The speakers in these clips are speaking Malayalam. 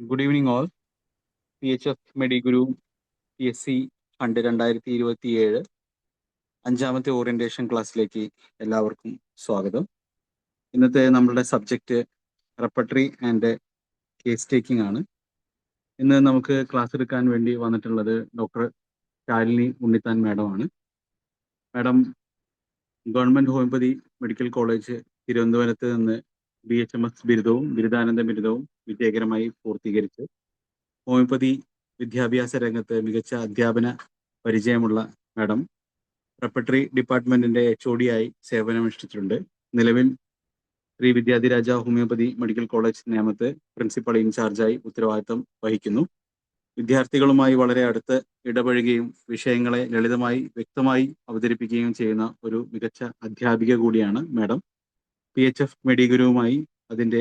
Good evening all. PHF Mediguru PSC fund 2027 അഞ്ചാമത്തെ ഓറിയന്റേഷൻ ക്ലാസ്സിലേക്ക് എല്ലാവർക്കും സ്വാഗതം. ഇന്നത്തെ നമ്മളുടെ subject repertory and case taking ആണ്. ഇന്ന് നമുക്ക് ക്ലാസ് എടുക്കാൻ വേണ്ടി വന്നിട്ടുള്ളത് ഡോക്ടർ ശാലിനി ഉണ്ണിത്താൻ മാഡമാണ്. Madam government homoeopathy medical college തിരുവനന്തപുരത്ത് നിന്ന് BHMS ബിരുദവും ബിരുദാനന്ദ ബിരുദവും വിജയകരമായി പൂർത്തീകരിച്ച് ഹോമിയോപ്പതി വിദ്യാഭ്യാസ രംഗത്ത് മികച്ച അധ്യാപന പരിചയമുള്ള മാഡം റെപ്പർട്ടറി ഡിപ്പാർട്ട്മെന്റിന്റെ HOD ആയി സേവനമനുഷ്ഠിച്ചിട്ടുണ്ട്. നിലവിൽ Shri Vidyadhiraja homeopathy medical college നേമത്ത് പ്രിൻസിപ്പൽ ഇൻചാർജായി ഉത്തരവാദിത്തം വഹിക്കുന്നു. വിദ്യാർത്ഥികളുമായി വളരെ അടുത്ത് ഇടപഴകുകയും വിഷയങ്ങളെ ലളിതമായി വ്യക്തമായി അവതരിപ്പിക്കുകയും ചെയ്യുന്ന ഒരു മികച്ച അധ്യാപിക കൂടിയാണ് മാഡം. PHF മെഡിഗുരുവുമായി അതിൻ്റെ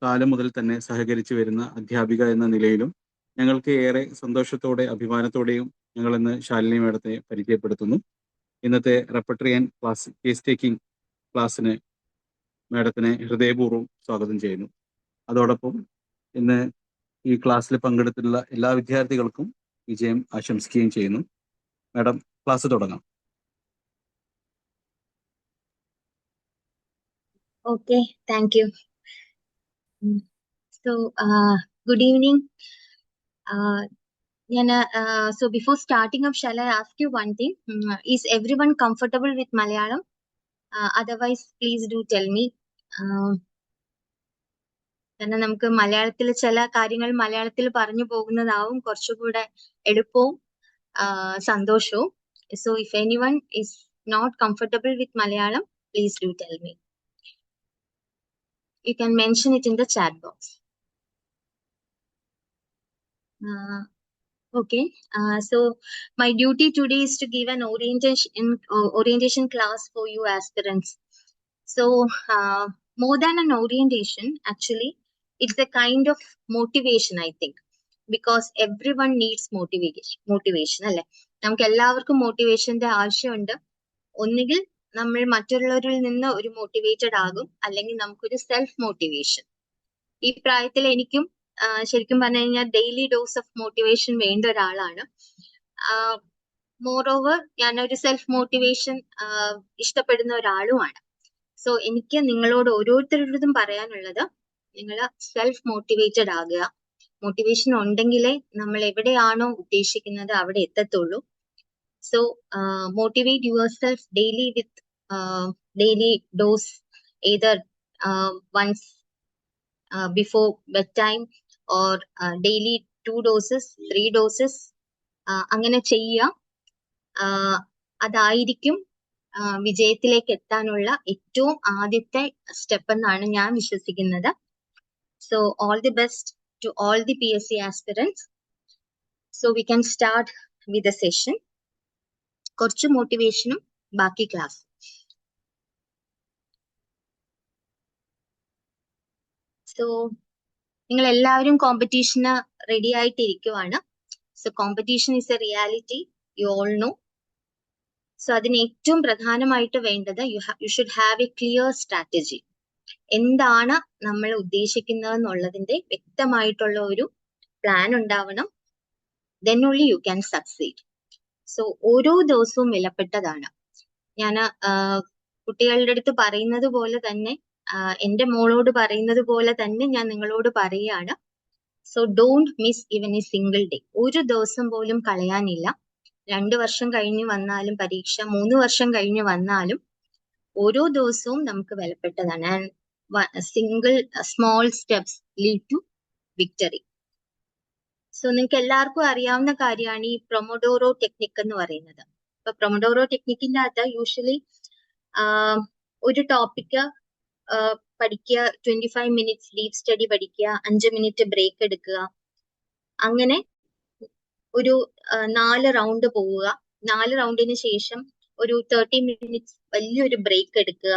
കാലം മുതൽ തന്നെ സഹകരിച്ചു വരുന്ന അധ്യാപിക എന്ന നിലയിലും ഞങ്ങൾക്ക് ഏറെ സന്തോഷത്തോടെ അഭിമാനത്തോടെയും ഞങ്ങൾ ഇന്ന് ശാലിനി മാഡത്തെ പരിചയപ്പെടുത്തുന്നു. ഇന്നത്തെ റെപ്പർട്ടറി ആൻഡ് കേസ് ടേക്കിംഗ് ക്ലാസ്സിന് മാഡത്തിനെ ഹൃദയപൂർവ്വം സ്വാഗതം ചെയ്യുന്നു. അതോടൊപ്പം ഇന്ന് ഈ ക്ലാസ്സിൽ പങ്കെടുത്തിട്ടുള്ള എല്ലാ വിദ്യാർത്ഥികൾക്കും വിജയം ആശംസിക്കുകയും ചെയ്യുന്നു. മാഡം, ക്ലാസ് തുടങ്ങാം. Okay, thank you. So, good evening. So before starting up, shall I ask you one thing? Is everyone comfortable with Malayalam? Otherwise, please do tell me. കാരണം നമുക്ക് മലയാളത്തിൽ ചില കാര്യങ്ങൾ മലയാളത്തിൽ പറഞ്ഞു പോകുന്നതാവും കുറച്ചുകൂടെ എളുപ്പവും സന്തോഷവും. So if anyone is not comfortable with Malayalam, please do tell me. You can mention it in the chat box. Okay. So my duty today is to give an orientation class for you aspirants. So more than an orientation, actually, it's a kind of motivation, I think, because everyone needs motivation. അല്ലെ, നമുക്ക് എല്ലാവർക്കും മോട്ടിവേഷന്റെ ആവശ്യമുണ്ട്. ഒന്നുകിൽ നമ്മൾ മറ്റുള്ളവരിൽ നിന്ന് ഒരു മോട്ടിവേറ്റഡ് ആകും, അല്ലെങ്കിൽ നമുക്കൊരു സെൽഫ് മോട്ടിവേഷൻ. ഈ പ്രായത്തിൽ എനിക്കും ശരിക്കും പറഞ്ഞു കഴിഞ്ഞാൽ ഡെയിലി ഡോസ് ഓഫ് മോട്ടിവേഷൻ വേണ്ട ഒരാളാണ്. മോർ ഓവർ ഞാനൊരു സെൽഫ് മോട്ടിവേഷൻ ഇഷ്ടപ്പെടുന്ന ഒരാളുമാണ്. സോ എനിക്ക് നിങ്ങളോട് ഓരോരുത്തരുടേതും പറയാനുള്ളത്, നിങ്ങൾ സെൽഫ് മോട്ടിവേറ്റഡ് ആകുക. മോട്ടിവേഷൻ ഉണ്ടെങ്കിലേ നമ്മൾ എവിടെയാണോ ഉദ്ദേശിക്കുന്നത് അവിടെ എത്തത്തുള്ളൂ. So motivate yourself daily with daily dose, either once before bedtime or daily 2 doses, 3 doses. അങ്ങനെ ചെയ്യുക. അതായിരിക്കും വിജയത്തിലേക്ക് എത്താനുള്ള ഏറ്റവും ആദ്യത്തെ സ്റ്റെപ്പ് എന്നാണ് ഞാൻ വിശ്വസിക്കുന്നത്. So all the best to all the PSC aspirants. So we can start with the session. കുറച്ച് മോട്ടിവേഷനും ബാക്കി ക്ലാസ്. സോ നിങ്ങൾ എല്ലാവരും കോമ്പറ്റീഷന് റെഡി ആയിട്ടിരിക്കുവാണ്. So competition is a reality, you all know. So അതിന് ഏറ്റവും പ്രധാനമായിട്ട് വേണ്ടത് you should have a clear strategy. എന്താണ് നമ്മൾ ഉദ്ദേശിക്കുന്നത് എന്നുള്ളതിന്റെ വ്യക്തമായിട്ടുള്ള ഒരു പ്ലാൻ ഉണ്ടാവണം. Then only you can succeed. So ഓരോ ദിവസവും വിലപ്പെട്ടതാണ്. ഞാൻ കുട്ടികളുടെ അടുത്ത് പറയുന്നത് പോലെ തന്നെ, എൻ്റെ മോളോട് പറയുന്നത് പോലെ തന്നെ ഞാൻ നിങ്ങളോട് പറയുകയാണ്. So don't miss even A single day. ഒരു ദിവസം പോലും കളയാനില്ല. 2 വർഷം കഴിഞ്ഞ് വന്നാലും പരീക്ഷ, 3 വർഷം കഴിഞ്ഞ് വന്നാലും ഓരോ ദിവസവും നമുക്ക് വിലപ്പെട്ടതാണ്. And single small steps lead to victory. So നിങ്ങൾക്ക് എല്ലാവർക്കും അറിയാവുന്ന കാര്യമാണ് ഈ പ്രൊമോഡോറോ ടെക്നിക് എന്ന് പറയുന്നത്. ഇപ്പൊ പ്രൊമോഡോറോ ടെക്നിക്കിന്റെ അകത്ത് യൂഷ്വലി ഒരു ടോപ്പിക്ക് പഠിക്കുക, 25 മിനിറ്റ്സ് ഡീപ് സ്റ്റഡി പഠിക്കുക, 5 മിനിറ്റ് ബ്രേക്ക് എടുക്കുക, അങ്ങനെ ഒരു 4 റൗണ്ട് പോവുക. 4 റൗണ്ടിന് ശേഷം ഒരു 30 മിനിറ്റ്സ് വലിയൊരു ബ്രേക്ക് എടുക്കുക.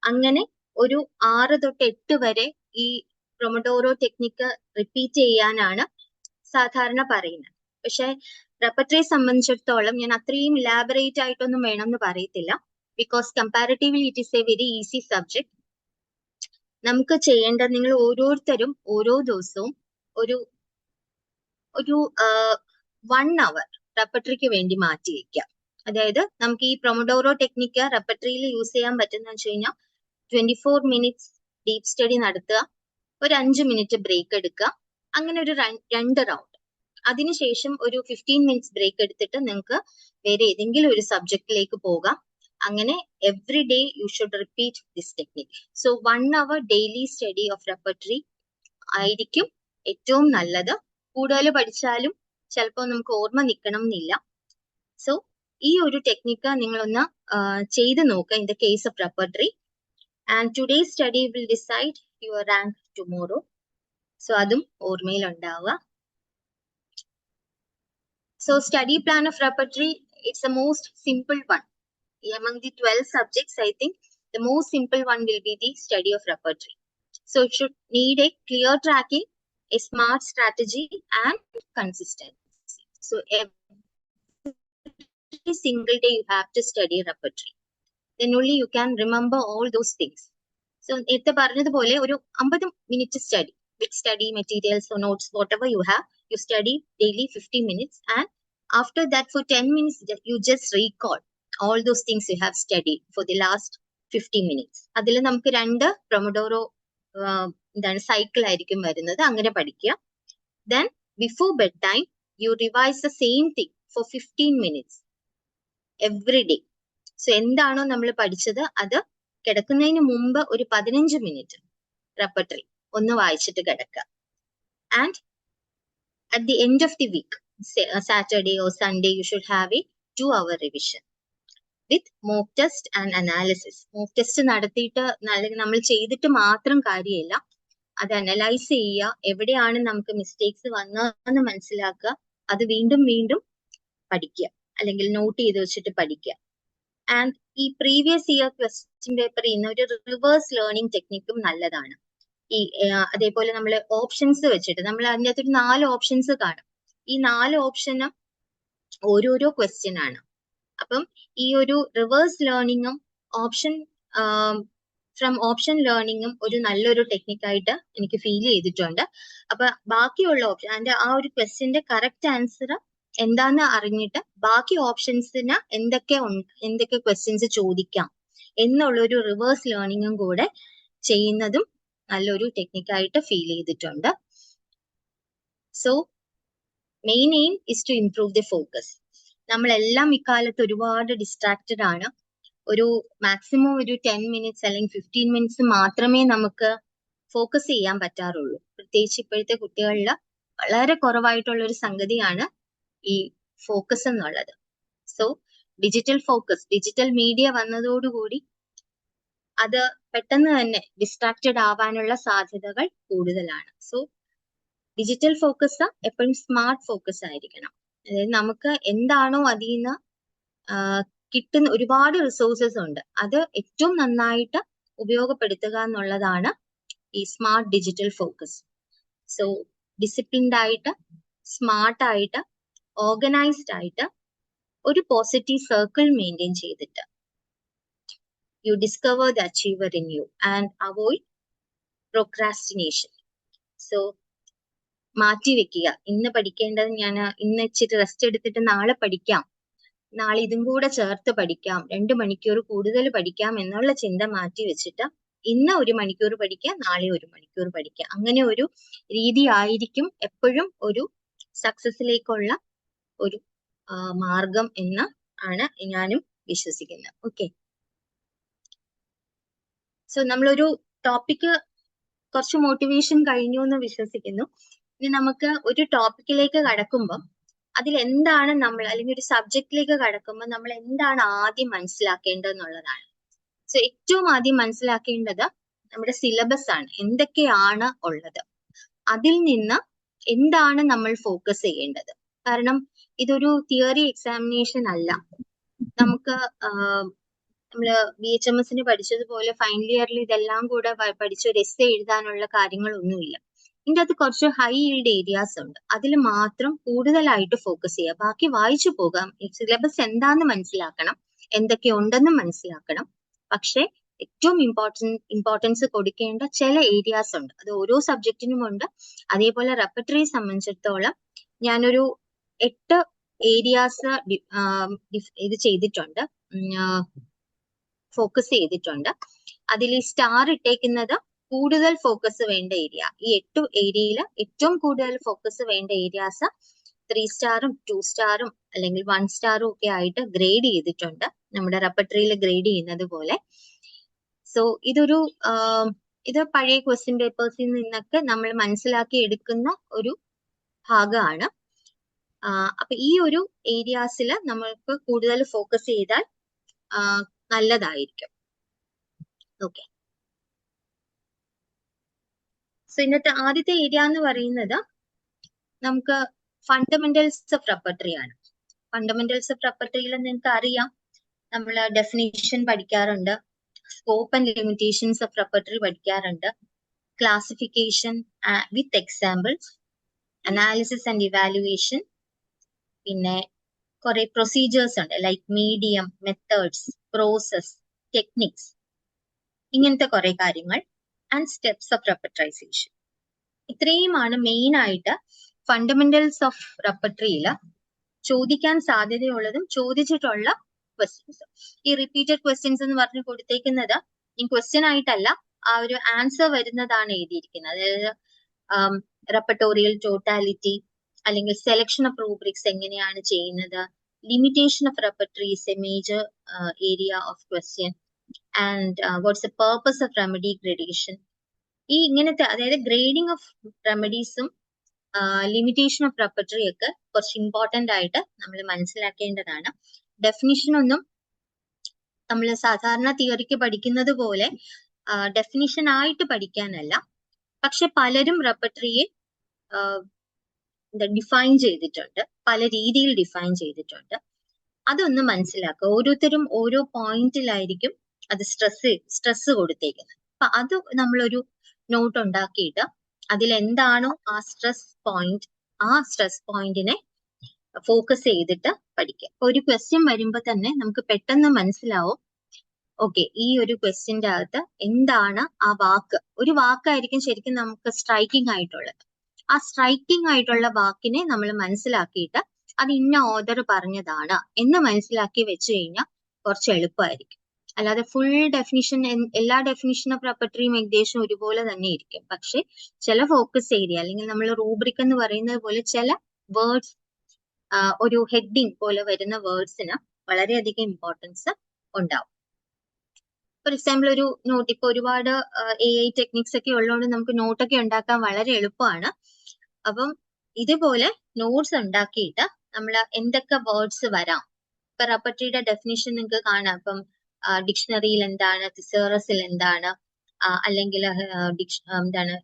അങ്ങനെ ഒരു 6 തൊട്ട് 8 വരെ ഈ പ്രൊമോഡോറോ ടെക്നിക്ക് റിപ്പീറ്റ് ചെയ്യാനാണ് സാധാരണ പറയുന്നത്. പക്ഷെ റെപ്പർട്ടറിയെ സംബന്ധിച്ചിടത്തോളം ഞാൻ അത്രയും ഇലാബറേറ്റ് ആയിട്ടൊന്നും വേണമെന്ന് പറയത്തില്ല. Because comparatively it is A very easy subject. നമുക്ക് ചെയ്യേണ്ട, നിങ്ങൾ ഓരോരുത്തരും ഓരോ ദിവസവും ഒരു 1 hour റെപ്പട്രിക്ക് വേണ്ടി മാറ്റി വെക്കുക. അതായത് നമുക്ക് ഈ പ്രൊമഡോറോ ടെക്നിക്ക് റെപ്പട്രിയിൽ യൂസ് ചെയ്യാൻ പറ്റുന്ന വെച്ച് കഴിഞ്ഞാൽ 24 minutes ഡീപ് സ്റ്റഡി നടത്തുക, ഒരു 5 minute ബ്രേക്ക് എടുക്കുക, അങ്ങനെ ഒരു 2 റൗണ്ട്. അതിനുശേഷം ഒരു 15 minutes ബ്രേക്ക് എടുത്തിട്ട് നിങ്ങൾക്ക് വേറെ ഏതെങ്കിലും ഒരു സബ്ജക്റ്റിലേക്ക് പോകാം. അങ്ങനെ every day you should repeat this technique. So 1 hour daily study of repertory ആയിരിക്കും ഏറ്റവും നല്ലത്. കൂടുതൽ പഠിച്ചാലും ചിലപ്പോൾ നമുക്ക് ഓർമ്മ നിൽക്കണം എന്നില്ല. സോ ഈ ഒരു ടെക്നിക്ക് നിങ്ങളൊന്ന് ചെയ്ത് നോക്കുക in the case of repertory. And today study will decide your rank tomorrow. So അതും ഓർമ്മയിൽ ഉണ്ടാവുക. So study plan of repertory, it's the most simple one. Among the 12 subjects, I think the most simple one will be the study of repertory. So it should need a clear tracking, a smart strategy and consistency. So every single day you have to study repertory. Then only you can remember all those things. So നേരത്തെ പറഞ്ഞതുപോലെ ഒരു 50 minute study with study materials or notes, whatever you have, you study daily 50 minutes, and after that for 10 minutes you just recall all those things you have studied for the last 50 minutes. അതിൽ നമുക്ക് 2 പ്രൊമഡോറോ സൈക്കിൾ ആയിരിക്കും വരുന്നത്, അങ്ങനെ പഠിക്കുക. Then before bedtime you revise the same thing for 15 minutes every day. So എന്താണോ നമ്മൾ പഠിച്ചത് അത് കിടക്കുന്നതിന് മുമ്പ് ഒരു 15 minute റെപ്പട്രി ഒന്ന് വായിച്ചിട്ട് കിടക്കുക. And at the end of the week, say Saturday or Sunday, you should have a 2-hour revision with mock test and analysis. Mock test നടത്തിയിട്ട് നമ്മൾ ചെയ്തിട്ട് മാത്രം കാര്യമില്ല, അത് അനലൈസ് ചെയ്യുക, എവിടെയാണ് നമുക്ക് മിസ്റ്റേക്സ് വന്നതെന്ന് മനസ്സിലാക്കുക, അത് വീണ്ടും വീണ്ടും പഠിക്കുക അല്ലെങ്കിൽ നോട്ട് ചെയ്ത് വെച്ചിട്ട് പഠിക്കുക. ആൻഡ് ഈ പ്രീവിയസ് ഇയർ ക്വസ്റ്റ്യൻ പേപ്പർ ചെയ്യുന്ന ഒരു റിവേഴ്സ് ലേണിംഗ് ടെക്നിക്കും നല്ലതാണ്. ഈ അതേപോലെ നമ്മൾ ഓപ്ഷൻസ് വെച്ചിട്ട് നമ്മൾ അതിൻ്റെ അകത്തൊരു 4 ഓപ്ഷൻസ് കാണും. ഈ 4 ഓപ്ഷനും ഓരോരോ ക്വസ്റ്റ്യൻ ആണ്. അപ്പം ഈ ഒരു റിവേഴ്സ് ലേണിംഗും ഫ്രം ഓപ്ഷൻ ലേണിംഗും ഒരു നല്ലൊരു ടെക്നിക്കായിട്ട് എനിക്ക് ഫീൽ ചെയ്തിട്ടുണ്ട്. അപ്പൊ ബാക്കിയുള്ള ഓപ്ഷൻ അതിന്റെ ആ ഒരു ക്വസ്റ്റ്യന്റെ കറക്റ്റ് ആൻസർ എന്താന്ന് അറിഞ്ഞിട്ട് ബാക്കി ഓപ്ഷൻസിന് എന്തൊക്കെ ക്വസ്റ്റ്യൻസ് ചോദിക്കാം എന്നുള്ളൊരു റിവേഴ്സ് ലേണിംഗും കൂടെ ചെയ്യുന്നതും നല്ലൊരു ടെക്നിക്കായിട്ട് ഫീൽ ചെയ്തിട്ടുണ്ട്. So main aim is to improve the focus. നമ്മളെല്ലാം ഇക്കാലത്ത് ഒരുപാട് ഡിസ്ട്രാക്റ്റഡ് ആണ്. ഒരു മാക്സിമം ഒരു 10 minutes അല്ലെങ്കിൽ 15 minutes മാത്രമേ നമുക്ക് ഫോക്കസ് ചെയ്യാൻ പറ്റാറുള്ളൂ. പ്രത്യേകിച്ച് ഇപ്പോഴത്തെ കുട്ടികളിൽ വളരെ കുറവായിട്ടുള്ള ഒരു സംഗതിയാണ് ഈ ഫോക്കസ് എന്നുള്ളത്. So digital focus, digital media വന്നതോടുകൂടി അത് പെട്ടെന്ന് തന്നെ ഡിസ്ട്രാക്റ്റഡ് ആവാനുള്ള സാധ്യതകൾ കൂടുതലാണ്. സോ ഡിജിറ്റൽ ഫോക്കസ് എപ്പോഴും സ്മാർട്ട് ഫോക്കസ് ആയിരിക്കണം. അതായത് നമുക്ക് എന്താണോ അതിൽ നിന്ന് കിട്ടുന്ന ഒരുപാട് റിസോഴ്സസ് ഉണ്ട്, അത് ഏറ്റവും നന്നായിട്ട് ഉപയോഗപ്പെടുത്തുക എന്നുള്ളതാണ് ഈ smart digital focus. So disciplined ആയിട്ട്, സ്മാർട്ട് ആയിട്ട്, ഓർഗനൈസ്ഡ് ആയിട്ട് ഒരു പോസിറ്റീവ് സർക്കിൾ മെയിൻറ്റെയിൻ ചെയ്തിട്ട് you discover the achiever in you and avoid procrastination. So മാറ്റി വെക്കുക. ഇന്ന് പഠിക്കേണ്ടത് ഞാൻ ഇന്ന് ഇച്ചിരി റെസ്റ്റ് എടുത്തിട്ട് നാളെ പഠിക്കാം, നാളെ ഇതും കൂടെ ചേർത്ത് പഠിക്കാം, 2 മണിക്കൂർ കൂടുതൽ പഠിക്കാം എന്നുള്ള ചിന്ത മാറ്റി വെച്ചിട്ട് ഇന്ന് 1 മണിക്കൂർ പഠിക്കാം, നാളെ 1 മണിക്കൂർ പഠിക്കാം. അങ്ങനെ ഒരു രീതി ആയിരിക്കും എപ്പോഴും ഒരു സക്സസിലേക്കുള്ള ഒരു മാർഗം എന്ന് ആണ് ഞാനും വിശ്വസിക്കുന്നത്. ഓക്കെ, സോ നമ്മളൊരു ടോപ്പിക്ക് കുറച്ച് മോട്ടിവേഷൻ കഴിഞ്ഞു എന്ന് വിശ്വസിക്കുന്നു. ഇനി നമുക്ക് ഒരു ടോപ്പിക്കിലേക്ക് കടക്കുമ്പോൾ അതിൽ എന്താണ് നമ്മൾ, അല്ലെങ്കിൽ ഒരു സബ്ജക്റ്റിലേക്ക് കടക്കുമ്പോൾ നമ്മൾ എന്താണ് ആദ്യം മനസ്സിലാക്കേണ്ടതെന്നുള്ളതാണ്. സോ ഏറ്റവും ആദ്യം മനസ്സിലാക്കേണ്ടത് നമ്മുടെ സിലബസ് ആണ്, എന്തൊക്കെയാണ് ഉള്ളത്, അതിൽ നിന്ന് എന്താണ് നമ്മൾ ഫോക്കസ് ചെയ്യേണ്ടത്. കാരണം ഇതൊരു തിയറി എക്സാമിനേഷൻ അല്ല. നമുക്ക് നമ്മള് BHMS പഠിച്ചതുപോലെ ഫൈനൽ ഇയറിൽ ഇതെല്ലാം കൂടെ പഠിച്ച് ഒരു എസ്സേ എഴുതാനുള്ള കാര്യങ്ങളൊന്നുമില്ല. ഇതിൻ്റെ അകത്ത് കുറച്ച് ഹൈ ഈൽഡ് ഏരിയാസ് ഉണ്ട്, അതിൽ മാത്രം കൂടുതലായിട്ട് ഫോക്കസ് ചെയ്യുക. ബാക്കി വായിച്ചു പോകാം, സിലബസ് എന്താന്ന് മനസ്സിലാക്കണം, എന്തൊക്കെ ഉണ്ടെന്ന് മനസ്സിലാക്കണം. പക്ഷെ ഏറ്റവും ഇമ്പോർട്ടൻസ് കൊടുക്കേണ്ട ചില ഏരിയാസ് ഉണ്ട്. അത് ഓരോ സബ്ജക്റ്റിനും ഉണ്ട്. അതേപോലെ റെപ്പർട്ടറിയെ സംബന്ധിച്ചിടത്തോളം ഞാനൊരു 8 ഏരിയാസ് ഇത് ചെയ്തിട്ടുണ്ട്, ഫോക്കസ് ചെയ്തിട്ടുണ്ട്. അതിൽ ഈ സ്റ്റാർ ഇട്ടേക്കുന്നത് കൂടുതൽ ഫോക്കസ് വേണ്ട ഏരിയ. ഈ 8 ഏരിയയിൽ ഏറ്റവും കൂടുതൽ ഫോക്കസ് വേണ്ട ഏരിയാസ് 3 സ്റ്റാറും 2 സ്റ്റാറും അല്ലെങ്കിൽ 1 സ്റ്റാറും ഒക്കെ ആയിട്ട് ഗ്രേഡ് ചെയ്തിട്ടുണ്ട്, നമ്മുടെ റെപ്പർട്ടറിയിൽ ഗ്രേഡ് ചെയ്യുന്നത് പോലെ. സോ ഇത് പഴയ ക്വസ്റ്റ്യൻ പേപ്പേഴ്സിൽ നിന്നൊക്കെ നമ്മൾ മനസ്സിലാക്കി എടുക്കുന്ന ഒരു ഭാഗമാണ്. അപ്പൊ ഈ ഒരു ഏരിയാസിൽ നമ്മൾക്ക് കൂടുതൽ ഫോക്കസ് ചെയ്താൽ നല്ലതായിരിക്കും. ഓക്കെ, സോ ഇന്നത്തെ ആദ്യത്തെ ഏരിയ എന്ന് പറയുന്നത് നമുക്ക് ഫണ്ടമെന്റൽസ് ഓഫ് റെപ്പർട്ടറി ആണ്. ഫണ്ടമെന്റൽസ് ഓഫ് റെപ്പർട്ടറിയിൽ നിങ്ങൾക്ക് അറിയാം, നമ്മൾ ഡെഫിനിഷൻ പഠിക്കാറുണ്ട്, scope and limitations of repertory പഠിക്കാറുണ്ട്, classification with examples, analysis and evaluation, പിന്നെ കുറെ പ്രൊസീജിയേഴ്സ് ഉണ്ട് like medium, methods, process, techniques, ഇങ്ങനത്തെ കുറെ കാര്യങ്ങൾ, ആൻഡ് സ്റ്റെപ്സ് ഓഫ് റെപ്പർട്ടറൈസേഷൻ. ഇത്രയുമാണ് മെയിൻ ആയിട്ട് ഫണ്ടമെന്റൽസ് ഓഫ് റെപ്പർട്ടറിയിൽ ചോദിക്കാൻ സാധ്യതയുള്ളതും ചോദിച്ചിട്ടുള്ള ക്വസ്റ്റ്യൻസ്. ഈ റിപ്പീറ്റഡ് ക്വസ്റ്റ്യൻസ് എന്ന് പറഞ്ഞ് കൊടുത്തേക്കുന്നത് ഈ ക്വസ്റ്റ്യൻ ആയിട്ടല്ല, ആ ഒരു ആൻസർ വരുന്നതാണ് എഴുതിയിരിക്കുന്നത്. അതായത് റെപ്പർട്ടോറിയൽ ടോട്ടാലിറ്റി അല്ലെങ്കിൽ സെലക്ഷൻ ഓഫ് റൂബ്രിക്സ് എങ്ങനെയാണ് ചെയ്യുന്നത്, limitation of repertory is a major area of question, and what's a purpose of remedy gradation. ഈ ഇങ്ങനത്തെ അതായത് ഗ്രേഡിംഗ് ഓഫ് റെമഡീസും ലിമിറ്റേഷൻ ഓഫ് റെപ്പർട്ടറി ഒക്കെ കുറച്ച് ഇമ്പോർട്ടന്റ് ആയിട്ട് നമ്മൾ മനസ്സിലാക്കേണ്ടതാണ്. ഡെഫിനിഷൻ ഒന്നും നമ്മൾ സാധാരണ തിയറിക്ക് പഠിക്കുന്നത് പോലെ ഡെഫിനിഷൻ ആയിട്ട് പഠിക്കാനല്ല, പക്ഷെ പലരും റെപ്പർട്ടറിയെ ഡിഫൈൻ ചെയ്തിട്ടുണ്ട്, പല രീതിയിൽ ഡിഫൈൻ ചെയ്തിട്ടുണ്ട്. അതൊന്ന് മനസ്സിലാക്കുക. ഓരോരുത്തരും ഓരോ പോയിന്റിലായിരിക്കും അത് സ്ട്രെസ് കൊടുത്തേക്കുന്നത്. അപ്പൊ അത് നമ്മളൊരു നോട്ട് ഉണ്ടാക്കിയിട്ട് അതിലെന്താണോ ആ സ്ട്രെസ് പോയിന്റിനെ ഫോക്കസ് ചെയ്തിട്ട് പഠിക്കുക. അപ്പൊ ഒരു ക്വസ്റ്റ്യൻ വരുമ്പോൾ തന്നെ നമുക്ക് പെട്ടെന്ന് മനസ്സിലാവും, ഓക്കെ, ഈ ഒരു ക്വസ്റ്റ്യന്റെ അകത്ത് എന്താണ് ആ വാക്ക്. ഒരു വാക്കായിരിക്കും ശരിക്കും നമുക്ക് സ്ട്രൈക്കിംഗ് ആയിട്ടുള്ളത്. ആ സ്ട്രൈക്കിംഗ് ആയിട്ടുള്ള വാക്കിനെ നമ്മൾ മനസ്സിലാക്കിയിട്ട് അത് ഇന്ന ഓർഡർ പറഞ്ഞതാണ് എന്ന് മനസ്സിലാക്കി വെച്ച് കഴിഞ്ഞാൽ കുറച്ച് എളുപ്പമായിരിക്കും. അല്ലാതെ ഫുൾ ഡെഫിനിഷൻ, എല്ലാ ഡെഫിനിഷൻ ഓഫ് റെപ്പർട്ടറിയും ഏകദേശം ഒരുപോലെ തന്നെ ഇരിക്കും. പക്ഷെ ചില ഫോക്കസ് ഏരിയ അല്ലെങ്കിൽ നമ്മൾ റൂബ്രിക് എന്ന് പറയുന്നത് പോലെ ചില വേർഡ്സ്, ഒരു ഹെഡിങ് പോലെ വരുന്ന വേർഡ്സിന് വളരെയധികം ഇമ്പോർട്ടൻസ് ഉണ്ടാവും. ഫോർ എക്സാമ്പിൾ ഒരു നോട്ട്, ഇപ്പൊ ഒരുപാട് AI ടെക്നിക്സ് ഒക്കെ ഉള്ളതുകൊണ്ട് നമുക്ക് നോട്ടൊക്കെ ഉണ്ടാക്കാൻ വളരെ എളുപ്പമാണ്. അപ്പം ഇതുപോലെ നോട്ട്സ് ഉണ്ടാക്കിയിട്ട് നമ്മൾ എന്തൊക്കെ വേർഡ്സ് വരാം, ഇപ്പൊ റെപ്പർട്ടറിയുടെ ഡെഫിനിഷൻ നിങ്ങൾക്ക് കാണാം. ഇപ്പം ഡിക്ഷണറിയിൽ എന്താണ്, തിസേറസിൽ എന്താണ്, അല്ലെങ്കിൽ എന്താണ്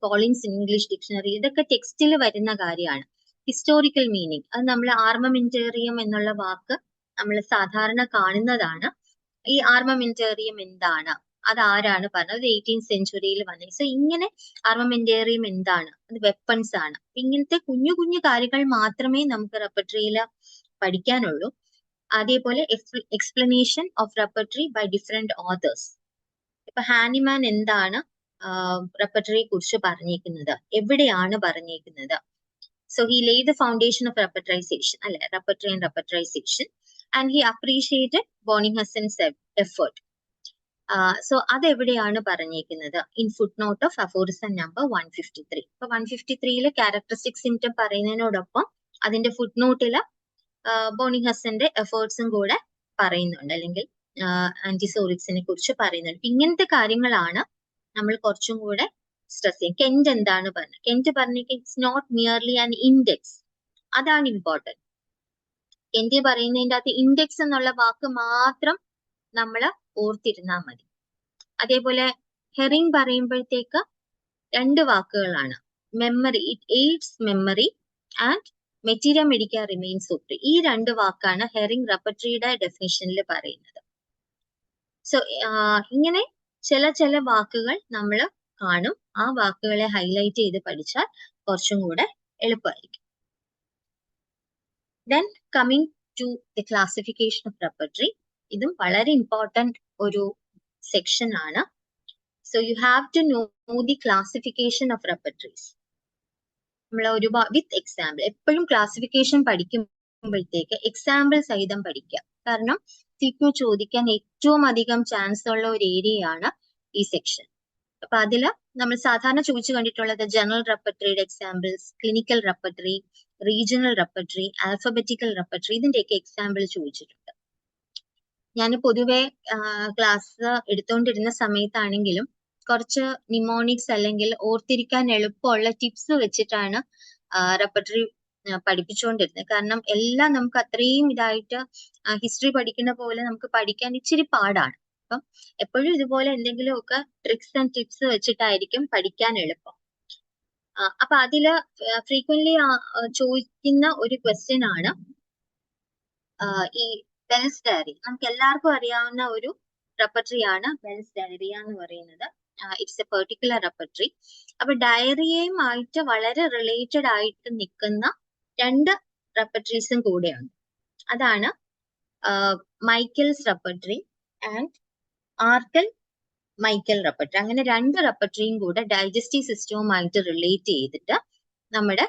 കോളിൻസ് ഇംഗ്ലീഷ് ഡിക്ഷണറി, ഇതൊക്കെ ടെക്സ്റ്റിൽ വരുന്ന കാര്യമാണ്. ഹിസ്റ്റോറിക്കൽ മീനിങ്, അത് നമ്മൾ ആർമമെന്റേറിയം എന്നുള്ള വാക്ക് നമ്മൾ സാധാരണ കാണുന്നതാണ്. ഈ ആർമമെന്റേറിയം എന്താണ്, അത് ആരാണ് പറഞ്ഞത്, 18th സെഞ്ചുറിയിൽ വന്നത്. സോ ഇങ്ങനെ ആർമമെന്റേറിയം എന്താണ്, അത് വെപ്പൺസ് ആണ്. ഇങ്ങനത്തെ കുഞ്ഞു കുഞ്ഞു കാര്യങ്ങൾ മാത്രമേ നമുക്ക് റെപ്പർട്ടറിയിൽ പഠിക്കാനുള്ളൂ. അതേപോലെ explanation of repertory by different authors. ഇപ്പൊ ഹാനിമാൻ എന്താണ് റെപ്പർട്ടറിയെ കുറിച്ച് പറഞ്ഞേക്കുന്നത്, എവിടെയാണ് പറഞ്ഞേക്കുന്നത്. So he laid the foundation of repertorization, അല്ലെ, repertory and repertorization, and he appreciated Boenninghausen's effort. So അതെവിടെയാണ് പറഞ്ഞേക്കുന്നത്, in foot note of aphorism number 153. ഇപ്പൊ 153 ക്യാരക്ടറിസ്റ്റിക് സിംറ്റം പറയുന്നതിനോടൊപ്പം അതിന്റെ ഫുട് നോട്ടില് ബോണിംഗ്ഹസന്റെ എഫേർട്സും കൂടെ പറയുന്നുണ്ട്, അല്ലെങ്കിൽ ആന്റിസോറിക്സിനെ കുറിച്ച് പറയുന്നുണ്ട്. ഇങ്ങനത്തെ കാര്യങ്ങളാണ് നമ്മൾ കുറച്ചും കൂടെ സ്ട്രെസ് ചെയ്യും. കെന്റ് എന്താണ് പറഞ്ഞത്, കെന്റ് പറഞ്ഞെങ്കിൽ it's not merely an index, അതാണ് ഇമ്പോർട്ടൻറ്റ്. കെന്റ് പറയുന്നതിൻ്റെ അകത്ത് ഇൻഡെക്സ് എന്നുള്ള വാക്ക് മാത്രം നമ്മൾ ഓർത്തിരുന്നാൽ മതി. അതേപോലെ ഹെറിങ് പറയുമ്പോഴത്തേക്ക് 2 വാക്കുകളാണ്, memory, it AIDS memory, and മെറ്റീരിയ medical remain supreme. ഈ 2 വാക്കാണ് ഹെറിങ് റെപ്പർട്ടറിയുടെ ഡെഫിനിഷനിൽ പറയുന്നത്. സോ ഇങ്ങനെ ചില വാക്കുകൾ നമ്മൾ കാണും, ആ വാക്കുകളെ ഹൈലൈറ്റ് ചെയ്ത് പഠിച്ചാൽ കുറച്ചും കൂടെ എളുപ്പമായിരിക്കും. Then coming to the classification of repertory, ഇതും വളരെ ഇമ്പോർട്ടന്റ് ഒരു സെക്ഷൻ ആണ്. So you have to know the classification of repertories. നമ്മൾ ഒരുപാട് വിത്ത് എക്സാമ്പിൾ, എപ്പോഴും ക്ലാസിഫിക്കേഷൻ പഠിക്കുമ്പോഴത്തേക്ക് എക്സാമ്പിൾ സഹിതം പഠിക്കുക. കാരണം സിക്യു ചോദിക്കാൻ ഏറ്റവും അധികം ചാൻസ് ഉള്ള ഒരു ഏരിയയാണ് ഈ സെക്ഷൻ. അപ്പൊ അതില് നമ്മൾ സാധാരണ ചോദിച്ചു കണ്ടിട്ടുള്ളത് ജനറൽ റെപ്പർട്ടറിയുടെ examples, clinical repertory, regional repertory, alphabetical repertory, ഇതിന്റെയൊക്കെ എക്സാമ്പിൾ ചോദിച്ചിട്ടുണ്ട്. ഞാൻ പൊതുവെ ക്ലാസ് എടുത്തുകൊണ്ടിരുന്ന സമയത്താണെങ്കിലും കുറച്ച് നിമോണിക്സ് അല്ലെങ്കിൽ ഓർത്തിരിക്കാൻ എളുപ്പമുള്ള ടിപ്സ് വെച്ചിട്ടാണ് റെപ്പർട്ടറി പഠിപ്പിച്ചുകൊണ്ടിരുന്നത്. കാരണം എല്ലാം നമുക്ക് അത്രയും ഇതായിട്ട് ഹിസ്റ്ററി പഠിക്കുന്ന പോലെ നമുക്ക് പഠിക്കാൻ ഇച്ചിരി പാടാണ്. അപ്പം എപ്പോഴും ഇതുപോലെ എന്തെങ്കിലുമൊക്കെ ട്രിക്സ് ആൻഡ് ടിപ്സ് വെച്ചിട്ടായിരിക്കും പഠിക്കാൻ എളുപ്പം. അപ്പൊ അതില് ഫ്രീക്വന്റ്ലി ചോദിക്കുന്ന ഒരു ക്വസ്റ്റ്യൻ ആണ് ഈ ബെൽസ് ഡയറി. നമുക്ക് എല്ലാവർക്കും അറിയാവുന്ന ഒരു റെപ്പർട്ടറി ആണ് ബെൽസ് ഡയറിയ എന്ന് പറയുന്നത്. It's a particular repertory. അപ്പൊ ഡയറിയയുമായിട്ട് വളരെ റിലേറ്റഡ് ആയിട്ട് നിൽക്കുന്ന രണ്ട് റെപ്പർട്ടറീസും കൂടെയുണ്ട്. അതാണ് മൈക്കൽസ് repertory and Arkell Michael repertory. അങ്ങനെ രണ്ട് റെപ്പർട്ടറിയും കൂടെ ഡൈജസ്റ്റീവ് സിസ്റ്റവുമായിട്ട് റിലേറ്റ് ചെയ്തിട്ട് നമ്മുടെ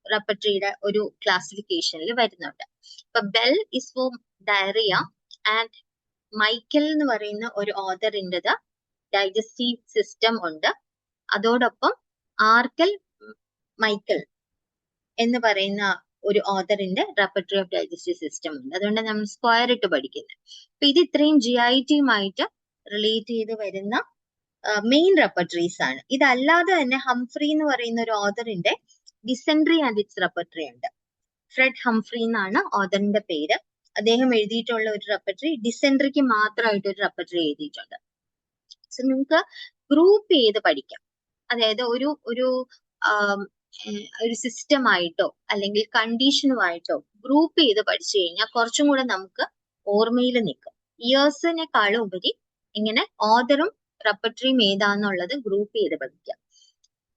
റെപ്പർട്ടറിയുടെ ഒരു ക്ലാസിഫിക്കേഷനിൽ വരുന്നുണ്ട്. ഇപ്പൊ Bell is for diarrhoea and Michael എന്ന് പറയുന്ന ഒരു ഓഥറിൻ്റെത് ഡൈജസ്റ്റീവ് സിസ്റ്റം ഉണ്ട്. അതോടൊപ്പം ആർക്കൽ മൈക്കൽ എന്ന് പറയുന്ന ഒരു ഓഥറിന്റെ റെപ്പർട്ടറി ഓഫ് ഡൈജസ്റ്റീവ് സിസ്റ്റം ഉണ്ട്. അതുകൊണ്ട് നമ്മൾ സ്ക്വയർ ഇട്ട് പഠിക്കുന്നത്. അപ്പൊ ഇത് ഇത്രയും GIT-യുമായിട്ട് റിലേറ്റ് ചെയ്ത് വരുന്ന മെയിൻ റെപ്പർട്ടറീസ് ആണ്. ഇതല്ലാതെ തന്നെ ഹംഫ്രി എന്ന് പറയുന്ന ഒരു ഓഥറിന്റെ ഡിസെൻട്രി ആൻഡ് ഇറ്റ്സ് റെപ്പർട്ടറി ഉണ്ട്. ഫ്രെഡ് ഹംഫ്രി എന്നാണ് ഓഥറിന്റെ പേര്. അദ്ദേഹം എഴുതിയിട്ടുള്ള ഒരു റെപ്പർട്ടറി, ഡിസെൻട്രിക്ക് മാത്രമായിട്ട് ഒരു റെപ്പർട്ടറി എഴുതിയിട്ടുണ്ട്. സോ നിങ്ങൾക്ക് ഗ്രൂപ്പ് ചെയ്ത് പഠിക്കാം. അതായത് ഒരു സിസ്റ്റമായിട്ടോ അല്ലെങ്കിൽ കണ്ടീഷനുമായിട്ടോ ഗ്രൂപ്പ് ചെയ്ത് പഠിച്ചു കഴിഞ്ഞാൽ കുറച്ചും കൂടെ നമുക്ക് ഓർമ്മയിൽ നിൽക്കും. ഇയേഴ്സിനെക്കാളും ഉപരി ഇങ്ങനെ ഓഥറും റെപ്പർട്ടറിയും ഏതാന്നുള്ളത് ഗ്രൂപ്പ് ചെയ്ത് പഠിക്കാം.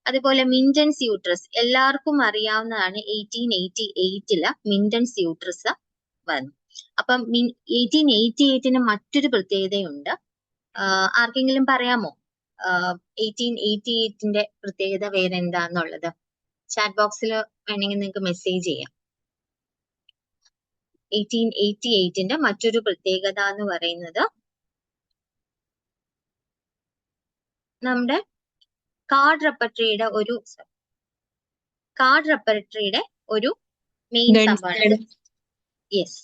അതുപോലെ മിൻറ്റൻസ് യൂട്രസ് എല്ലാവർക്കും അറിയാവുന്നതാണ്. 1888 മിൻറ്റൻസ് യൂട്രസ് വന്നു. അപ്പം 1888 മറ്റൊരു പ്രത്യേകതയുണ്ട്. ആർക്കെങ്കിലും പറയാമോ 1888 പ്രത്യേകത വേറെ എന്താന്നുള്ളത്? ചാറ്റ് ബോക്സിൽ വേണമെങ്കിൽ നിങ്ങൾക്ക് മെസ്സേജ് ചെയ്യാം. 1888 മറ്റൊരു പ്രത്യേകത എന്ന് പറയുന്നത് നമ്മുടെ കാർഡ് റെപ്പർട്ടറിയുടെ ഒരു മെയിൻ സംഭവമാണ്. Yes,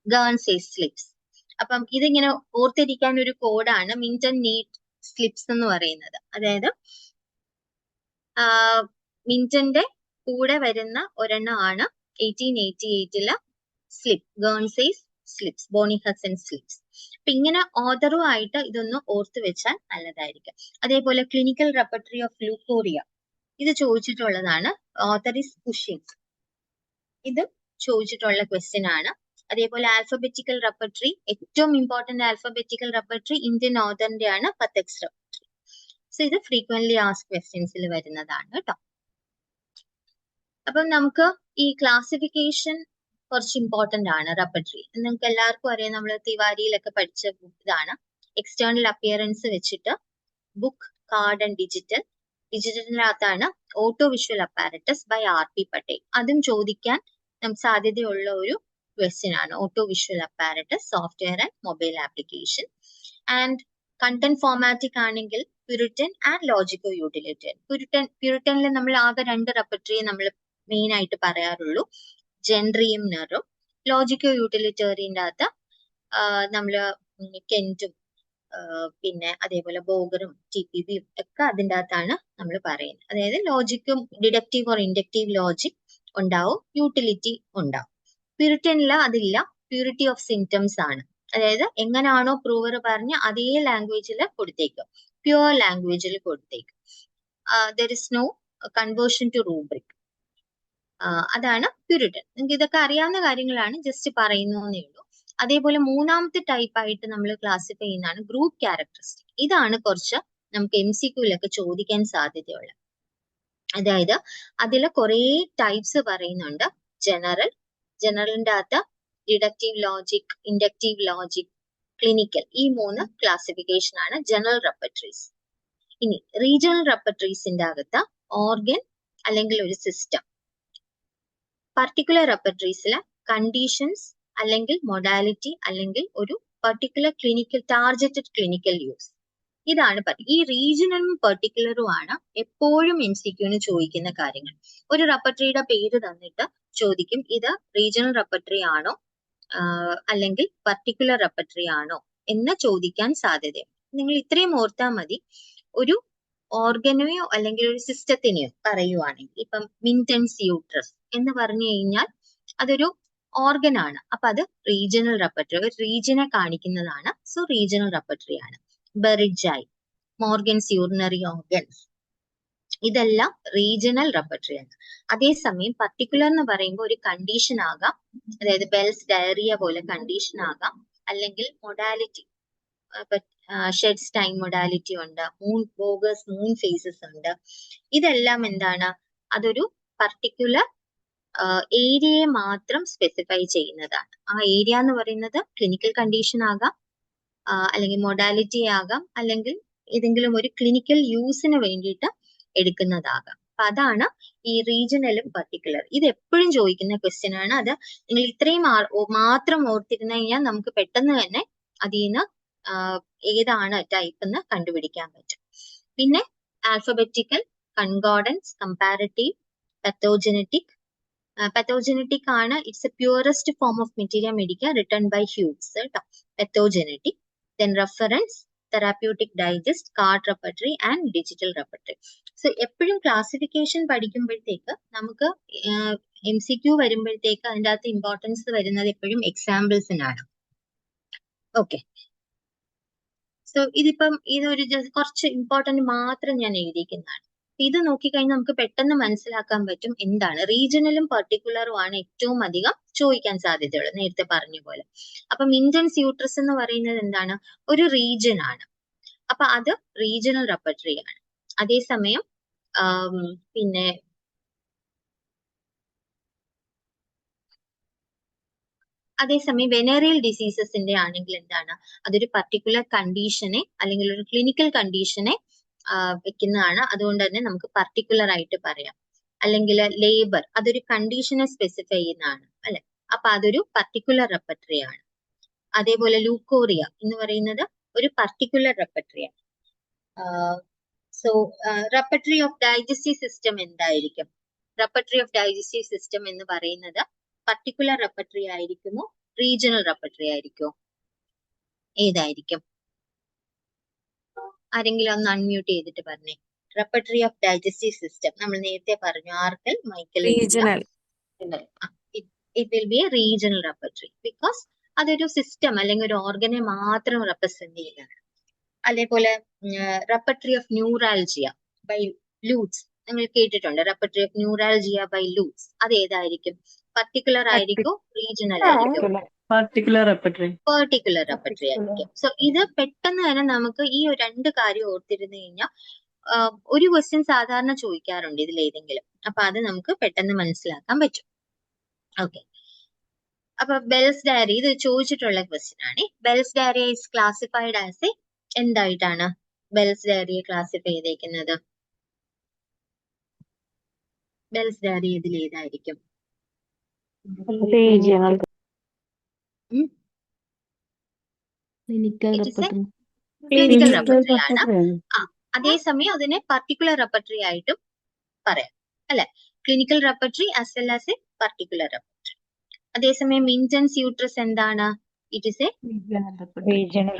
Guernsey's slips. അപ്പം ഇതിങ്ങനെ ഓർത്തിരിക്കാൻ ഒരു കോഡാണ് മിൻറ്റൺ നീറ്റ് സ്ലിപ്സ് എന്ന് പറയുന്നത്. അതായത് മിൻറ്റന്റെ കൂടെ വരുന്ന ഒരെണ്ണമാണ് 1888 slip, Guernsey's slips, Boenninghausen slips. അപ്പൊ ഇങ്ങനെ ഓഥറുമായിട്ട് ഇതൊന്ന് ഓർത്ത് വെച്ചാൽ നല്ലതായിരിക്കും. അതേപോലെ ക്ലിനിക്കൽ റെപ്പർട്ടറി ഓഫ് ലൂക്കോറിയ, ഇത് ചോദിച്ചിട്ടുള്ളതാണ്. ഓഥർ ഇസ് കുഷിങ്, ഇത് ചോദിച്ചിട്ടുള്ള ക്വസ്റ്റ്യൻ ആണ്. അതേപോലെ ആൽഫബറ്റിക്കൽ റെപ്പർട്ടറി, ഏറ്റവും ഇമ്പോർട്ടന്റ് ആൽഫബറ്റിക്കൽ റെപ്പർട്ടറി ഇന്ത്യൻ ഓഥറിന്റെ ആണ്, പത്തെക്സ് റെപ്പർട്ടറി. സോ ഇത് ഫ്രീക്വന്റ്ലി ആസ്ക് ക്വസ്റ്റ്യൻസിൽ വരുന്നതാണ് കേട്ടോ. അപ്പം നമുക്ക് ഈ ക്ലാസിഫിക്കേഷൻ കുറച്ച് ഇമ്പോർട്ടന്റ് ആണ്. റെപ്പർട്ടറി നിങ്ങൾക്ക് എല്ലാവർക്കും അറിയാം, നമ്മൾ തിവാരിയിലൊക്കെ പഠിച്ച ഇതാണ്. എക്സ്റ്റേണൽ അപ്പിയറൻസ് വെച്ചിട്ട് ബുക്ക്, കാർഡ് ആൻഡ് ഡിജിറ്റലിനകത്താണ് auto visual apparatus by RP Patel. അതും ചോദിക്കാൻ സാധ്യതയുള്ള ഒരു ക്വസ്റ്റ്യൻ ആണ്. Auto visual apparatus, software and mobile application. And content formatic ആണെങ്കിൽ പ്യൂരിറ്റൻ ആൻഡ് ലോജിക്കോ യൂട്ടിലിറ്റേറിയൻ. പ്യൂരിറ്റനിൽ നമ്മൾ ആകെ രണ്ട് റെപ്പർട്ടറിയെ നമ്മൾ മെയിൻ ആയിട്ട് പറയാറുള്ളൂ, ജെൻറിയും നെറും. ലോജിക്കോ യൂട്ടിലിറ്റേറിയൻ്റെ അകത്ത് നമ്മള് കെന്റും പിന്നെ അതേപോലെ ബോഗറും TPBയും ഒക്കെ അതിൻ്റെ അകത്താണ് നമ്മൾ പറയുന്നത്. അതായത് ലോജിക്കും ഡിഡക്റ്റീവ് ഓർ ഇൻഡക്റ്റീവ് ലോജിക് ഉണ്ടാവും, യൂട്ടിലിറ്റി ഉണ്ടാവും. പ്യൂരിറ്റനിൽ അതില്ല, പ്യൂരിറ്റി ഓഫ് സിംറ്റംസ് ആണ്. അതായത് എങ്ങനെയാണോ പ്രൂവർ പറഞ്ഞ അതേ ലാംഗ്വേജിൽ കൊടുത്തേക്കും, പ്യുവർ ലാംഗ്വേജിൽ കൊടുത്തേക്കും. There is no conversion to rubric. അതാണ് പ്യൂരിറ്റൻ. നിങ്ങൾക്ക് ഇതൊക്കെ അറിയാവുന്ന കാര്യങ്ങളാണ്, ജസ്റ്റ് പറയുന്നേ ഉള്ളൂ. അതേപോലെ മൂന്നാമത്തെ ടൈപ്പ് ആയിട്ട് നമ്മൾ ക്ലാസിഫൈ ചെയ്യുന്നതാണ് ഗ്രൂപ്പ് ക്യാരക്ടറിസ്റ്റിക്. ഇതാണ് കുറച്ച് നമുക്ക് MCQയിലൊക്കെ ചോദിക്കാൻ സാധ്യതയുള്ളത്. അതായത് അതിൽ കുറെ ടൈപ്സ് പറയുന്നുണ്ട്. ജനറലിന്റെ അകത്ത് deductive logic, inductive logic, clinical. ഈ 3 ക്ലാസിഫിക്കേഷൻ ആണ് ജനറൽ റെപ്പർട്ടറീസ്. ഇനി റീജിയണൽ റെപ്പർട്ടറീസിന്റെ അകത്ത് ഓർഗൻ അല്ലെങ്കിൽ ഒരു സിസ്റ്റം, പർട്ടിക്കുലർ റെപ്പർട്ടറീസിലെ കണ്ടീഷൻസ് അല്ലെങ്കിൽ മൊഡാലിറ്റി അല്ലെങ്കിൽ ഒരു particular clinical targeted clinical use, ഇതാണ് ഈ റീജിയണലും പെർട്ടിക്കുലറും ആണ് എപ്പോഴും MCQന് ചോദിക്കുന്ന കാര്യങ്ങൾ. ഒരു റെപ്പർട്ടറിയുടെ പേര് തന്നിട്ട് ചോദിക്കും ഇത് റീജിയണൽ റെപ്പർട്ടറി ആണോ അല്ലെങ്കിൽ പർട്ടിക്കുലർ റെപ്പർട്ടറി ആണോ എന്ന് ചോദിക്കാൻ സാധ്യതയുണ്ട്. നിങ്ങൾ ഇത്രയും ഓർത്താൽ മതി. ഒരു ഓർഗനെയോ അല്ലെങ്കിൽ ഒരു സിസ്റ്റത്തിനെയോ പറയുവാണെങ്കിൽ, ഇപ്പം മിൻറ്റൻസ് യൂട്രസ് എന്ന് പറഞ്ഞു കഴിഞ്ഞാൽ അതൊരു ഓർഗൻ ആണ്. അപ്പൊ അത് റീജിയണൽ റെപ്പർട്ടറി, ഒരു റീജിയനെ കാണിക്കുന്നതാണ്. സോ റീജിയണൽ റെപ്പർട്ടറി ആണ്. ബെറിഡ്ജായി, മോർഗൻസ് യൂറിനറി ഓർഗൻസ്, ഇതെല്ലാം റീജിയണൽ റെപ്പർട്ടറി ആണ്. അതേസമയം പർട്ടിക്കുലർ എന്ന് പറയുമ്പോൾ ഒരു കണ്ടീഷൻ ആകാം, അതായത് ബെൽസ് ഡയറിയ പോലെ കണ്ടീഷൻ ആകാം, അല്ലെങ്കിൽ മൊഡാലിറ്റി, ഷെഡ്സ് ടൈം മൊഡാലിറ്റി ഉണ്ട്, ബോഗേഴ്സ് മൂൺ ഫേസസ് ഉണ്ട്. ഇതെല്ലാം എന്താണ്, അതൊരു പർട്ടിക്കുലർ ഏരിയയെ മാത്രം സ്പെസിഫൈ ചെയ്യുന്നതാണ്. ആ ഏരിയ എന്ന് പറയുന്നത് ക്ലിനിക്കൽ കണ്ടീഷൻ ആകാം, അല്ലെങ്കിൽ മൊഡാലിറ്റി ആകാം, അല്ലെങ്കിൽ ഏതെങ്കിലും ഒരു ക്ലിനിക്കൽ യൂസിന് വേണ്ടിയിട്ട് എടുക്കുന്നതാകാം. അപ്പൊ അതാണ് ഈ റീജിയണലും പർട്ടിക്കുലർ. ഇത് എപ്പോഴും ചോദിക്കുന്ന ക്വസ്റ്റ്യൻ ആണ്. അത് നിങ്ങൾ ഇത്രയും മാത്രം ഓർത്തിരുന്നു കഴിഞ്ഞാൽ നമുക്ക് പെട്ടെന്ന് തന്നെ അതിൽ നിന്ന് ഏതാണ് ടൈപ്പ് എന്ന് കണ്ടുപിടിക്കാൻ പറ്റും. പിന്നെ alphabetical, concordance, comparative, pathogenetic. Pathogenetic ആണ്, it's a purest form of materia medica written by Hughes കേട്ടോ, pathogenetic. Then reference, therapeutic digest, card repertory and digital repertory. So എപ്പോഴും ക്ലാസിഫിക്കേഷൻ പഠിക്കുമ്പോഴത്തേക്ക് നമുക്ക് MCQ വരുമ്പോഴത്തേക്ക് അതിൻ്റെ അകത്ത് ഇമ്പോർട്ടൻസ് വരുന്നത് എപ്പോഴും എക്സാമ്പിൾസിനാണ്. ഓക്കെ, സോ ഇതിപ്പം ഇതൊരു കുറച്ച് ഇമ്പോർട്ടന്റ് മാത്രം ഞാൻ എഴുതിയിരിക്കുന്നതാണ്. ഇത് നോക്കിക്കഴിഞ്ഞാൽ നമുക്ക് പെട്ടെന്ന് മനസ്സിലാക്കാൻ പറ്റും എന്താണ് റീജിയണലും പർട്ടിക്കുലറും ആണ് ഏറ്റവും അധികം ചോദിക്കാൻ സാധ്യതയുള്ളത്, നേരത്തെ പറഞ്ഞ പോലെ. അപ്പൊ മിൻറ്റൻസ് യൂട്രസ് എന്ന് പറയുന്നത് എന്താണ്, ഒരു റീജിയൻ ആണ്. അപ്പൊ അത് റീജിയണൽ റെപ്പർട്ടറി ആണ്. അതേസമയം പിന്നെ വെനേറിയൽ ഡിസീസസിന്റെ ആണെങ്കിൽ എന്താണ്, അതൊരു പർട്ടിക്കുലർ കണ്ടീഷനെ അല്ലെങ്കിൽ ഒരു ക്ലിനിക്കൽ കണ്ടീഷനെ വെക്കുന്നതാണ്. അതുകൊണ്ട് തന്നെ നമുക്ക് പർട്ടിക്കുലർ ആയിട്ട് പറയാം. അല്ലെങ്കിൽ ലേബർ, അതൊരു കണ്ടീഷനെ സ്പെസിഫൈ ചെയ്യുന്നതാണ് അല്ലെ, അപ്പൊ അതൊരു പർട്ടിക്കുലർ റെപ്പർട്ടറി ആണ്. അതേപോലെ ലൂക്കോറിയ എന്ന് പറയുന്നത് ഒരു പർട്ടിക്കുലർ റെപ്പർട്ടറി ആണ്. So repertory of digestive system എന്തായിരിക്കും? റെപ്പർട്ടറി ഓഫ് ഡൈജസ്റ്റീവ് സിസ്റ്റം എന്ന് പറയുന്നത് പർട്ടിക്കുലർ റെപ്പർട്ടറി ആയിരിക്കുമോ റീജിയണൽ റെപ്പർട്ടറി ആയിരിക്കുമോ? ഏതായിരിക്കും? ആരെങ്കിലും ഒന്ന് അൺമ്യൂട്ട് ചെയ്തിട്ട് പറഞ്ഞേ. റെപ്പർട്ടറി ഓഫ് ഡൈജസ്റ്റീവ് സിസ്റ്റം നമ്മൾ നേരത്തെ പറഞ്ഞു, ആർക്കൽ, മൈക്കൽ, it will be a regional repertory because അതൊരു സിസ്റ്റം അല്ലെങ്കിൽ ഒരു ഓർഗനെ മാത്രം റെപ്രസെന്റ് ചെയ്യുന്നതാണ്. അതേപോലെ repertory of neuralgia by Lutze, നിങ്ങൾ കേട്ടിട്ടുണ്ട് repertory of neuralgia by Lutze. അത് ഏതായിരിക്കും? പർട്ടിക്കുലർ ആയിരിക്കും റീജിയണൽ ആയിരിക്കും? പർട്ടിക്കുലർ റെപ്പർട്ടറി ആയിരിക്കും. സോ ഇത് പെട്ടെന്ന് തന്നെ നമുക്ക് ഈ 2 കാര്യം ഓർത്തിരുന്നു കഴിഞ്ഞാൽ ഒരു ക്വസ്റ്റ്യൻ സാധാരണ ചോദിക്കാറുണ്ട് ഇതിലേതെങ്കിലും, അപ്പൊ അത് നമുക്ക് പെട്ടെന്ന് മനസ്സിലാക്കാൻ പറ്റും. ഓക്കെ, അപ്പൊ ബെൽസ് ഡയറി ഇത് ചോദിച്ചിട്ടുള്ള ക്വസ്റ്റ്യൻ ആണ്. Bell's diary is classified as a എന്തായിട്ടാണ് ബെൽസ് ഡയറിയെ ക്ലാസിഫൈ ചെയ്തേക്കുന്നത്? ബെൽസ് ഡയറി ഇതിൽ ഏതായിരിക്കും? ക്ലിനിക്കൽ റെപ്പർട്ടറി ആണ്. അതേസമയം അതിനെ പർട്ടിക്കുലർ റെപ്പർട്ടറി ആയിട്ടും പറയാം അല്ലെ, clinical repertory as well as a particular repertory. അതേസമയം മിൻറ്റൻസ് യൂട്രസ് എന്താണ്? It is a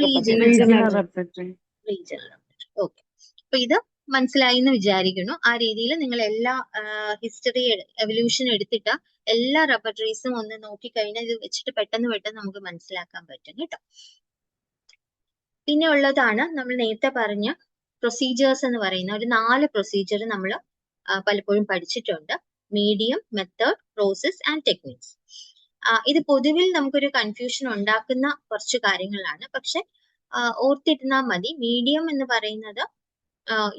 regional repertory. Okay, അപ്പൊ ഇത് മനസ്സിലായി എന്ന് വിചാരിക്കുന്നു. ആ രീതിയിൽ നിങ്ങൾ എല്ലാ ഹിസ്റ്ററി എവല്യൂഷൻ എടുത്തിട്ട് എല്ലാ റെപ്പർട്ടറീസും ഒന്ന് നോക്കിക്കഴിഞ്ഞാൽ ഇത് വെച്ചിട്ട് പെട്ടെന്ന് നമുക്ക് മനസ്സിലാക്കാൻ പറ്റും കേട്ടോ. പിന്നെ ഉള്ളതാണ് നമ്മൾ നേരത്തെ പറഞ്ഞ പ്രൊസീജിയേഴ്സ് എന്ന് പറയുന്ന ഒരു 4 പ്രൊസീജിയർ നമ്മൾ പലപ്പോഴും പഠിച്ചിട്ടുണ്ട്. Medium, method, process and techniques. ഇത് പൊതുവിൽ നമുക്കൊരു കൺഫ്യൂഷൻ ഉണ്ടാക്കുന്ന കുറച്ച് കാര്യങ്ങളാണ്. പക്ഷെ ഓർത്തിരുന്നാൽ മതി, മീഡിയം എന്ന് പറയുന്നത്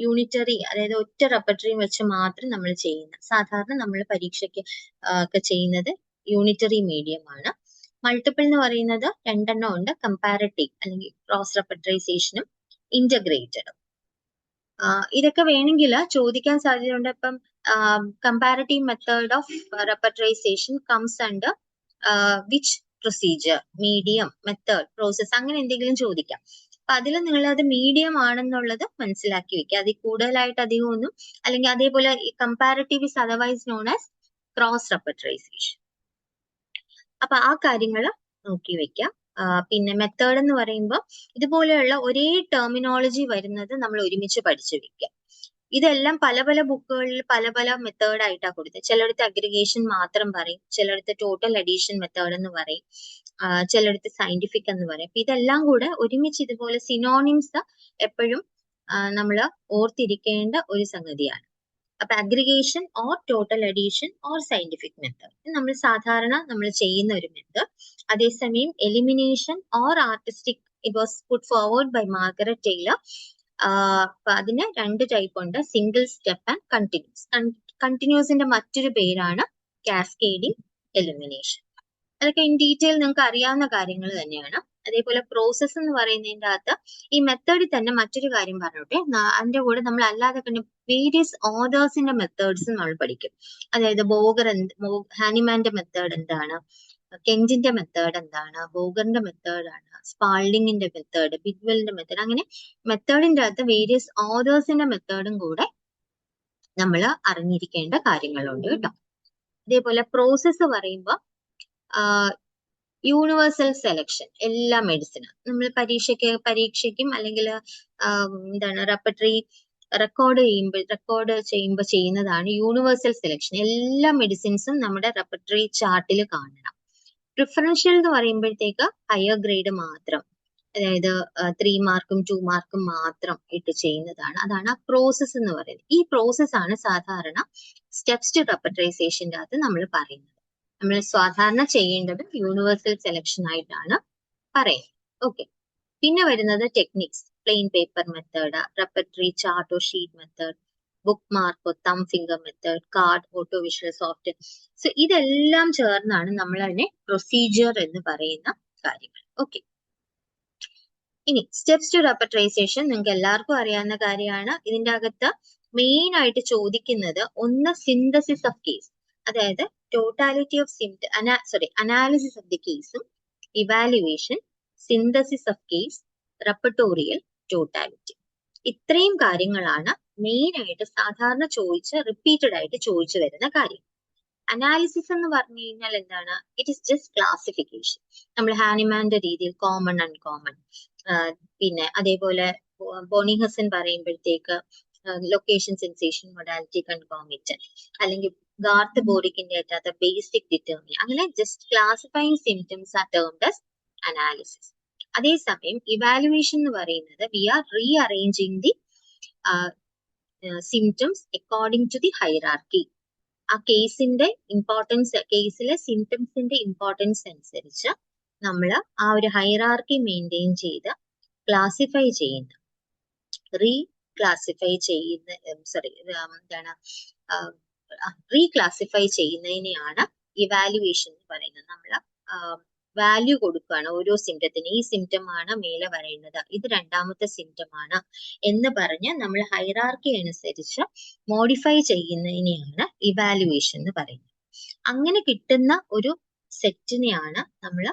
യൂണിറ്ററി, അതായത് ഒറ്റ റെപ്പർട്ടറിയും വെച്ച് മാത്രം നമ്മൾ ചെയ്യുന്ന, സാധാരണ നമ്മൾ പരീക്ഷയ്ക്ക് ഒക്കെ ചെയ്യുന്നത് യൂണിറ്ററി മീഡിയം ആണ്. മൾട്ടിപ്പിൾ എന്ന് പറയുന്നത് രണ്ടെണ്ണം ഉണ്ട്, കമ്പാരറ്റീവ് അല്ലെങ്കിൽ ക്രോസ് റെപ്പറ്ററൈസേഷനും ഇന്റഗ്രേറ്റഡും. ഇതൊക്കെ വേണമെങ്കിൽ ചോദിക്കാൻ സാധ്യതയുണ്ട്. ഇപ്പം comparative method of repertorization comes under which procedure, medium, method, process, അങ്ങനെ എന്തെങ്കിലും ചോദിക്കാം. അപ്പൊ അതിൽ നിങ്ങൾ അത് മീഡിയം ആണെന്നുള്ളത് മനസ്സിലാക്കി വെക്കുക. അതിൽ കൂടുതലായിട്ട് അധികം ഒന്നും, അല്ലെങ്കിൽ അതേപോലെ comparative is otherwise known as cross repertorization. അപ്പൊ ആ കാര്യങ്ങൾ നോക്കി വെക്കാം. പിന്നെ മെത്തേഡ് എന്ന് പറയുമ്പോൾ ഇതുപോലെയുള്ള ഒരേ ടെർമിനോളജി വരുന്നത് നമ്മൾ ഒരുമിച്ച് പഠിച്ചു വെക്കുക. ഇതെല്ലാം പല പല ബുക്കുകളിൽ പല പല മെത്തേഡായിട്ടാണ് കൊടുത്തത്. ചിലയിടത്ത് അഗ്രിഗേഷൻ മാത്രം പറയും, ചിലയിടത്ത് ടോട്ടൽ അഡീഷൻ മെത്തേഡ് എന്ന് പറയും, ചിലയിടത്ത് സയന്റിഫിക് എന്ന് പറയും. അപ്പൊ ഇതെല്ലാം കൂടെ ഒരുമിച്ച് ഇതുപോലെ സിനോണിംസ് എപ്പോഴും നമ്മൾ ഓർത്തിരിക്കേണ്ട ഒരു സംഗതിയാണ്. അപ്പൊ aggregation or total addition or scientific method നമ്മൾ സാധാരണ നമ്മൾ ചെയ്യുന്ന ഒരു മെത്തേഡ്. അതേസമയം elimination or artistic, it was put forward by Margaret Taylor. അപ്പൊ അതിന് രണ്ട് ടൈപ്പ് ഉണ്ട്, സിംഗിൾ സ്റ്റെപ്പ് ആൻഡ് കണ്ടിന്യൂസ്. കണ്ടിന്യൂസിന്റെ മറ്റൊരു പേരാണ് കാസ്കേഡിംഗ് എലിമിനേഷൻ. അതൊക്കെ ഇൻ ഡീറ്റെയിൽ നിങ്ങൾക്ക് അറിയാവുന്ന കാര്യങ്ങൾ തന്നെയാണ്. അതേപോലെ പ്രോസസ്സ് എന്ന് പറയുന്നതിൻ്റെ അകത്ത് ഈ മെത്തേഡിൽ തന്നെ മറ്റൊരു കാര്യം പറഞ്ഞോട്ടെ, അതിന്റെ കൂടെ നമ്മൾ അല്ലാതെ തന്നെ വേരിയസ് ഓതേഴ്സിന്റെ മെത്തേഡ്സ് നമ്മൾ പഠിക്കും. അതായത് ഹാനിമാന്റെ മെത്തേഡ് എന്താണ്, കെഞ്ചിന്റെ മെത്തേഡ് എന്താണ്, ബോഗറിന്റെ മെത്തേഡാണ്, സ്പാൾഡിങ്ങിന്റെ മെത്തേഡ്, ബിഗ്വെലിന്റെ മെത്തേഡ്, അങ്ങനെ മെത്തേഡിന്റെ അകത്ത് വേരിയസ് ഓതേഴ്സിന്റെ മെത്തേഡും കൂടെ നമ്മൾ അറിഞ്ഞിരിക്കേണ്ട കാര്യങ്ങളുണ്ട് കേട്ടോ. അതേപോലെ പ്രോസസ്സ് പറയുമ്പോൾ യൂണിവേഴ്സൽ സെലക്ഷൻ എല്ലാ മെഡിസിനും നമ്മൾ പരീക്ഷയ്ക്കും അല്ലെങ്കിൽ എന്താണ് റെക്കോർഡ് ചെയ്യുമ്പോൾ ചെയ്യുന്നതാണ് യൂണിവേഴ്സൽ സെലക്ഷൻ. എല്ലാ മെഡിസിൻസും നമ്മുടെ റെപ്പർട്ടറി ചാർട്ടിൽ കാണണം. പ്രിഫറൻഷ്യൽ എന്ന് പറയുമ്പോഴത്തേക്ക് ഹയർ ഗ്രേഡ് മാത്രം, അതായത് 3 മാർക്കും 2 മാർക്കും മാത്രം ഇട്ട് ചെയ്യുന്നതാണ്. അതാണ് ആ പ്രോസസ്സ് എന്ന് പറയുന്നത്. ഈ പ്രോസസ്സാണ് സാധാരണ സ്റ്റെപ്സ് ടു റെപ്പർട്ടറൈസേഷൻ്റെ അകത്ത് നമ്മൾ പറയുന്നത്. നമ്മൾ സാധാരണ ചെയ്യേണ്ടത് യൂണിവേഴ്സൽ സെലക്ഷൻ ആയിട്ടാണ് പറയുന്നത്. ഓക്കെ, പിന്നെ വരുന്നത് techniques, plain paper method, repertory chart sheet method, book mark, thumb finger method, card, auto visual soft. So ഇതെല്ലാം ചേർന്നാണ് നമ്മൾ അതിനെ പ്രൊസീജിയർ എന്ന് പറയുന്ന കാര്യങ്ങൾ. ഓക്കെ, ഇനി സ്റ്റെപ്സ് ടു റെപ്പർട്ടറൈസേഷൻ നിങ്ങൾക്ക് എല്ലാവർക്കും അറിയാവുന്ന കാര്യമാണ്. ഇതിന്റെ അകത്ത് മെയിൻ ആയിട്ട് ചോദിക്കുന്നത് ഒന്ന് സിന്തസിസ് ഓഫ് കേസ്, അതായത് totality of analysis of the കേസും, evaluation, synthesis of case, repertorial, totality. ഇത്രയും കാര്യങ്ങളാണ് മെയിൻ ആയിട്ട് സാധാരണ റിപ്പീറ്റഡ് ആയിട്ട് ചോദിച്ചു വരുന്ന കാര്യം. അനാലിസിസ് എന്ന് പറഞ്ഞു കഴിഞ്ഞാൽ എന്താണ്? It is just classification. നമ്മൾ ഹാനിമാന്റെ രീതിയിൽ കോമൺ, അൺകോമൺ, പിന്നെ അതേപോലെ ബോണിഹസൻ പറയുമ്പോഴത്തേക്ക് ലൊക്കേഷൻ, സെൻസേഷൻ, മൊഡാലിറ്റി, കൺകോമിറ്റന്റ്, അല്ലെങ്കിൽ ഗാർത്ത് ബോറിക്കിന്റെ അകത്ത് ബേസിക് ഡിറ്റർമിനന്റ്, അങ്ങനെ just classifying symptoms are termed as analysis. അതേസമയം ഇവാലുവേഷൻ എന്ന് പറയുന്നത് we are rearranging the symptoms according to the hierarchy. ആ കേസിന്റെ ഇമ്പോർട്ടൻസ്, കേസിലെ സിംറ്റംസിന്റെ ഇമ്പോർട്ടൻസ് അനുസരിച്ച് നമ്മൾ ആ ഒരു ഹൈറാർക്കി മെയിൻറ്റെയിൻ ചെയ്ത് ക്ലാസിഫൈ ചെയ്യുന്ന, റീക്ലാസിഫൈ ചെയ്യുന്നതിനെയാണ് ഇവാലുവേഷൻ എന്ന് പറയുന്നത്. നമ്മൾ വാല്യൂ കൊടുക്കുകയാണ് ഓരോ സിംറ്റത്തിന്. ഈ സിംറ്റം ആണ് മേലെ പറയുന്നത്, ഇത് രണ്ടാമത്തെ സിംറ്റം ആണ് എന്ന് പറഞ്ഞ് നമ്മൾ ഹൈറാർക്കി അനുസരിച്ച് മോഡിഫൈ ചെയ്യുന്നതിനെയാണ് ഇവാലുവേഷൻ എന്ന് പറയുന്നത്. അങ്ങനെ കിട്ടുന്ന ഒരു സെറ്റിനെയാണ് നമ്മൾ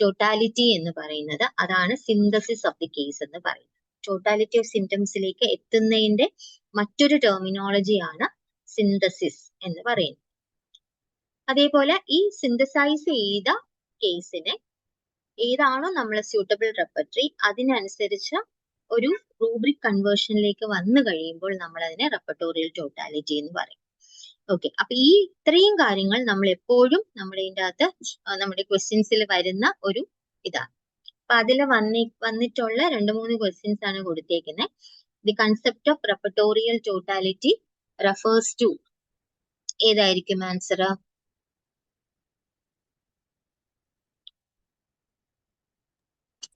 ടോട്ടാലിറ്റി എന്ന് പറയുന്നത്. അതാണ് സിന്തസിസ് ഓഫ് ദി കേസ് എന്ന് പറയുന്നത്. ടോട്ടാലിറ്റി ഓഫ് സിംറ്റംസിലേക്ക് എത്തുന്നതിന്റെ മറ്റൊരു ടെർമിനോളജിയാണ് സിന്തസിസ് എന്ന് പറയുന്നത്. അതേപോലെ ഈ സിന്തസൈസ് ചെയ്ത കേസിനെ ഏതാണോ നമ്മൾ സ്യൂട്ടബിൾ റെപ്പർട്ടറി, അതിനനുസരിച്ച് ഒരു റൂബ്രിക് കൺവേർഷനിലേക്ക് വന്നു കഴിയുമ്പോൾ നമ്മൾ അതിനെ റെപ്പർട്ടോറിയൽ ടോട്ടാലിറ്റി എന്ന് പറയും. ഓക്കെ, അപ്പൊ ഈ ഇത്രയും കാര്യങ്ങൾ നമ്മൾ എപ്പോഴും നമ്മുടെ നമ്മുടെ ക്വസ്റ്റ്യൻസിൽ വരുന്ന ഒരു ഇതാണ്. അപ്പൊ അതിൽ വന്നിട്ടുള്ള 2-3 ക്വസ്റ്റ്യൻസ് ആണ് കൊടുത്തേക്കുന്നത്. The concept of repertorial totality refers to, ഏതായിരിക്കും answer?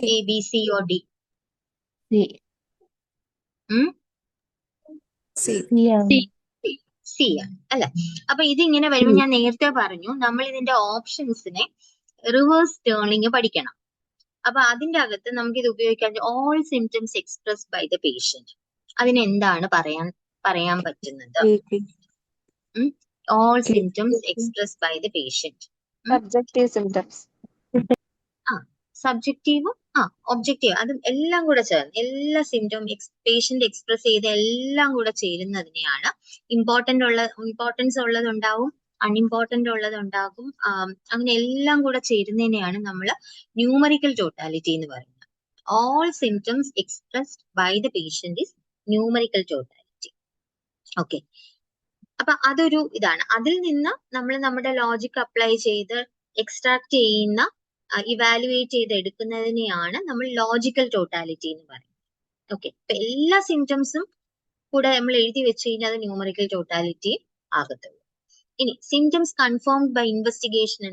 A, B, C or D? C ആണ് അല്ലെ? അപ്പൊ ഇതിങ്ങനെ വരുമ്പോൾ ഞാൻ നേരത്തെ പറഞ്ഞു, നമ്മൾ ഇതിന്റെ ഓപ്ഷൻസിനെ റിവേഴ്സ് ടേണിങ് പഠിക്കണം. അപ്പൊ അതിന്റെ അകത്ത് നമുക്ക് ഇത് ഉപയോഗിക്കാൻ all symptoms express by the patient. അതിനെന്താണ് പറയാൻ പറ്റുന്നത്? All symptoms express by the patient. Subjective symptoms. സബ്ജക്റ്റീവും ഒബ്ജക്റ്റീവ്, അതും എല്ലാം കൂടെ ചേർന്ന് എല്ലാ സിംറ്റം പേഷ്യന്റ് എക്സ്പ്രസ് ചെയ്ത് എല്ലാം കൂടെ ചേരുന്നതിനെയാണ് ഇമ്പോർട്ടൻസ് ഉള്ളതുണ്ടാവും, അൺഇമ്പോർട്ടന്റ് ഉള്ളതുണ്ടാകും, അങ്ങനെ എല്ലാം കൂടെ ചേരുന്നതിനെയാണ് നമ്മൾ ന്യൂമറിക്കൽ ടോട്ടാലിറ്റി എന്ന് പറയുന്നത്. All symptoms expressed by the patient is numerical totality. Okay, അപ്പൊ അതൊരു ഇതാണ്. അതിൽ നിന്ന് നമ്മൾ നമ്മുടെ ലോജിക് അപ്ലൈ ചെയ്ത് എക്സ്ട്രാക്ട് ചെയ്യുന്ന ഇവാലുവേറ്റ് ചെയ്ത് എടുക്കുന്നതിനെയാണ് നമ്മൾ ലോജിക്കൽ ടോട്ടാലിറ്റി എന്ന് പറയുന്നത്. ഓക്കെ, അപ്പൊ എല്ലാ സിംറ്റംസും കൂടെ നമ്മൾ എഴുതി വെച്ച് കഴിഞ്ഞാൽ അത് ന്യൂമറിക്കൽ ടോട്ടാലിറ്റി ആകത്തുള്ളൂ. ഇനി സിംറ്റംസ് കൺഫേംഡ് ബൈ ഇൻവെസ്റ്റിഗേഷൻ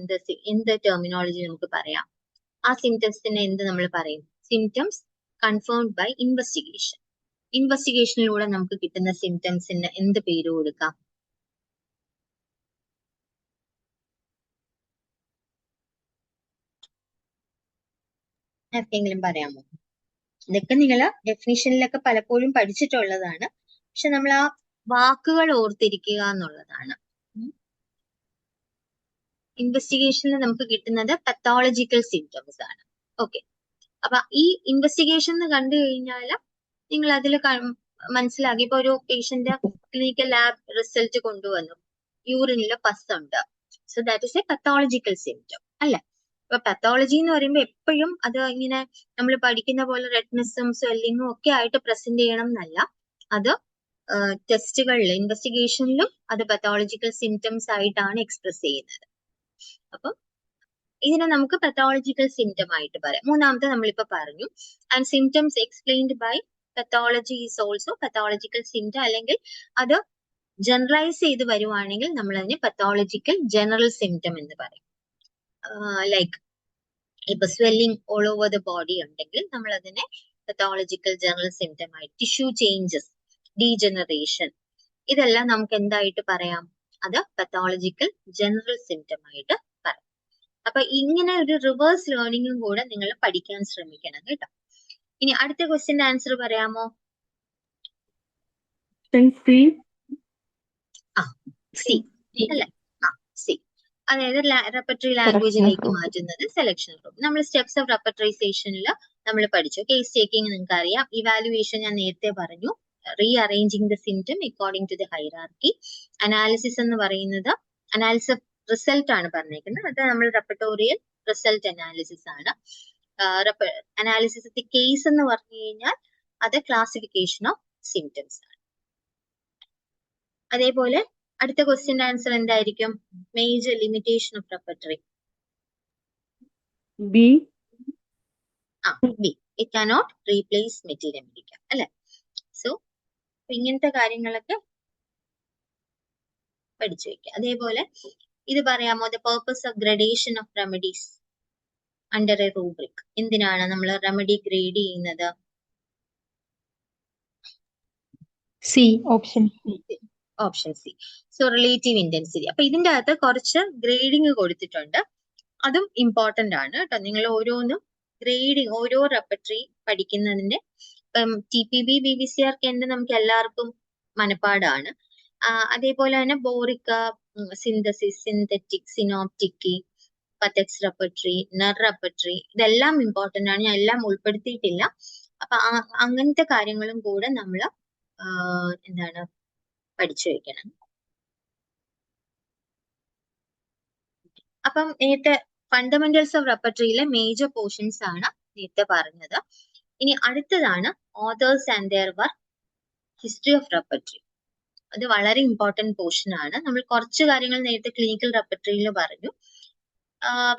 എന്ത് ടെർമിനോളജി നമുക്ക് പറയാം? ആ സിംറ്റംസിനെ എന്ത് നമ്മൾ പറയും? Symptoms confirmed by investigation. ഇൻവെസ്റ്റിഗേഷനിലൂടെ നമുക്ക് കിട്ടുന്ന സിംറ്റംസിന് എന്ത് പേര് കൊടുക്കാം? ആർക്കെങ്കിലും പറയാമോ? ഇതൊക്കെ നിങ്ങൾ ഡെഫിനിഷനിലൊക്കെ പലപ്പോഴും പഠിച്ചിട്ടുള്ളതാണ്, പക്ഷെ നമ്മൾ ആ വാക്കുകൾ ഓർത്തിരിക്കുക എന്നുള്ളതാണ്. ഇൻവെസ്റ്റിഗേഷനിൽ നമുക്ക് കിട്ടുന്നത് പത്തോളജിക്കൽ സിംറ്റംസ് ആണ്. ഓക്കെ, അപ്പൊ ഈ ഇൻവെസ്റ്റിഗേഷൻ എന്ന് കണ്ടു കഴിഞ്ഞാൽ നിങ്ങൾ അതിൽ മനസ്സിലാക്കി. ഇപ്പൊ ഒരു പേഷ്യന്റ് ക്ലിനിക്കൽ ലാബ് റിസൾട്ട് കൊണ്ടുവന്നു, യൂറിനിൽ പസ് ഉണ്ട്, so that is A pathological symptom അല്ലെ? അപ്പൊ പത്തോളജി എന്ന് പറയുമ്പോൾ എപ്പോഴും അത് ഇങ്ങനെ നമ്മൾ പഠിക്കുന്ന പോലെ റെഡ്നെസ്സും സ്വെല്ലിങ്ങും ഒക്കെ ആയിട്ട് പ്രസന്റ് ചെയ്യണം എന്നല്ല. അത് ടെസ്റ്റുകളിൽ ഇൻവെസ്റ്റിഗേഷനിലും അത് പത്തോളജിക്കൽ സിംറ്റംസ് ആയിട്ടാണ് എക്സ്പ്രസ് ചെയ്യുന്നത്. അപ്പം ഇതിനെ നമുക്ക് പത്തോളജിക്കൽ സിംറ്റം ആയിട്ട് പറയാം. മൂന്നാമത്തെ നമ്മളിപ്പോ പറഞ്ഞു, and symptoms explained by pathology is also pathological symptom. അല്ലെങ്കിൽ അത് ജനറലൈസ് ചെയ്ത് വരുവാണെങ്കിൽ നമ്മൾ അതിനെ പത്തോളജിക്കൽ ജനറൽ സിംറ്റം എന്ന് പറയും. ലൈക്ക് ഇപ്പൊ swelling all over the body ഉണ്ടെങ്കിൽ നമ്മൾ അതിനെ പത്തോളജിക്കൽ ജനറൽ സിംറ്റം ആയിട്ട്, ടിഷ്യൂ ചേഞ്ചസ്, ഡീജനറേഷൻ, ഇതെല്ലാം നമുക്ക് എന്തായിട്ട് പറയാം? അത് പത്തോളജിക്കൽ ജനറൽ സിംറ്റം ആയിട്ട് പറയാം. അപ്പൊ ഇങ്ങനെ ഒരു റിവേഴ്സ് ലേണിംഗും കൂടെ നിങ്ങൾ പഠിക്കാൻ ശ്രമിക്കണം കേട്ടോ. ഇനി അടുത്ത ക്വസ്റ്റ്യന്റെ ആൻസർ പറയാമോ? സി അല്ലെ? സി, അതായത് റെപ്പർട്ടറി ലാംഗ്വേജിലേക്ക് മാറ്റുന്നത് സെലക്ഷൻ ഗ്രൂപ്പ്. നമ്മൾ സ്റ്റെപ്സ് ഓഫ് റെപ്പർട്ടറൈസേഷനിൽ നമ്മൾ പഠിച്ചു. കേസ് ടേക്കിംഗ് നിങ്ങൾക്ക് അറിയാം. ഇവാലുവേഷൻ ഞാൻ നേരത്തെ പറഞ്ഞു, rearranging the symptom according to the hierarchy. Analysis എന്ന് പറയുന്നത് അനാലിസിസ് റിസൾട്ട് ആണ് പറഞ്ഞേക്കുന്നത്, അത് നമ്മൾ റെപ്പർട്ടോറിയൽ റിസൾട്ട് അനാലിസിസ് ആണ്. അനാലിസിസ് ഓഫ് ദി കേസ് എന്ന് പറഞ്ഞു കഴിഞ്ഞാൽ അത് ക്ലാസിഫിക്കേഷൻ ഓഫ് സിംറ്റംസ് ആണ്. അതേപോലെ അടുത്ത ക്വസ്റ്റ്യന്റെ ആൻസർ എന്തായിരിക്കും? Major limitation of repertory. B. It cannot replace material medica അല്ലെ? സോ ഇങ്ങനത്തെ കാര്യങ്ങളൊക്കെ പഠിച്ചു വെക്കുക. അതേപോലെ ഇത് പറയാമോ? The purpose of gradation of remedies under a rubric. എന്തിനാണ് നമ്മൾ റെമഡി ഗ്രേഡ് ചെയ്യുന്നത്? C, option C. So relative intensity. അപ്പൊ ഇതിന്റെ അകത്ത് കുറച്ച് ഗ്രേഡിങ് കൊടുത്തിട്ടുണ്ട്, അതും ഇമ്പോർട്ടന്റ് ആണ് കേട്ടോ. നിങ്ങൾ ഓരോന്നും ഗ്രേഡിങ്, ഓരോ റെപ്പർട്ടറി പഠിക്കുന്നതിന്റെ ഇപ്പം TPB BBCR കെന്റ് നമുക്ക് എല്ലാവർക്കും മനപ്പാടാണ്. അതേപോലെ തന്നെ ബോറിക്ക, synthesis, synthetic, synoptic, പതെക്സ് repertory, നെർ repertory, ഇതെല്ലാം ഇമ്പോർട്ടന്റ് ആണ്. ഞാൻ എല്ലാം ഉൾപ്പെടുത്തിയിട്ടില്ല. അപ്പൊ അങ്ങനത്തെ കാര്യങ്ങളും കൂടെ നമ്മൾ എന്താണ് പഠിച്ചു വെക്കണം. അപ്പം നേരത്തെ ഫണ്ടമെന്റൽസ് ഓഫ് റെപ്പർട്ടറിയിലെ മേജർ പോർഷൻസ് ആണ് നേരത്തെ പറഞ്ഞത്. ഇനി അടുത്തതാണ് authors and their work, history of repertory. അത് വളരെ ഇമ്പോർട്ടന്റ് പോർഷൻ ആണ്. നമ്മൾ കുറച്ച് കാര്യങ്ങൾ നേരത്തെ ക്ലിനിക്കൽ റെപ്പർട്ടറിയിൽ പറഞ്ഞു,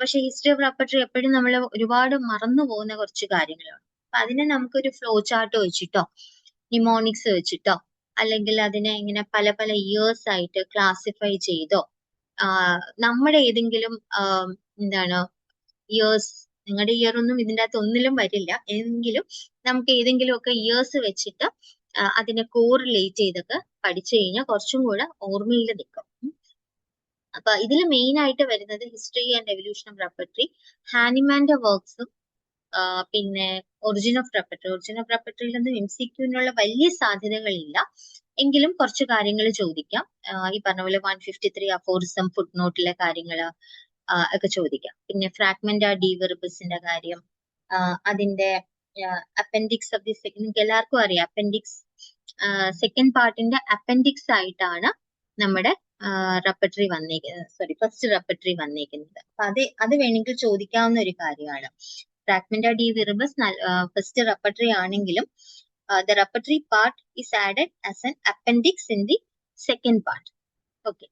പക്ഷെ ഹിസ്റ്ററി ഓഫ് റെപ്പർട്ടറി എപ്പോഴും നമ്മൾ ഒരുപാട് മറന്നു പോകുന്ന കുറച്ച് കാര്യങ്ങളാണ്. അപ്പൊ അതിനെ നമുക്കൊരു ഫ്ലോ ചാർട്ട് വെച്ചിട്ടോ നിമോണിക്സ് വെച്ചിട്ടോ അല്ലെങ്കിൽ അതിനെ ഇങ്ങനെ പല പല ഇയേഴ്സ് ആയിട്ട് ക്ലാസിഫൈ ചെയ്തോ, നമ്മുടെ ഏതെങ്കിലും എന്താണ് ഇയേഴ്സ്, നിങ്ങളുടെ ഇയർ ഒന്നും ഇതിൻ്റെ അകത്ത് ഒന്നിലും വരില്ല, എങ്കിലും നമുക്ക് ഏതെങ്കിലും ഒക്കെ ഇയേഴ്സ് വെച്ചിട്ട് അതിനെ കോറിലേറ്റ് ചെയ്തൊക്കെ പഠിച്ചു കഴിഞ്ഞാൽ കുറച്ചും കൂടെ ഓർമ്മയിൽ നിൽക്കും. അപ്പൊ ഇതിൽ മെയിൻ ആയിട്ട് വരുന്നത് history and evolution of repertory, ഹാനിമാന്റെ വർക്ക്സും, പിന്നെ ഒറിജിൻ ഓഫ് റെപ്പർട്ടറിയിൽ നിന്ന് MCQനുള്ള വലിയ സാധ്യതകളില്ല, എങ്കിലും കുറച്ച് കാര്യങ്ങൾ ചോദിക്കാം. ഈ പറഞ്ഞ പോലെ 153 അഫോറിസം ഫുട് നോട്ടിലെ കാര്യങ്ങൾ ഒക്കെ ചോദിക്കാം. പിന്നെ ഫ്രാഗ്മെന്റ് ഡി വെർബസിന്റെ കാര്യം, അതിന്റെ അപ്പൻഡിക്സ് ഓഫ് ദി സെക്കൻഡ്, നിങ്ങൾക്ക് എല്ലാവർക്കും അറിയാം അപ്പൻഡിക്സ് സെക്കൻഡ് പാർട്ടിന്റെ അപ്പൻഡിക്സ് ആയിട്ടാണ് നമ്മുടെ റെപ്പർട്ടറി വന്നേക്കുന്നത്, ഫസ്റ്റ് റെപ്പർട്ടറി വന്നേക്കുന്നത്. അപ്പൊ അത് വേണമെങ്കിൽ ചോദിക്കാവുന്ന ഒരു കാര്യമാണ്. ഫ്രാഗ്മെന്റ് ഡി വെർബസ് ഫസ്റ്റ് റെപ്പർട്ടറി ആണെങ്കിലും the repertory part is added as an appendix in the second part. Okay.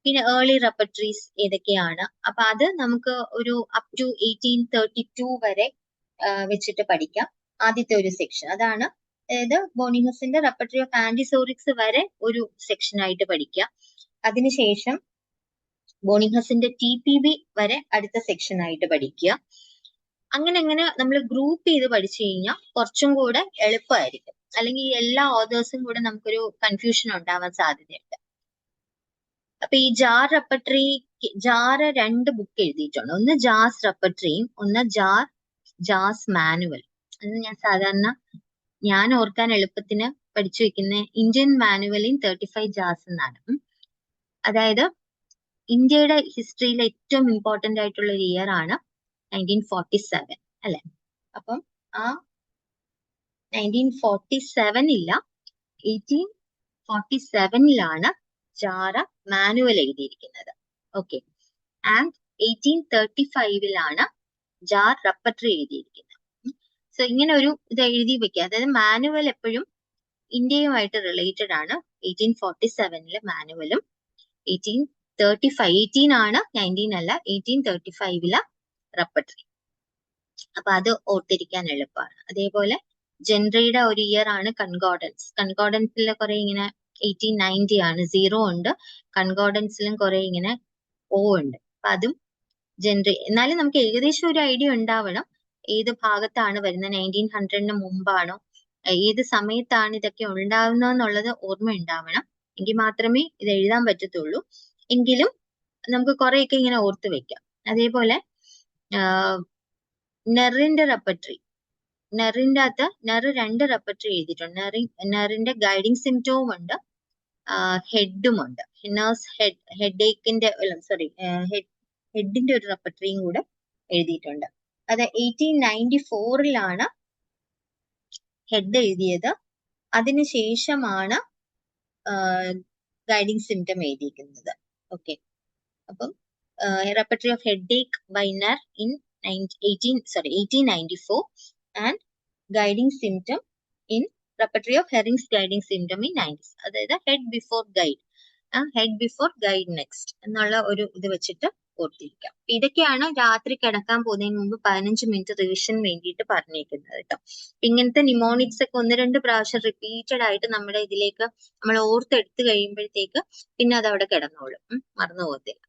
പിന്നെ ഏർലി റെപ്പർട്ടറീസ് ഏതൊക്കെയാണ്, അപ്പൊ അത് നമുക്ക് ഒരു അപ് ടു 1832 വരെ വെച്ചിട്ട് പഠിക്കാം. ആദ്യത്തെ ഒരു സെക്ഷൻ അതാണ്, അതായത് ബോണിങ്ങസിന്റെ റെപ്പർട്ടറി ഓഫ് ആന്റിസോറിക്സ് വരെ ഒരു സെക്ഷൻ ആയിട്ട് പഠിക്കാം. അതിനുശേഷം ബോണിങ്ങസിന്റെ TPB വരെ അടുത്ത സെക്ഷൻ ആയിട്ട് പഠിക്കുക. അങ്ങനെ നമ്മൾ ഗ്രൂപ്പ് ചെയ്ത് പഠിച്ചു കഴിഞ്ഞാൽ കുറച്ചും കൂടെ എളുപ്പമായിരിക്കും. അല്ലെങ്കിൽ ഈ എല്ലാ ഓതേഴ്സും കൂടെ നമുക്കൊരു കൺഫ്യൂഷൻ ഉണ്ടാവാൻ സാധ്യതയുണ്ട്. അപ്പൊ ഈ ജാർ റെപ്പർട്ടറി, ജാറ് 2 ബുക്ക് എഴുതിയിട്ടുണ്ട്. ഒന്ന് ജാസ് റെപ്പർട്ടറിയും ഒന്ന് ജാസ് മാനുവൽ. അത് ഞാൻ ഓർക്കാൻ എളുപ്പത്തിന് പഠിച്ചു വെക്കുന്ന ഇന്ത്യൻ മാനുവൽ ഇൻ 35 ജാസ് എന്നാണ്. അതായത് ഇന്ത്യയുടെ ഹിസ്റ്ററിയിലെ ഏറ്റവും ഇമ്പോർട്ടന്റ് ആയിട്ടുള്ള ഒരു ഇയർ ആണ് 1947 അല്ലെ. അപ്പം ആ 1947 ഇല്ല, 1847 ജാറ മാനുവൽ എഴുതിയിരിക്കുന്നത്. ഓക്കെ. ആൻഡ് 1835 ജാർ റെപ്പർട്ടറി എഴുതിയിരിക്കുന്നത്. സോ ഇങ്ങനെ ഒരു ഇത് എഴുതി വെക്കുക. അതായത് മാനുവൽ എപ്പോഴും ഇന്ത്യയുമായിട്ട് റിലേറ്റഡ് ആണ്. 1847 മാനുവലും 18 ആണ്, 19 അല്ല, 1835 റെപ്പർട്ടറി. അപ്പൊ അത് ഓർത്തിരിക്കാൻ എളുപ്പമാണ്. അതേപോലെ ജനറയുടെ ഒരു ഇയർ ആണ് കൺകോർഡൻസ്. കൺകോർഡൻസിലെ കുറെ ഇങ്ങനെ 1890 ആണ്, 0 ഉണ്ട്. കൺകോർഡൻസിലും കുറെ ഇങ്ങനെ O ഉണ്ട്. അപ്പൊ അതും ജനറ. എന്നാലും നമുക്ക് ഏകദേശം ഒരു ഐഡിയ ഉണ്ടാവണം ഏത് ഭാഗത്താണ് വരുന്നത്, 1900 മുമ്പാണോ, ഏത് സമയത്താണ് ഇതൊക്കെ ഉണ്ടാവുന്നതെന്നുള്ളത് ഓർമ്മ ഉണ്ടാവണം. എങ്കിൽ മാത്രമേ ഇത് എഴുതാൻ പറ്റത്തുള്ളൂ. എങ്കിലും നമുക്ക് കുറെയൊക്കെ ഇങ്ങനെ ഓർത്ത് വെക്കാം. അതേപോലെ നെറിന്റെ റെപ്പർട്ടറി, നെറിന്റെ അകത്ത് 2 റെപ്പർട്ടറി എഴുതിയിട്ടുണ്ട്. നെറിന്റെ ഗൈഡിങ് സിംറ്റവും ഉണ്ട്, ഹെഡും ഉണ്ട്. ഹെഡിന്റെ ഒരു റെപ്പർട്ടറിയും കൂടെ എഴുതിയിട്ടുണ്ട്. അത് 1894 ഹെഡ് എഴുതിയത്. അതിനുശേഷമാണ് ഗൈഡിങ് സിംറ്റം എഴുതിയിരിക്കുന്നത്. ഓക്കെ. അപ്പം repertory of headache by Knerr in 1894 and guiding symptom in repertory of Herring's guiding symptom in 90s. അതായത് ഹെഡ് ബിഫോർ ഗൈഡ് നെക്സ്റ്റ് എന്നുള്ള ഒരു ഇത് വെച്ചിട്ട് ഓർത്തിരിക്കാം. ഇതൊക്കെയാണ് രാത്രി കിടക്കാൻ പോകുന്നതിന് മുമ്പ് 15 മിനിറ്റ് റിവിഷൻ വേണ്ടിയിട്ട് പറഞ്ഞേക്കുന്നത് കേട്ടോ. ഇങ്ങനത്തെ നിമോണിക്സ് ഒക്കെ 1-2 പ്രാവശ്യം റിപ്പീറ്റഡ് ആയിട്ട് നമ്മുടെ ഇതിലേക്ക് നമ്മൾ ഓർത്തെടുത്ത് കഴിയുമ്പോഴത്തേക്ക് പിന്നെ അത് അവിടെ കിടന്നോളും, മറന്നു പോകത്തില്ല.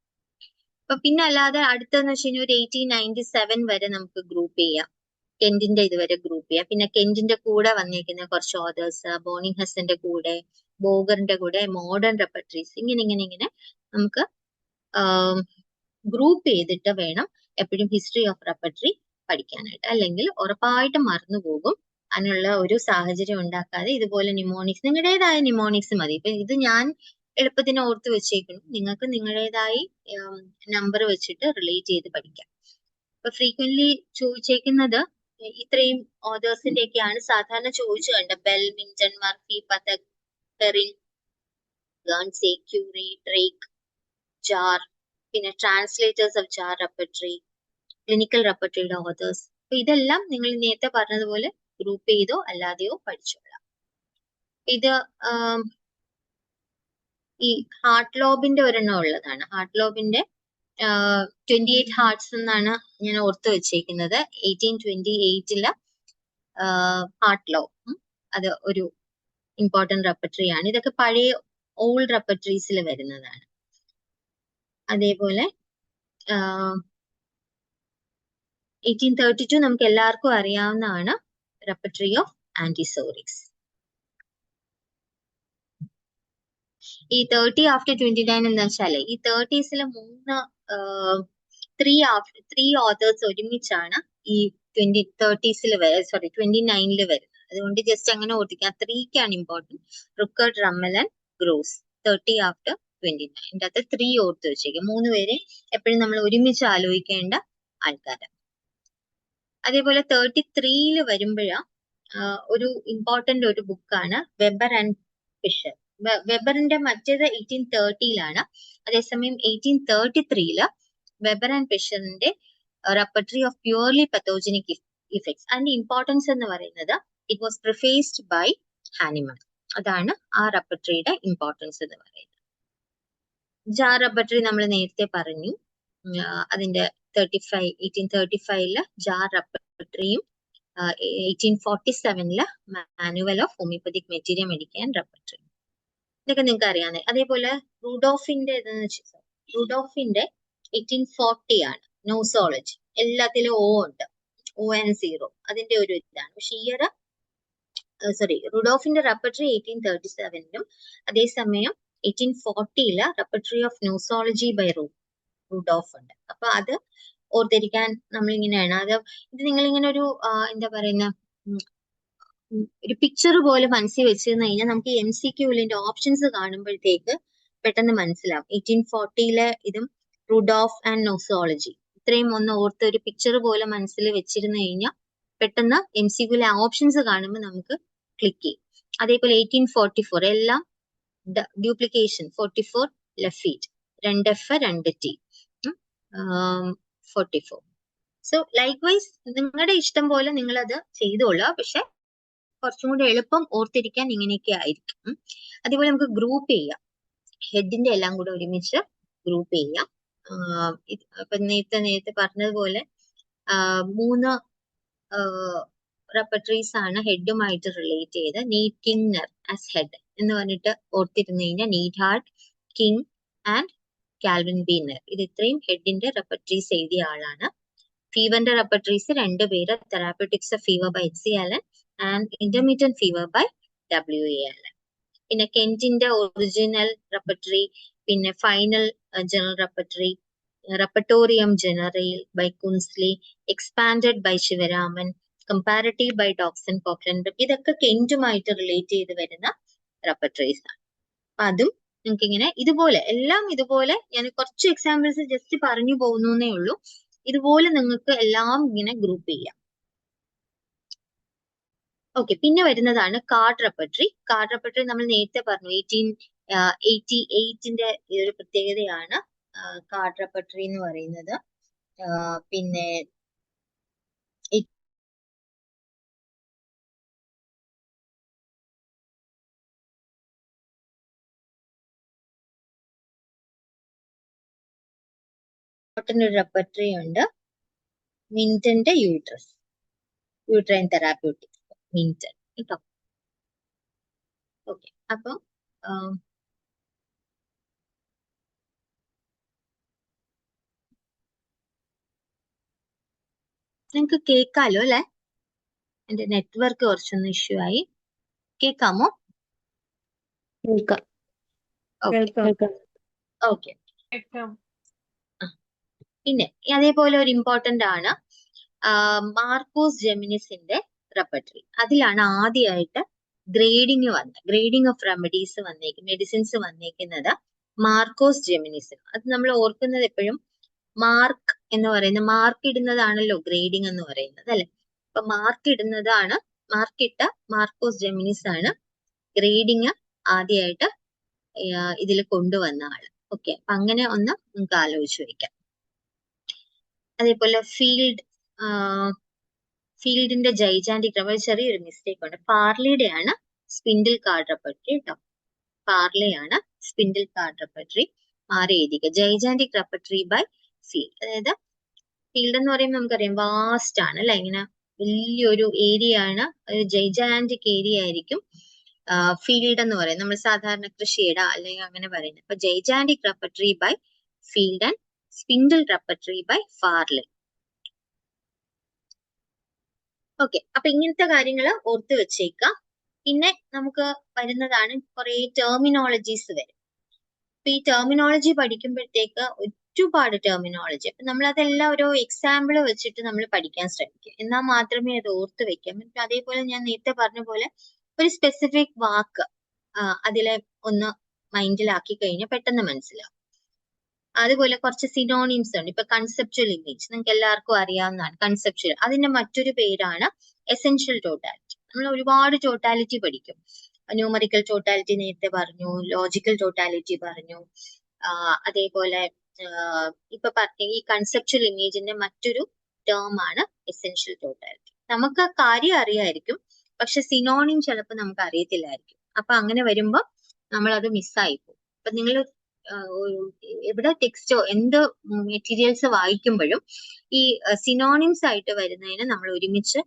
അപ്പൊ പിന്നെ അല്ലാതെ അടുത്തെന്ന് വെച്ച് കഴിഞ്ഞാൽ ഒരു 1897 വരെ നമുക്ക് ഗ്രൂപ്പ് ചെയ്യാം. കെന്റിന്റെ ഇതുവരെ ഗ്രൂപ്പ് ചെയ്യാം. പിന്നെ കെന്റിന്റെ കൂടെ വന്നിരിക്കുന്ന കുറച്ച് ഓതേഴ്സ്, ബോണിംഗ്ഹസിന്റെ കൂടെ, ബോഗറിന്റെ കൂടെ, മോഡേൺ റെപ്പർട്ടറീസ്, ഇങ്ങനെ നമുക്ക് ഗ്രൂപ്പ് ചെയ്തിട്ട് വേണം എപ്പോഴും ഹിസ്റ്ററി ഓഫ് റെപ്പർട്ടറി പഠിക്കാനായിട്ട്. അല്ലെങ്കിൽ ഉറപ്പായിട്ടും മറന്നുപോകും. അതിനുള്ള ഒരു സാഹചര്യം ഉണ്ടാക്കാതെ ഇതുപോലെ നിമോണിക്സ്, നിങ്ങളുടേതായ നിമോണിക്സ് മതി. ഇപ്പൊ ഇത് ഞാൻ എളുപ്പത്തിന് ഓർത്ത് വെച്ചേക്കണം. നിങ്ങൾക്ക് നിങ്ങളുടേതായി നമ്പർ വെച്ചിട്ട് റിലേറ്റ് ചെയ്ത് പഠിക്കാം. ഇപ്പൊ ഫ്രീക്വന്റ്ലി ചോദിച്ചേക്കുന്നത് ഇത്രയും ഓതേഴ്സിന്റെ ഒക്കെയാണ് സാധാരണ ചോദിച്ചു കണ്ട. Bell, Minton, Murphy, Pathak, Perrin, Guernsey, Currie, Drake, Jahr, പിന്നെ translators of Jahr repertory, clinical റെപ്പർട്ടറിയുടെ ഓതേഴ്സ്. അപ്പൊ ഇതെല്ലാം നിങ്ങൾ നേരത്തെ പറഞ്ഞതുപോലെ ഗ്രൂപ്പ് ചെയ്തോ അല്ലാതെയോ പഠിച്ചോളാം. ഇത് ഈ ഹാർട്ട് ലോബിന്റെ ഒരെണ്ണം ഉള്ളതാണ്. ഹാർട്ട് ലോബിന്റെ 28 ഹാർട്സ് എന്നാണ് ഞാൻ ഓർത്ത് വെച്ചേക്കുന്നത്. 1828 ഹാർട്ട് ലോബ്, അത് ഒരു ഇമ്പോർട്ടന്റ് റെപ്പർട്ടറി ആണ്. ഇതൊക്കെ പഴയ ഓൾഡ് റെപ്പർട്ടറീസിൽ വരുന്നതാണ്. അതേപോലെ 1832 നമുക്ക് എല്ലാവർക്കും അറിയാവുന്നതാണ്, റെപ്പർട്ടറി ഓഫ് ആന്റിസോറിക്സ്. ഈ 30 ആഫ്റ്റർ 29 എന്ന് വെച്ചാല് ഈ 30s മൂന്ന് ത്രീ ഓതേഴ്സ് ഒരുമിച്ചാണ് ഈ 30s സോറി 29 വരുന്നത്. അതുകൊണ്ട് ജസ്റ്റ് അങ്ങനെ ഓർത്തിക്കാം. 3ക്കാണ് important. Ruckert, Rummel and Gross 30 after 29. ഇതിൻ്റെ അകത്ത് 3 ഓർത്ത് വെച്ചേക്കും. 3 പേരെ എപ്പോഴും നമ്മൾ ഒരുമിച്ച് ആലോചിക്കേണ്ട ആൾക്കാരാണ്. അതേപോലെ 33 വരുമ്പോഴാ ഒരു ഇമ്പോർട്ടന്റ് ഒരു ബുക്കാണ് വെബർ ആൻഡ് ഫിഷർ. വെബറിന്റെ മറ്റേത് 1830 അതേസമയം 1833 വെബർ ആൻഡ് ഫിഷറിന്റെ repertory of purely pathogenic effects. അതിന്റെ ഇമ്പോർട്ടൻസ് എന്ന് പറയുന്നത് it was prefaced by Hahnemann. അതാണ് ആ റെപ്പർട്ടറിയുടെ ഇമ്പോർട്ടൻസ് എന്ന് പറയുന്നത്. ജാർ റെപ്പർട്ടറി നമ്മൾ നേരത്തെ പറഞ്ഞു. അതിന്റെ 1835 ജാർ റെപ്പർട്ടറിയും 1847 manual of homoeopathic material medica and repertory. ഇതൊക്കെ നിങ്ങൾക്ക് അറിയാവുന്ന. അതേപോലെ റുഡോഫിന്റെ 1840 ആണ് നോസോളജി. എല്ലാത്തിലും O ഉണ്ട്, ON0 അതിന്റെ ഒരു ഇതാണ്. പക്ഷെ റുഡോഫിന്റെ റെപ്പർട്ടറി 1837 അതേസമയം 1840 റെപ്പർട്ടറി ഓഫ് നോസോളജി ബൈ റുഡോഫ് ഉണ്ട്. അപ്പൊ അത് ഓർത്തിരിക്കാൻ നമ്മളിങ്ങനെയാണ്. ഇത് നിങ്ങളിങ്ങനെ ഒരു എന്താ പറയുന്ന ഒരു പിക്ചർ പോലെ മനസ്സിൽ വെച്ചിരുന്നു കഴിഞ്ഞാൽ നമുക്ക് MCQന്റെ ഓപ്ഷൻസ് കാണുമ്പോഴത്തേക്ക് പെട്ടെന്ന് മനസ്സിലാവും. 1840 ഇതും റുഡോഫ് ആൻഡ് നോസോളജി ഇത്രയും ഒന്ന് ഓർത്ത് ഒരു പിക്ചർ പോലെ മനസ്സിൽ വെച്ചിരുന്നു കഴിഞ്ഞാൽ പെട്ടെന്ന് MCQലെ ഓപ്ഷൻസ് കാണുമ്പോൾ നമുക്ക് ക്ലിക്ക് ചെയ്യും. അതേപോലെ 1844 എല്ലാം ഡ്യൂപ്ലിക്കേഷൻ 44 ലെഫീറ്റ് 2F 2T 44. So likewise നിങ്ങളുടെ ഇഷ്ടം പോലെ നിങ്ങൾ അത് ചെയ്തോളുക. പക്ഷെ കുറച്ചും കൂടി എളുപ്പം ഓർത്തിരിക്കാൻ ഇങ്ങനെയൊക്കെ ആയിരിക്കും. അതേപോലെ നമുക്ക് ഗ്രൂപ്പ് ചെയ്യാം. ഹെഡിന്റെ എല്ലാം കൂടെ ഒരുമിച്ച് ഗ്രൂപ്പ് ചെയ്യാം. ഇപ്പൊ നേരത്തെ പറഞ്ഞതുപോലെ 3 റെപ്പർട്ടറീസ് ആണ് ഹെഡുമായിട്ട് റിലേറ്റ് ചെയ്ത്. നീഡ് കിങ്നർ ആസ് ഹെഡ് എന്ന് പറഞ്ഞിട്ട് ഓർത്തിരുന്നു കഴിഞ്ഞാൽ Neidhard, King and Calvin B Knerr ഇത് ഇത്രയും ഹെഡിന്റെ റെപ്പർട്ടറീസ് എഴുതിയ ആളാണ്. ഫീവറിന്റെ റെപ്പർട്ടറീസ് 2 പേര്, therapeutics of fever by HC Allen and intermediate fever by WA Allen. പിന്നെ കെന്റിന്റെ ഒറിജിനൽ റെപ്പർട്ടറി, പിന്നെ final general repertory, repertorium general by Kunzli, expanded by Sivaraman, comparative by Dockx കോക്ലൻ. ഇതൊക്കെ കെന്റുമായിട്ട് റിലേറ്റ് ചെയ്ത് വരുന്ന റെപ്പർട്ടറീസ് ആണ്. അപ്പൊ അതും നിങ്ങൾക്ക് ഇങ്ങനെ ഇതുപോലെ എല്ലാം ഇതുപോലെ ഞാൻ കുറച്ച് എക്സാമ്പിൾസ് ജസ്റ്റ് പറഞ്ഞു പോകുന്നേ ഉള്ളൂ. ഇതുപോലെ നിങ്ങൾക്ക് എല്ലാം ഇങ്ങനെ ഗ്രൂപ്പ് ചെയ്യാം. ഓക്കെ, പിന്നെ വരുന്നതാണ് കാർഡ് റെപ്പർട്ടറി. കാർഡ് റെപ്പർട്ടറി നമ്മൾ നേരത്തെ പറഞ്ഞു 1888 ഒരു പ്രത്യേകതയാണ് കാർഡ് റെപ്പർട്ടറി എന്ന് പറയുന്നത്. പിന്നെ ഒരു റെപ്പർട്ടറി ഉണ്ട്, മിന്റന്റെ യൂട്രൈൻ തെറാപ്യൂട്ടിക് മിന്റൻ കേട്ടോ. ഓക്കെ, അപ്പം നിങ്ങൾക്ക് കേൾക്കാലോ അല്ലെ? എന്റെ നെറ്റ്വർക്ക് കുറച്ചൊന്ന് ഇഷ്യൂ ആയി. കേൾക്കാമോ? ഓക്കെ. പിന്നെ അതേപോലെ ഒരു ഇമ്പോർട്ടന്റ് ആണ് മാർക്കോസ് ജെമിനിസിന്റെ റെപ്പർട്ടറി. അതിലാണ് ആദ്യമായിട്ട് ഗ്രേഡിംഗ് ഓഫ് മെഡിസിൻസ് വന്നേക്കുന്നത് മാർക്കോസ് ജെമിനിസ്. അത് നമ്മൾ ഓർക്കുന്നത് എപ്പോഴും മാർക്ക് എന്ന് പറയുന്നത്, മാർക്ക് ഇടുന്നതാണല്ലോ ഗ്രേഡിംഗ് എന്ന് പറയുന്നത് അല്ലെ. അപ്പൊ മാർക്കിട്ട മാർക്കോസ് ജെമിനിസ് ആണ് ഗ്രേഡിംഗ് ആദ്യമായിട്ട് ഇതിൽ കൊണ്ടുവന്ന ആള്. ഓക്കെ, അപ്പൊ അങ്ങനെ ഒന്ന് നമുക്ക് ആലോചിച്ച് വയ്ക്കാം. അതേപോലെ ഫീൽഡിന്റെ ജൈജാന്റിക് ചെറിയൊരു മിസ്റ്റേക്ക് ഉണ്ട്. പാർലിയുടെ ആണ് സ്പിൻഡിൽ കാർഡ് റെപ്പർട്ടറി കേട്ടോ. പാർലിയാണ് സ്പിൻഡിൽ കാർഡ് റെപ്പർട്ടറി. മാറി എഴുതിക്കുക. Gigantic repertory by Field. അതായത് ഫീൽഡ് എന്ന് പറയുമ്പോൾ നമുക്കറിയാം വാസ്റ്റ് ആണ് അല്ലെ, ഇങ്ങനെ വലിയൊരു ഏരിയ ആണ്, ഒരു ജൈജാന്റിക് ഏരിയ ആയിരിക്കും ഫീൽഡ് എന്ന് പറയുന്നത്. നമ്മൾ സാധാരണ കൃഷിയിട അല്ലെങ്കിൽ അങ്ങനെ പറയുന്നത്. അപ്പൊ gigantic repertory by Field and spindle repertory by Farley. Okay, അപ്പൊ ഇങ്ങനത്തെ കാര്യങ്ങൾ ഓർത്ത് വെച്ചേക്കാം. പിന്നെ നമുക്ക് വരുന്നതാണ് കുറെ ടെർമിനോളജീസ് വരും. അപ്പൊ ഈ ടെർമിനോളജി പഠിക്കുമ്പോഴത്തേക്ക് ഒരുപാട് ടെർമിനോളജി, അപ്പൊ നമ്മൾ അതെല്ലാം ഓരോ എക്സാമ്പിൾ വെച്ചിട്ട് നമ്മൾ പഠിക്കാൻ ശ്രമിക്കും, എന്നാൽ മാത്രമേ അത് ഓർത്ത് വെക്കാൻ പറ്റൂ. അതേപോലെ ഞാൻ നേരത്തെ പറഞ്ഞ പോലെ ഒരു സ്പെസിഫിക് വാക്ക് അതിലെ ഒന്ന് മൈൻഡിലാക്കി കഴിഞ്ഞാൽ പെട്ടെന്ന് മനസ്സിലാവും. അതുപോലെ കുറച്ച് സിനോണിംസ് ഉണ്ട്. ഇപ്പൊ കൺസെപ്ച്വൽ ഇമേജ് നിങ്ങൾക്ക് എല്ലാവർക്കും അറിയാവുന്നതാണ്. കൺസെപ്ച്വൽ അതിന്റെ മറ്റൊരു പേരാണ് എസെൻഷ്യൽ ടോട്ടാലിറ്റി. നമ്മൾ ഒരുപാട് ടോട്ടാലിറ്റി പഠിക്കും. ന്യൂമറിക്കൽ ടോട്ടാലിറ്റി നേരത്തെ പറഞ്ഞു, ലോജിക്കൽ ടോട്ടാലിറ്റി പറഞ്ഞു. അതേപോലെ ഇപ്പൊ പറഞ്ഞ ഈ കൺസെപ്ച്വൽ ഇമേജിന്റെ മറ്റൊരു ടേം ആണ് എസെൻഷ്യൽ ടോട്ടാലിറ്റി. നമുക്ക് കാര്യം അറിയായിരിക്കും, പക്ഷെ സിനോണിം ചിലപ്പോൾ നമുക്ക് അറിയത്തില്ലായിരിക്കും. അപ്പൊ അങ്ങനെ വരുമ്പോ നമ്മൾ അത് മിസ്സായി പോകും. അപ്പൊ നിങ്ങൾ എവിടെ ടെക്സ്റ്റോ എന്ത് മെറ്റീരിയൽസ് വായിക്കുമ്പോഴും ഈ സിനോണിംസ് ആയിട്ട് വരുന്നതിന് നമ്മൾ ഒരുമിച്ച്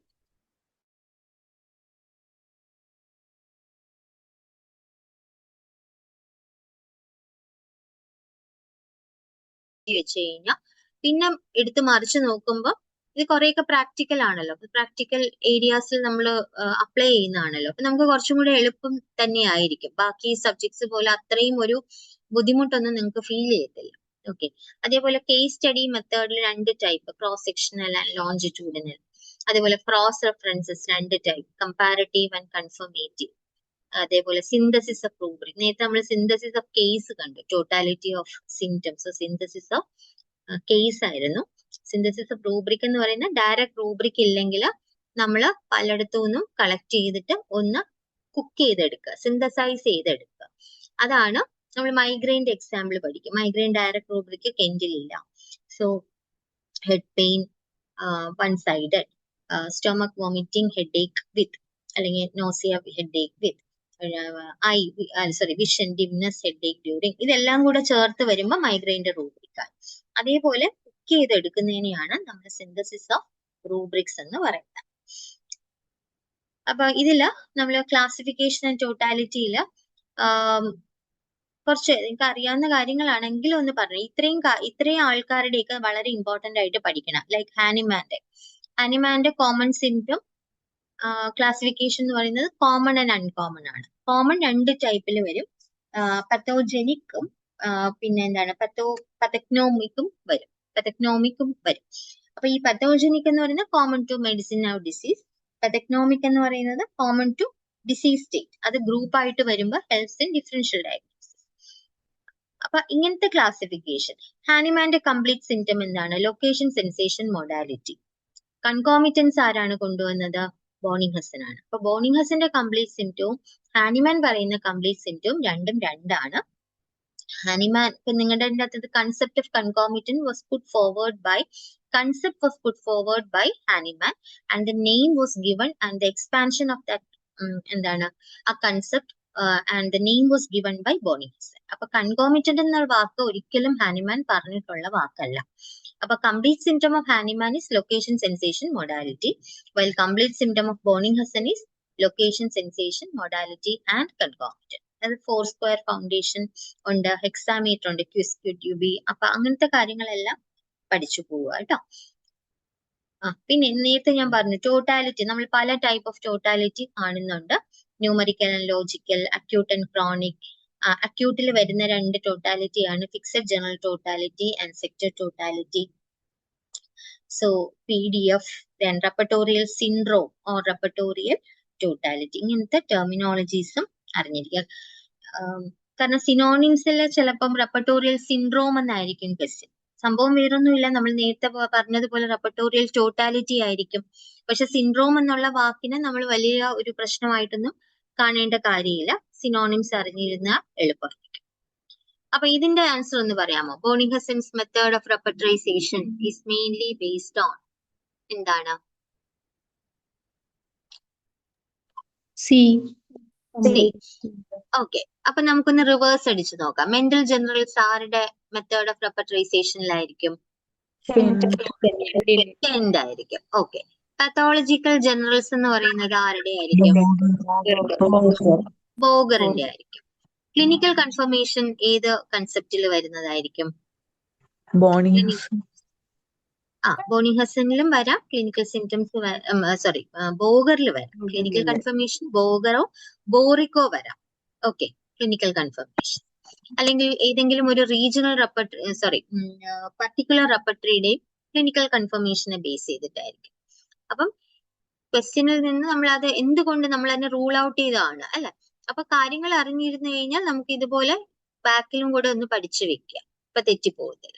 വെച്ച് കഴിഞ്ഞാൽ പിന്നെ എടുത്ത് മറിച്ച് നോക്കുമ്പോൾ ഇത് കുറെയൊക്കെ പ്രാക്ടിക്കൽ ആണല്ലോ. അപ്പൊ പ്രാക്ടിക്കൽ ഏരിയാസിൽ നമ്മൾ അപ്ലൈ ചെയ്യുന്നതാണല്ലോ. അപ്പൊ നമുക്ക് കുറച്ചും കൂടെ എളുപ്പം തന്നെയായിരിക്കും. ബാക്കി സബ്ജക്ട്സ് പോലെ അത്രയും ഒരു ബുദ്ധിമുട്ടൊന്നും നിങ്ങൾക്ക് ഫീൽ ചെയ്യത്തില്ല. ഓക്കെ. അതേപോലെ കേസ് സ്റ്റഡി മെത്തേഡിൽ 2 type, cross sectional and longitudinal. അതേപോലെ cross references 2 type, comparative and confirmative. അതേപോലെ സിന്തസിസ് ഓഫ് റൂബ്രിക്. നേരത്തെ നമ്മൾ സിന്തസിസ് ഓഫ് കേസ് കണ്ടു, totality of symptoms. Synthesis of case ആയിരുന്നു. സിന്തസിസ് ഓഫ് റൂബ്രിക് എന്ന് പറയുന്ന ഡയറക്റ്റ് റൂബ്രിക് ഇല്ലെങ്കിൽ നമ്മൾ പലയിടത്തു നിന്നും കളക്ട് ചെയ്തിട്ട് ഒന്ന് കുക്ക് ചെയ്തെടുക്കുക, സിന്തസൈസ് ചെയ്തെടുക്കുക. അതാണ് നമ്മൾ മൈഗ്രെയിന്റെ എക്സാമ്പിൾ പഠിക്കും. മൈഗ്രെയിൻ ഡയറക്റ്റ് റൂബ്രിക് കെന്റിലില്ല. So head pain, one sided, stomach vomiting, headache with, അല്ലെങ്കിൽ nausea, headache with, vision dimness, headache during, ഇതെല്ലാം കൂടെ ചേർത്ത് വരുമ്പോൾ മൈഗ്രെയിന്റെ റൂബ്രിക്കാണ്. അതേപോലെ കുക്ക് ചെയ്തെടുക്കുന്നതിനെയാണ് നമ്മൾ സിന്തസിസ് ഓഫ് റൂബ്രിക്സ് എന്ന് പറയുന്നത്. അപ്പൊ ഇതില് നമ്മൾ ക്ലാസിഫിക്കേഷൻ ആൻഡ് ടോട്ടാലിറ്റിയില് കുറച്ച് നിങ്ങൾക്ക് അറിയാവുന്ന കാര്യങ്ങളാണെങ്കിലും ഒന്ന് പറഞ്ഞു. ഇത്രയും ആൾക്കാരുടെയൊക്കെ വളരെ ഇമ്പോർട്ടന്റ് ആയിട്ട് പഠിക്കണം. ലൈക്ക് ഹാനിമാന്റെ കോമൺ സിംറ്റം ക്ലാസിഫിക്കേഷൻ എന്ന് പറയുന്നത് കോമൺ ആൻഡ് അൺകോമൺ ആണ്. കോമൺ 2 ടൈപ്പിൽ വരും, പത്തോജനിക്കും പിന്നെ എന്താണ് പതഗ്നോമിക്കും വരും. അപ്പൊ ഈ പത്തോജനിക് എന്ന് പറയുന്നത് common to medicine of disease, pathognomic എന്ന് പറയുന്നത് കോമൺ ടു ഡിസീസ് സ്റ്റേറ്റ്. അത് ഗ്രൂപ്പ് ആയിട്ട് വരുമ്പോൾ ഹെൽപ്സ് ഇൻ ഡിഫറൻഷ്യൽ ഡയഗ്നോസിസ്. അപ്പൊ ഇങ്ങനത്തെ ക്ലാസിഫിക്കേഷൻ. ഹാനിമാന്റെ കംപ്ലീറ്റ് സിംറ്റം എന്താണ്? Location, sensation, modality. കൺകോമിറ്റൻസ് ആരാണ് കൊണ്ടുവന്നത്? ബോണിംഗ്ഹസൻ ആണ്. അപ്പൊ ബോണിംഗ്ഹസന്റെ കംപ്ലീറ്റ് സിംറ്റവും ഹാനിമാൻ പറയുന്ന കംപ്ലീറ്റ് സിംറ്റവും രണ്ടും 2 ആണ്. ഹാനിമാൻ ഇപ്പൊ നിങ്ങളുടെ അകത്ത് concept of concomitant was put forward by Hahnemann and the name was given and the expansion of that എന്താണ് ആ concept and the name was given by Boenninghausen. അപ്പൊ കൺകോമിറ്റന്റ് എന്ന വാക്ക് ഒരിക്കലും ഹാനിമാൻ പറഞ്ഞിട്ടുള്ള വാക്കല്ല. അപ്പൊ complete symptom of Hahnemann is location, sensation, modality, while complete symptom of Boenninghausen is location, sensation, modality and concomitant. അത് 4 സ്ക്വയർ ഫൗണ്ടേഷൻ ഉണ്ട്, ഹെക്സാമീറ്റർ ഉണ്ട്, ക്യൂബി. അപ്പൊ അങ്ങനത്തെ കാര്യങ്ങളെല്ലാം പഠിച്ചു പോവുക കേട്ടോ. പിന്നെ നേരത്തെ ഞാൻ പറഞ്ഞു ടോട്ടാലിറ്റി, നമ്മൾ പല ടൈപ്പ് ഓഫ് ടോട്ടാലിറ്റി കാണുന്നുണ്ട്. Numerical and logical, acute and chronic. അക്യൂട്ടിൽ വരുന്ന 2 ടോട്ടാലിറ്റി ആണ് fixed general totality and sector totality. So PDF, then repertorial syndrome or repertorial totality. ഇങ്ങനത്തെ ടെർമിനോളജീസും അറിഞ്ഞിരിക്കുക. കാരണം സിനോണിംസിൽ ചിലപ്പം റെപ്പർട്ടോറിയൽ സിൻഡ്രോം എന്നായിരിക്കും ക്വസ്റ്റ്യൻ. സംഭവം വേറൊന്നുമില്ല, നമ്മൾ നേരത്തെ പറഞ്ഞതുപോലെ റെപ്പർട്ടോറിയൽ ടോട്ടാലിറ്റി ആയിരിക്കും. പക്ഷെ സിൻഡ്രോം എന്നുള്ള വാക്കിനെ നമ്മൾ വലിയ ഒരു പ്രശ്നമായിട്ടൊന്നും കാണേണ്ട കാര്യമില്ല. സിനോണിംസ് അറിഞ്ഞിരുന്ന എളുപ്പമായിരിക്കും. അപ്പൊ ഇതിന്റെ ആൻസർ ഒന്ന് പറയാമോ? Boenninghausen's method of repertorization is mainly based on എന്താണ്? ഓക്കെ. അപ്പൊ നമുക്കൊന്ന് റിവേഴ്സ് അടിച്ചു നോക്കാം. മെന്റൽ ജനറൽസ് ആരുടെ മെത്തേഡ് ഓഫ് റെപ്പർട്ടറൈസേഷനിലായിരിക്കും? കെന്റ് ആയിരിക്കും. ഓക്കെ. പാത്തോളജിക്കൽ ജനറൽസ് എന്ന് പറയുന്നത് ആരുടെ ആയിരിക്കും? ബോഗറിന്റെ ആയിരിക്കും. ക്ലിനിക്കൽ കൺഫർമേഷൻ ഏത് കൺസെപ്റ്റിൽ വരുന്നതായിരിക്കും? ബോണിംഗ്ഹസനിലും വരാം, ക്ലിനിക്കൽ സിംറ്റംസ് ബോഗറിൽ വരാം. ക്ലിനിക്കൽ കൺഫർമേഷൻ ബോഗറോ ബോറിക്കോ വരാം. ഓക്കെ. Clinical confirmation. അല്ലെങ്കിൽ ഏതെങ്കിലും ഒരു റീജിയണൽ പർട്ടിക്കുലർ റെപ്പർട്ടറിയുടെയും ക്ലിനിക്കൽ കൺഫർമേഷനെ ബേസ് ചെയ്തിട്ടായിരിക്കും. അപ്പം ക്വസ്റ്റ്യനിൽ നിന്ന് നമ്മൾ അത് എന്തുകൊണ്ട് നമ്മൾ തന്നെ റൂൾ ഔട്ട് ചെയ്തതാണ് അല്ലെ. അപ്പൊ കാര്യങ്ങൾ അറിഞ്ഞിരുന്നു കഴിഞ്ഞാൽ നമുക്ക് ഇതുപോലെ ബാക്കിലും കൂടെ ഒന്ന് പഠിച്ചു വെക്കുക, ഇപ്പൊ തെറ്റിപ്പോകത്തില്ല.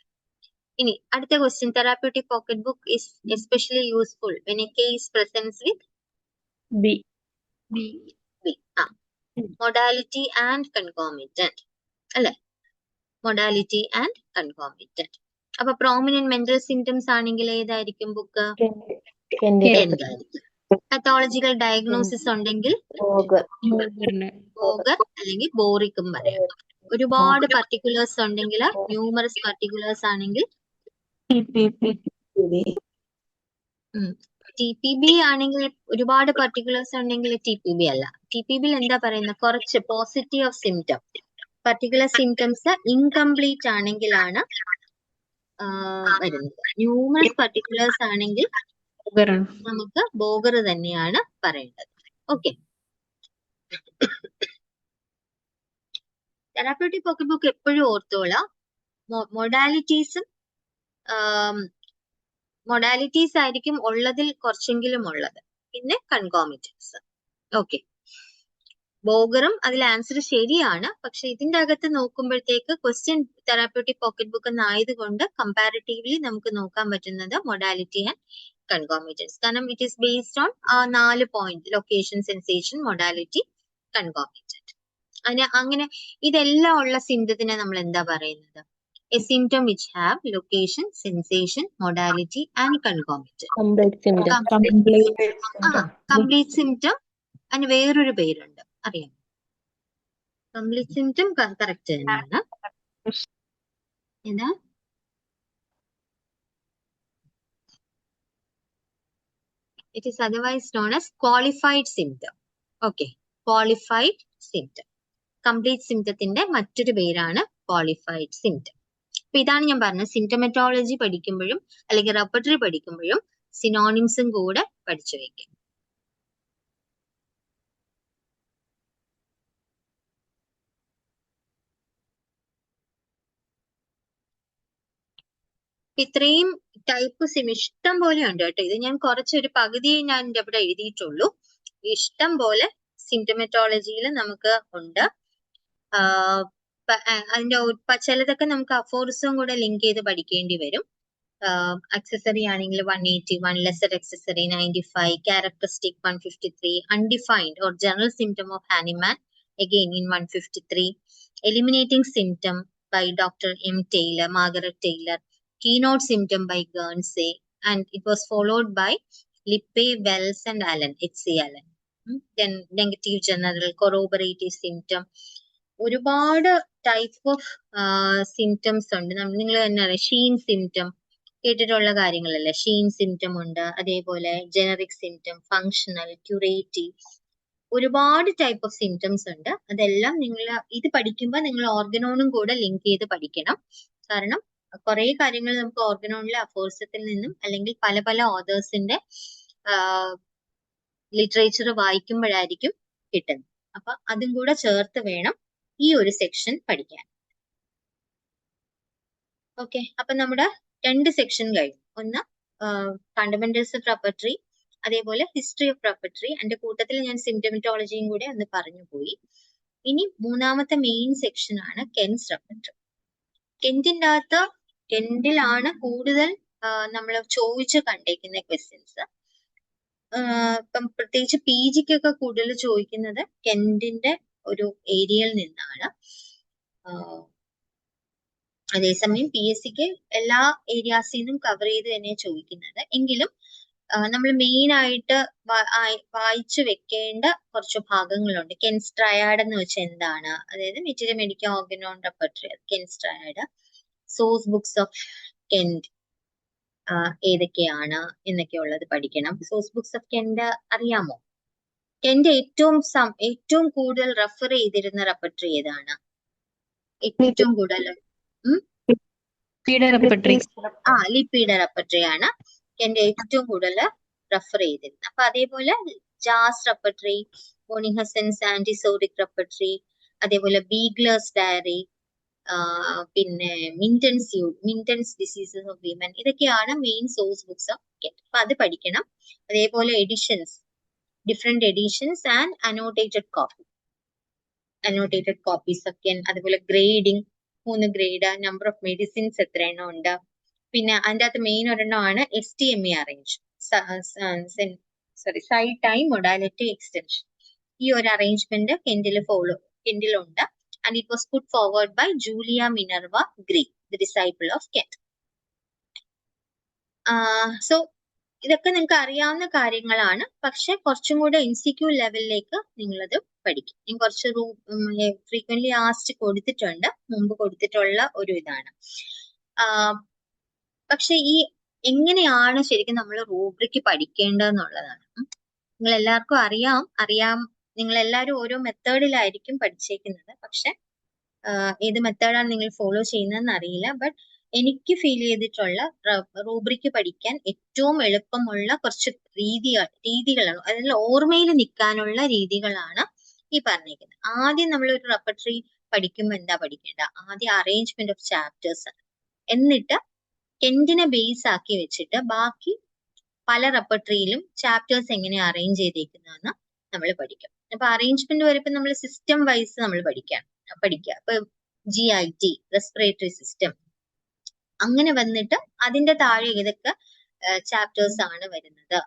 ഇനി അടുത്ത question, therapeutic pocket book is especially useful when a case presents with B. Modality and concomitant അല്ലെ, മൊഡാലിറ്റി ആൻഡ് കൺകോമിറ്റന്റ്. അപ്പൊ പ്രോമിനന്റ് മെന്റൽ സിംറ്റംസ് ആണെങ്കിൽ ഏതായിരിക്കും ബുക്ക്? എന്തായിരിക്കും? പത്തോളജിക്കൽ ഡയഗ്നോസിസ് ഉണ്ടെങ്കിൽ ബോഗർ അല്ലെങ്കിൽ ബോറിക്കും പറയാം. ഒരുപാട് പർട്ടിക്കുലേഴ്സ് ഉണ്ടെങ്കിൽ, ന്യൂമറസ് പർട്ടിക്കുലേഴ്സ് ആണെങ്കിൽ TPB ആണെങ്കിൽ, ഒരുപാട് പർട്ടിക്കുലേഴ്സ് ഉണ്ടെങ്കിൽ TPB അല്ല. TPB എന്താ പറയുന്നത്? കുറച്ച് positive of symptom, particular symptoms incomplete ആണെങ്കിലാണ് വരുന്നത്. ന്യൂമറസ് പർട്ടിക്കുലേഴ്സ് ആണെങ്കിൽ നമുക്ക് ബോഗർ തന്നെയാണ് പറയേണ്ടത്. ഓക്കെ. തെറാപ്യൂട്ടിക് പോക്കറ്റ് ബുക്ക് എപ്പോഴും ഓർത്തോളാം, മൊഡാലിറ്റീസ് ആയിരിക്കും ഉള്ളതിൽ കുറച്ചെങ്കിലും ഉള്ളത്, പിന്നെ കൺകോമിറ്റൻസ്. ഓക്കെ. ബോഗറും അതിൽ ആൻസർ ശരിയാണ്, പക്ഷെ ഇതിന്റെ അകത്ത് നോക്കുമ്പോഴത്തേക്ക് ക്വസ്റ്റ്യൻ തെറാപ്യൂട്ടിക് പോക്കറ്റ് ബുക്ക് എന്നായതുകൊണ്ട് കമ്പാരിറ്റീവ്ലി നമുക്ക് നോക്കാൻ പറ്റുന്നത് മൊഡാലിറ്റി ആൻഡ് കൺകോമിറ്റൻസ്. കാരണം it is based on 4 point: location, sensation, modality, concomitant. അങ്ങനെ ഇതെല്ലാം ഉള്ള സിംറ്റത്തിനെ നമ്മൾ എന്താ പറയുന്നത്? A symptom which have location, sensation, modality and concomitant. Complete symptom. അതിന് വേറൊരു പേരുണ്ട്, അറിയാം. കംപ്ലീറ്റ് സിംറ്റം കറക്റ്റ് തന്നെയാണ്. എന്താ? It is otherwise known as qualified symptom. Okay, qualified symptom. Complete സിംറ്റത്തിന്റെ മറ്റൊരു പേരാണ് ക്വാളിഫൈഡ് സിംറ്റം. അപ്പൊ ഇതാണ് ഞാൻ പറഞ്ഞത്, സിംറ്റമറ്റോളജി പഠിക്കുമ്പോഴും അല്ലെങ്കിൽ റെപ്പർട്ടറി പഠിക്കുമ്പോഴും സിനോണിംസും കൂടെ പഠിച്ചു വയ്ക്കും. ഇത്രയും ടൈപ്പ് ഇഷ്ടം പോലെ ഉണ്ട് കേട്ടോ. ഇത് ഞാൻ കുറച്ചൊരു പകുതിയെ ഞാൻ ഇവിടെ എഴുതിയിട്ടുള്ളൂ. ഇഷ്ടം പോലെ സിംറ്റമറ്റോളജിയിൽ നമുക്ക് ഉണ്ട്. അതിന്റെ ചിലതൊക്കെ നമുക്ക് അഫോർസും കൂടെ ലിങ്ക് ചെയ്ത് പഠിക്കേണ്ടി വരും. അക്സസറി ആണെങ്കിൽ 181, lesser accessory 95, characteristic 153, undefined or general symptom of Hahnemann again in 153, eliminating symptom by Dr. M. Taylor, Margaret Taylor, keynote symptom by Guernsey, and it was followed by Lippe, Wells and Allen, H.C. Allen. Then negative general, corroborative symptom. ഒരുപാട് ടൈപ്പ് ഓഫ് സിംറ്റംസ് ഉണ്ട്. നിങ്ങൾ തന്നെ അറിയാം, ഷീൻ സിംറ്റം കേട്ടിട്ടുള്ള കാര്യങ്ങളല്ലേ. ഷീൻ സിംറ്റം ഉണ്ട്, അതേപോലെ ജനറിക് സിംറ്റം, ഫങ്ഷണൽ, ക്യൂറേറ്റീവ്, ഒരുപാട് ടൈപ്പ് ഓഫ് സിംറ്റംസ് ഉണ്ട്. അതെല്ലാം നിങ്ങൾ ഇത് പഠിക്കുമ്പോൾ നിങ്ങൾ ഓർഗനോണും കൂടെ ലിങ്ക് ചെയ്ത് പഠിക്കണം. കാരണം കുറെ കാര്യങ്ങൾ നമുക്ക് ഓർഗനോണിലെ അഫോർസത്തിൽ നിന്നും അല്ലെങ്കിൽ പല പല ഓതേഴ്സിന്റെ ലിറ്ററേച്ചർ വായിക്കുമ്പോഴായിരിക്കും കിട്ടുന്നത്. അപ്പൊ അതും കൂടെ ചേർത്ത് വേണം ഈ ഒരു സെക്ഷൻ പഠിക്കാൻ. ഓക്കെ, അപ്പൊ നമ്മുടെ 2 സെക്ഷൻ കഴിഞ്ഞു. ഒന്ന് ഫണ്ടമെന്റൽസ് ഓഫ് റെപ്പർട്ടറി, അതേപോലെ ഹിസ്റ്ററി ഓഫ് റെപ്പർട്ടറി. അതിന്റെ കൂട്ടത്തിൽ ഞാൻ സിംറ്റമറ്റോളജിയും കൂടെ ഒന്ന് പറഞ്ഞു പോയി. ഇനി മൂന്നാമത്തെ മെയിൻ സെക്ഷൻ ആണ് കെൻസ് റെപ്പർട്ടറി. കെന്റിലാണ് കൂടുതൽ നമ്മൾ ചോദിച്ച് കണ്ടേക്കുന്ന ക്വസ്റ്റ്യൻസ്. ഇപ്പം പ്രത്യേകിച്ച് PGക്കൊക്കെ കൂടുതൽ ചോദിക്കുന്നത് കെന്റിന്റെ ഒരു ഏരിയയിൽ നിന്നാണ്. അതേസമയം PSCക്ക് എല്ലാ ഏരിയാസിൽ നിന്നും കവർ ചെയ്ത് തന്നെ ചോദിക്കുന്നത്. എങ്കിലും നമ്മൾ മെയിൻ ആയിട്ട് വായിച്ചു വെക്കേണ്ട കുറച്ച് ഭാഗങ്ങളുണ്ട്. കെൻസ് ട്രയാഡ് എന്ന് വെച്ചാൽ എന്താണ്? അതായത് material medical organon repertory, Kent's triad. Source books of Kent ഏതൊക്കെയാണ് എന്നൊക്കെ ഉള്ളത് പഠിക്കണം. സോഴ്സ് ബുക്സ് ഓഫ് കെന്റ് അറിയാമോ? കെന്റ് ഏറ്റവും കൂടുതൽ റെഫർ ചെയ്തിരുന്ന റെപ്പർട്ടറി ഏതാണ്? ഏറ്റവും കൂടുതൽ ലിപ്പിയുടെ റെപ്പർട്ടറി ആണ് കെന്റ് ഏറ്റവും കൂടുതൽ റെഫർ ചെയ്തിരുന്നത്. അപ്പൊ അതേപോലെ ജാസ് റെപ്പർട്ടറി, മോണിഹസൻസ് ആന്റിസോഡിക് റെപ്പർട്ടറി, അതേപോലെ ബീഗ്ലേഴ്സ് ഡയറി, പിന്നെ മിൻറ്റൻസ് ഡിസീസസ് ഓഫ് വിമൻ, ഇതൊക്കെയാണ് main source books of Kent. അപ്പൊ അത് പഠിക്കണം. അതേപോലെ editions, different editions and annotated copies ഒക്കെ. അതുപോലെ grading, 3 grade, number of medicines എത്ര എണ്ണം ഉണ്ട്. പിന്നെ അതിൻ്റെ അകത്ത് മെയിൻ ഒരെണ്ണമാണ് STME arrange, side time modality extension. ഈ ഒരു അറേഞ്ച്മെന്റ് കെന്റിലുണ്ട്. And it was put forward by Julia Minerva Green, the disciple of Kent. So ഇതൊക്കെ നിങ്ങൾക്ക് അറിയാവുന്ന കാര്യങ്ങളാണ്, പക്ഷെ കുറച്ചും കൂടെ MCQ ലെവലിലേക്ക് നിങ്ങളത് പഠിക്കും. ഞാൻ കുറച്ച് ഫ്രീക്വന്റ്ലി ആസ്റ്റ് കൊടുത്തിട്ടുണ്ട്, മുമ്പ് കൊടുത്തിട്ടുള്ള ഒരു ഇതാണ്. പക്ഷെ ഈ എങ്ങനെയാണ് ശരിക്കും നമ്മൾ റൂബ്രിക് പഠിക്കേണ്ടതെന്നുള്ളതാണ്. നിങ്ങൾ എല്ലാവർക്കും അറിയാം, നിങ്ങൾ എല്ലാവരും ഓരോ മെത്തേഡിലായിരിക്കും പഠിച്ചേക്കുന്നത്. പക്ഷെ ഏത് മെത്തേഡാണ് നിങ്ങൾ ഫോളോ ചെയ്യുന്നതെന്ന് അറിയില്ല. ബട്ട് എനിക്ക് ഫീൽ ചെയ്തിട്ടുള്ള റൂബ്രിക് പഠിക്കാൻ ഏറ്റവും എളുപ്പമുള്ള കുറച്ച് രീതികളാണ്, അതിൽ ഓർമ്മയിൽ നിൽക്കാനുള്ള രീതികളാണ് ഈ പറഞ്ഞേക്കുന്നത്. ആദ്യം നമ്മൾ ഒരു റെപ്പർട്ടറി പഠിക്കുമ്പോൾ എന്താ പഠിക്കേണ്ട? ആദ്യം അറേഞ്ച്മെന്റ് ഓഫ് ചാപ്റ്റേഴ്സ് ആണ്. എന്നിട്ട് കെന്റിനെ ബേസ് ആക്കി വെച്ചിട്ട് ബാക്കി പല റെപ്പർട്ടറിയിലും ചാപ്റ്റേഴ്സ് എങ്ങനെ അറേഞ്ച് ചെയ്തേക്കുന്നതെന്ന് നമ്മൾ പഠിക്കും. അപ്പൊ അറേഞ്ച്മെന്റ് വരുമ്പോൾ നമ്മൾ സിസ്റ്റം വൈസ് നമ്മൾ പഠിക്കുക. ഇപ്പൊ GIT, റെസ്പിറേറ്ററി സിസ്റ്റം, അങ്ങനെ വന്നിട്ട് അതിന്റെ താഴെ ഏതൊക്കെ ചാപ്റ്റേഴ്സ് ആണ് വരുന്നത്.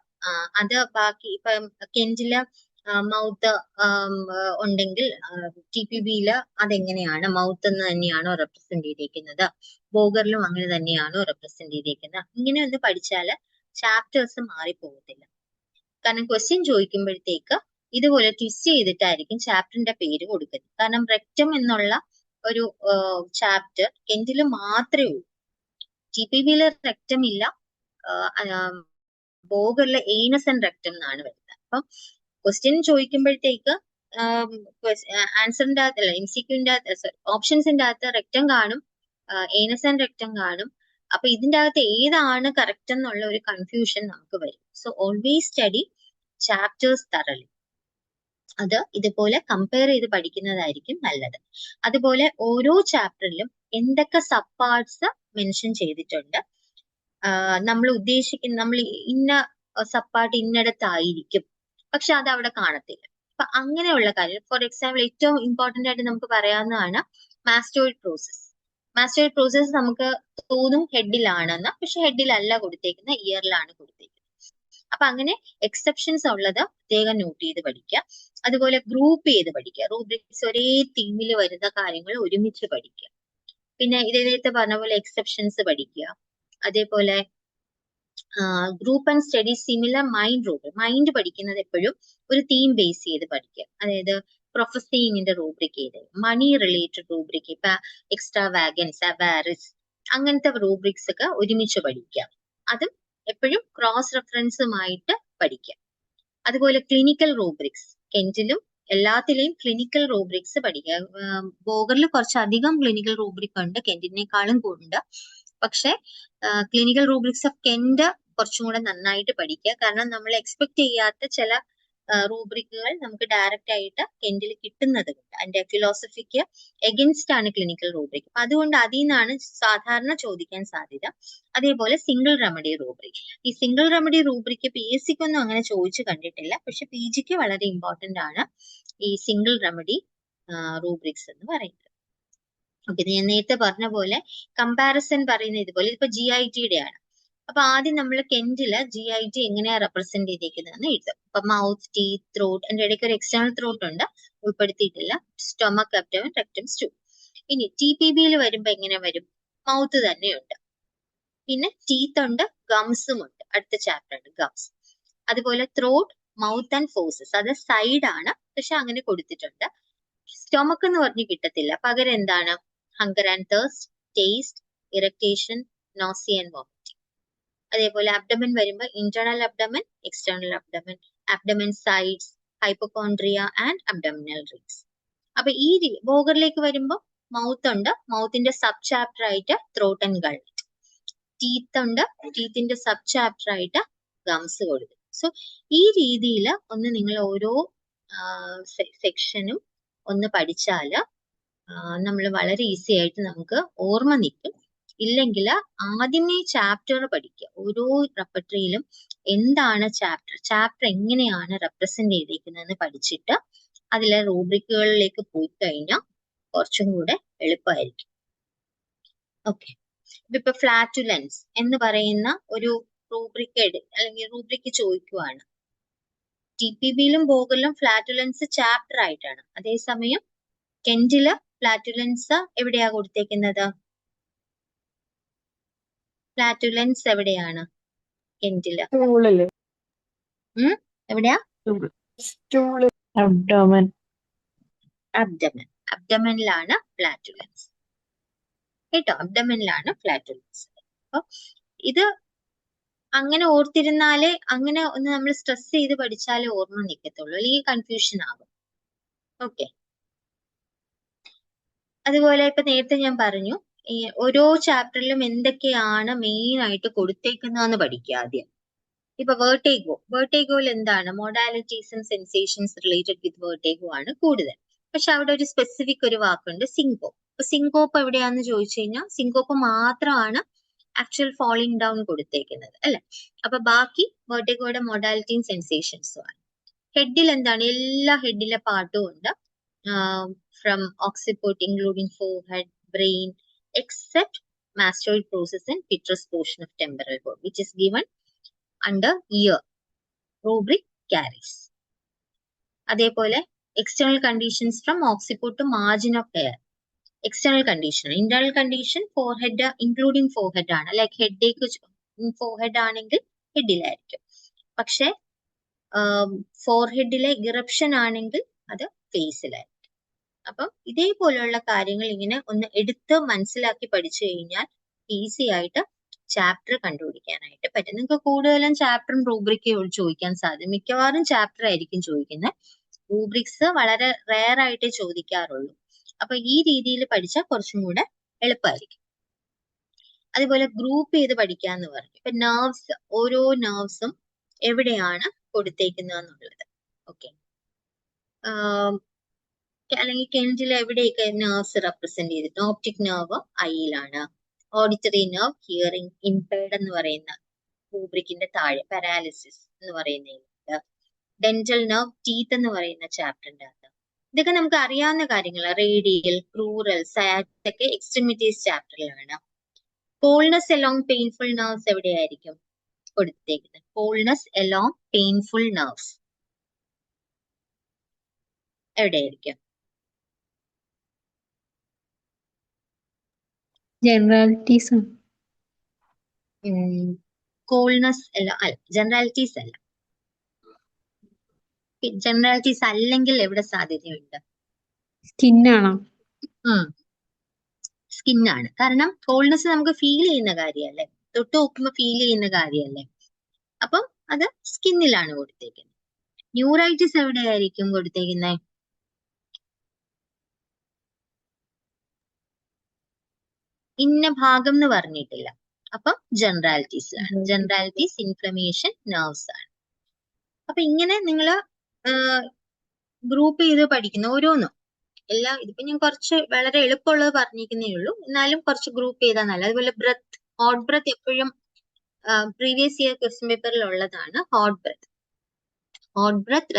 അത് ബാക്കി ഇപ്പൊ കെന്റില് മൗത്ത് ഉണ്ടെങ്കിൽ TPBയില് അതെങ്ങനെയാണ്, മൗത്ത് എന്ന് തന്നെയാണോ റെപ്രസെന്റ് ചെയ്തേക്കുന്നത്, ബോഗറിലും അങ്ങനെ തന്നെയാണോ റെപ്രസെന്റ് ചെയ്തേക്കുന്നത്. ഇങ്ങനെ ഒന്ന് പഠിച്ചാല് ചാപ്റ്റേഴ്സ് മാറിപ്പോകത്തില്ല. കാരണം ക്വസ്റ്റ്യൻ ചോദിക്കുമ്പോഴത്തേക്ക് ഇതുപോലെ ട്വിസ്റ്റ് ചെയ്തിട്ടായിരിക്കും ചാപ്റ്ററിന്റെ പേര് കൊടുക്കുന്നത്. കാരണം റെക്റ്റം എന്നുള്ള ഒരു ചാപ്റ്റർ കെന്റില് മാത്രമേ ഉള്ളൂ. TPBയില് റെക്റ്റം ഇല്ല, ബോഗറിലെ ഏനസ് ആൻഡ് റെക്റ്റം എന്നാണ് വരുന്നത്. അപ്പം ക്വസ്റ്റ്യൻ ചോദിക്കുമ്പോഴത്തേക്ക് ആൻസറിന്റെ അകത്ത്, MCQന്റെ അകത്ത്, ഓപ്ഷൻസിന്റെ അകത്ത് റെക്റ്റം കാണും, ഏനസ് ആൻഡ് റെക്റ്റം കാണും. അപ്പൊ ഇതിന്റെ അകത്ത് ഏതാണ് കറക്റ്റ് എന്നുള്ള ഒരു കൺഫ്യൂഷൻ നമുക്ക് വരും. So always study chapters തറലി. അത് ഇതുപോലെ കമ്പയർ ചെയ്ത് പഠിക്കുന്നതായിരിക്കും നല്ലത്. അതുപോലെ ഓരോ ചാപ്റ്ററിലും എന്തൊക്കെ സബ് പാർട്സ് മെൻഷൻ ചെയ്തിട്ടുണ്ട്, നമ്മൾ ഇന്ന സബ് പാർട്ട് ഇന്നടത്തായിരിക്കും, പക്ഷെ അത് അവിടെ കാണത്തില്ല. അപ്പൊ അങ്ങനെയുള്ള കാര്യം, ഫോർ എക്സാമ്പിൾ ഏറ്റവും ഇമ്പോർട്ടന്റ് ആയിട്ട് നമുക്ക് പറയാവുന്നതാണ് മാസ്റ്റോയിഡ് പ്രോസസ്. നമുക്ക് തോന്നും ഹെഡിലാണെന്ന്, പക്ഷെ ഹെഡിലല്ല കൊടുത്തേക്കുന്നത്, ഇയറിലാണ് കൊടുത്തേക്കുന്നത്. അപ്പൊ അങ്ങനെ എക്സെപ്ഷൻസ് ഉള്ളത് പ്രത്യേകം നോട്ട് ചെയ്ത് പഠിക്കുക. അതുപോലെ ഗ്രൂപ്പ് ചെയ്ത് പഠിക്കുക. റൂബ്രിക്സ് ഒരേ തീമിൽ വരുന്ന കാര്യങ്ങൾ ഒരുമിച്ച് പഠിക്കുക. പിന്നെ നേരത്തെ പറഞ്ഞ പോലെ എക്സെപ്ഷൻസ് പഠിക്കുക. അതേപോലെ group and study similar mind പഠിക്കുന്നത് എപ്പോഴും ഒരു തീം ബേസ് ചെയ്ത് പഠിക്കുക. അതായത് പ്രൊഫസിങ്ങിന്റെ റൂബ്രിക് ചെയ്ത്, മണി റിലേറ്റഡ് റൂബ്രിക്, ഇപ്പൊ എക്സ്ട്രാ വാഗൻസ്, അവാരിസ്, അങ്ങനത്തെ റൂബ്രിക്സ് ഒക്കെ ഒരുമിച്ച് പഠിക്കുക. അതും എപ്പോഴും ക്രോസ് റെഫറൻസുമായിട്ട് പഠിക്കുക. അതുപോലെ ക്ലിനിക്കൽ റൂബ്രിക്സ്, കെന്റിലും എല്ലാത്തിലെയും ക്ലിനിക്കൽ റൂബ്രിക്സ് പഠിക്കുക. ബോഗറിൽ കുറച്ചധികം ക്ലിനിക്കൽ റൂബ്രിക് ഉണ്ട്, കെന്റിനേക്കാളും ഉണ്ട്. പക്ഷെ ക്ലിനിക്കൽ റൂബ്രിക്സ് ഓഫ് കെന്റ് കുറച്ചും കൂടെ നന്നായിട്ട് പഠിക്കുക. കാരണം നമ്മൾ എക്സ്പെക്ട് ചെയ്യാത്ത ചില റൂബ്രിക്കുകൾ നമുക്ക് ഡയറക്റ്റ് ആയിട്ട് കെന്റിൽ കിട്ടുന്നത് കൊണ്ട്, അതിന്റെ ഫിലോസഫിക്ക് എഗൻസ്റ്റ് ആണ് ക്ലിനിക്കൽ റൂബ്രിക്. അപ്പൊ അതുകൊണ്ട് അതിൽ നിന്നാണ് സാധാരണ ചോദിക്കാൻ സാധ്യത. അതേപോലെ സിംഗിൾ റെമഡി റൂബ്രിക്. ഈ സിംഗിൾ റെമഡി റൂബ്രിക് PSCക്കൊന്നും അങ്ങനെ ചോദിച്ചു കണ്ടിട്ടില്ല, പക്ഷെ PGക്ക് വളരെ ഇമ്പോർട്ടന്റ് ആണ് ഈ സിംഗിൾ റെമഡി റൂബ്രിക്സ് എന്ന് പറയുന്നത്. ഓക്കെ, ഞാൻ നേരത്തെ പറഞ്ഞ പോലെ കമ്പാരിസൺ പറയുന്നത് ഇതുപോലെ, ഇപ്പൊ GITയുടെ ആണ്. അപ്പൊ ആദ്യം നമ്മൾ കെന്റില് GIT എങ്ങനെയാ റെപ്രസെന്റ് ചെയ്തേക്കുന്നതെന്ന് എഴുതും. അപ്പൊ മൗത്ത്, ടീത്ത്, ത്രോട്ട്, അതിന്റെ ഇടയ്ക്ക് ഒരു എക്സ്റ്റേണൽ ത്രോട്ട് ഉണ്ട്, ഉൾപ്പെടുത്തിയിട്ടില്ല, സ്റ്റൊമക്, അബ്ഡമൻ, റെക്ടം, സ്റ്റൂ. ഇനി TPBയിൽ വരുമ്പോ എങ്ങനെ വരും? മൗത്ത് തന്നെയുണ്ട്, പിന്നെ ടീത്ത് ഉണ്ട്, ഗംസും ഉണ്ട്, അടുത്ത ചാപ്റ്റർ ഉണ്ട് ഗംസ്. അതുപോലെ ത്രോട്ട്, മൗത്ത് ആൻഡ് ഫോസസ്, അത് സൈഡ് ആണ്, പക്ഷെ അങ്ങനെ കൊടുത്തിട്ടുണ്ട്. സ്റ്റൊമക് എന്ന് പറഞ്ഞ് കിട്ടത്തില്ല, പകരം എന്താണ്? Hunger and thirst, taste, irritation, nausea and vomiting. അതേപോലെ അബ്ഡമൻ വരുമ്പോൾ internal abdomen, external abdomen, abdomen sides, hypochondria and abdominal rings. അപ്പൊ ഈ ബോഗറിലേക്ക് വരുമ്പോൾ മൗത്ത് ഉണ്ട്, മൗത്തിന്റെ സബ് ചാപ്റ്റർ ആയിട്ട് ത്രോട്ട് ആൻഡ് ഗൾറ്റ്. ടീത്ത് ഉണ്ട്, ടീത്തിന്റെ സബ് ചാപ്റ്റർ ആയിട്ട് ഗംസ് കൊടുത്തു. സോ ഈ രീതിയിൽ ഒന്ന് നിങ്ങൾ ഓരോ സെക്ഷനും ഒന്ന് പഠിച്ചാല് നമ്മൾ വളരെ ഈസി ആയിട്ട് നമുക്ക് ഓർമ്മ നിൽക്കും. ഇല്ലെങ്കിൽ ആദ്യമേ ചാപ്റ്റർ പഠിക്കുക. ഓരോ റെപ്പർട്ടറിയിലും എന്താണ് ചാപ്റ്റർ എങ്ങനെയാണ് റെപ്രസെന്റ് ചെയ്തിരിക്കുന്നതെന്ന് പഠിച്ചിട്ട് അതിലെ റൂബ്രിക്കുകളിലേക്ക് പോയി കഴിഞ്ഞാൽ കുറച്ചും കൂടെ എളുപ്പമായിരിക്കും. ഓക്കെ, ഇപ്പൊ ഫ്ലാറ്റുലൻസ് എന്ന് പറയുന്ന ഒരു റൂബ്രിക്ക് അല്ലെങ്കിൽ റൂബ്രിക്ക് ചോദിക്കുവാണ്. TPBയിലും ബോഗറിലും ഫ്ലാറ്റുലൻസ് ചാപ്റ്റർ ആയിട്ടാണ്. അതേസമയം കെന്റില് ഫ്ലാറ്റുലൻസ് എവിടെയാ കൊടുത്തേക്കുന്നത്? ഫ്ലാറ്റുലൻസ് എവിടെയാണ് കെന്റില്? എവിടെയാ? Abdomen. അബ്ഡമനിലാണ് ഫ്ലാറ്റുലൻസ് കേട്ടോ. അബ്ഡമനിലാണ് ഫ്ലാറ്റുലൻസ്. അപ്പൊ ഇത് അങ്ങനെ ഓർത്തിരുന്നാലേ, അങ്ങനെ ഒന്ന് നമ്മൾ സ്ട്രെസ് ചെയ്ത് പഠിച്ചാലേ ഓർമ്മ നിൽക്കത്തുള്ളൂ, അല്ലെങ്കിൽ കൺഫ്യൂഷൻ ആകും. ഓക്കെ, അതുപോലെ ഇപ്പൊ നേരത്തെ ഞാൻ പറഞ്ഞു, ഈ ഓരോ ചാപ്റ്ററിലും എന്തൊക്കെയാണ് മെയിൻ ആയിട്ട് കൊടുത്തേക്കുന്നതെന്ന് പഠിക്കുക ആദ്യം. ഇപ്പൊ വേർട്ടേഗോയിൽ എന്താണ്? Modalities and sensations related with vertigo ആണ് കൂടുതൽ. പക്ഷെ അവിടെ ഒരു സ്പെസിഫിക് ഒരു വാക്കുണ്ട്, സിങ്കോപ്പ്. അപ്പൊ സിങ്കോപ്പ് എവിടെയാന്ന് ചോദിച്ചു കഴിഞ്ഞാൽ സിങ്കോപ്പ് മാത്രമാണ് ആക്ച്വൽ ഫോളിംഗ് ഡൗൺ കൊടുത്തേക്കുന്നത്, അല്ലെ? അപ്പൊ ബാക്കി വേർട്ടേഗോയുടെ മൊഡാലിറ്റിയും സെൻസേഷൻസും ആണ്. ഹെഡിൽ എന്താണ്? എല്ലാ ഹെഡിലെ പാർട്ടും ഉണ്ട്. From occiput including forehead, brain, except mastoid process and petrous portion of temporal ബോർഡ് which is given under ear rubric carries. അതേപോലെ external conditions from occiput to margin of hair. External condition, internal condition forehead including forehead ആണ്. ലൈക്ക് ഹെഡേക്ക് ഫോർഹെഡ് ആണെങ്കിൽ ഹെഡിലായിരിക്കും. പക്ഷെ ഫോർഹെഡിലെ ഇറപ്ഷൻ ആണെങ്കിൽ അത് ഫേസിലായിരിക്കും. അപ്പം ഇതേപോലെയുള്ള കാര്യങ്ങൾ ഇങ്ങനെ ഒന്ന് എടുത്ത് മനസ്സിലാക്കി പഠിച്ചു കഴിഞ്ഞാൽ ഈസി ആയിട്ട് ചാപ്റ്റർ കണ്ടുപിടിക്കാനായിട്ട് പറ്റും. നിങ്ങൾക്ക് കൂടുതലും ചാപ്റ്ററും റൂബ്രിക്കും ചോദിക്കാൻ സാധ്യത, മിക്കവാറും ചാപ്റ്റർ ആയിരിക്കും ചോദിക്കുന്നത്. റൂബ്രിക്സ് വളരെ റെയർ ആയിട്ടേ ചോദിക്കാറുള്ളൂ. അപ്പൊ ഈ രീതിയിൽ പഠിച്ചാൽ കുറച്ചും കൂടെ എളുപ്പമായിരിക്കും. അതുപോലെ ഗ്രൂപ്പ് ചെയ്ത് പഠിക്കാന്ന് പറഞ്ഞു. ഇപ്പൊ നെർവ്സ്, ഓരോ നെർവ്സും എവിടെയാണ് കൊടുത്തേക്കുന്നതെന്നുള്ളത്. ഓക്കെ, അല്ലെങ്കിൽ കെന്റിൽ എവിടെയൊക്കെ നെർവ്സ് റെപ്രസെന്റ് ചെയ്തിട്ട്, ഓപ്റ്റിക് നെർവ് ഐയിലാണ്, ഓഡിറ്ററി നെർവ് ഹിയറിംഗ് ഇംപയർഡ് എന്ന് പറയുന്ന റൂബ്രിക്കിന്റെ താഴെ, പാരാലിസിസ് എന്ന് പറയുന്നുണ്ട്, ഡെന്റൽ നെർവ് ടീത്ത് എന്ന് പറയുന്ന ചാപ്റ്ററിന്റെ അകത്ത്. ഇതൊക്കെ നമുക്ക് അറിയാവുന്ന കാര്യങ്ങളാണ്. റേഡിയൽ, ക്രൂറൽ, സയാറ്റിക് ഒക്കെ എക്സ്ട്രിമിറ്റീസ് ചാപ്റ്ററിലാണ്. കോൾനെസ് എലോങ് പെയിൻഫുൾ നെർവ്സ് എവിടെയായിരിക്കും കൊടുത്തേക്കുന്നത്? കോൾനെസ് എലോങ് പെയിൻഫുൾ നെർവ്സ് എവിടെയായിരിക്കും? Generalities. കോൾനെസ് അല്ല, ജനറാലിറ്റീസ് അല്ല. ജനറാലിറ്റീസ് അല്ലെങ്കിൽ എവിടെ സാധ്യതയുണ്ട്? Skin ആണോ? സ്കിന്നാണ്. കാരണം കോൾനെസ് നമുക്ക് ഫീൽ ചെയ്യുന്ന കാര്യമല്ലേ, തൊട്ട് നോക്കുമ്പോൾ ഫീൽ ചെയ്യുന്ന കാര്യമല്ലേ. അപ്പം അത് സ്കിന്നിലാണ് കൊടുത്തേക്കുന്നത്. ന്യൂറൈറ്റിസ് എവിടെയായിരിക്കും കൊടുത്തേക്കുന്നത്? ഇന്ന ഭാഗം എന്ന് പറഞ്ഞിട്ടില്ല. അപ്പം ജനറാലിറ്റീസിലാണ്. ജനറാലിറ്റീസ് ഇൻഫ്ലമേഷൻ നെർവ്സ് ആണ്. അപ്പൊ ഇങ്ങനെ നിങ്ങൾ ഗ്രൂപ്പ് ചെയ്ത് പഠിക്കുന്ന ഓരോന്നും എല്ലാം. ഇതിപ്പോ ഞാൻ കുറച്ച് വളരെ എളുപ്പമുള്ളത് പറഞ്ഞിരിക്കുന്നേ ഉള്ളൂ, എന്നാലും കുറച്ച് ഗ്രൂപ്പ് ചെയ്താൽ നല്ല. അതുപോലെ ബ്രത്ത്, ഹോട്ട് ബ്രത്ത് എപ്പോഴും പ്രീവിയസ് ഇയർ ക്വസ്റ്റ്യൻ പേപ്പറിൽ ഉള്ളതാണ്. Hot breath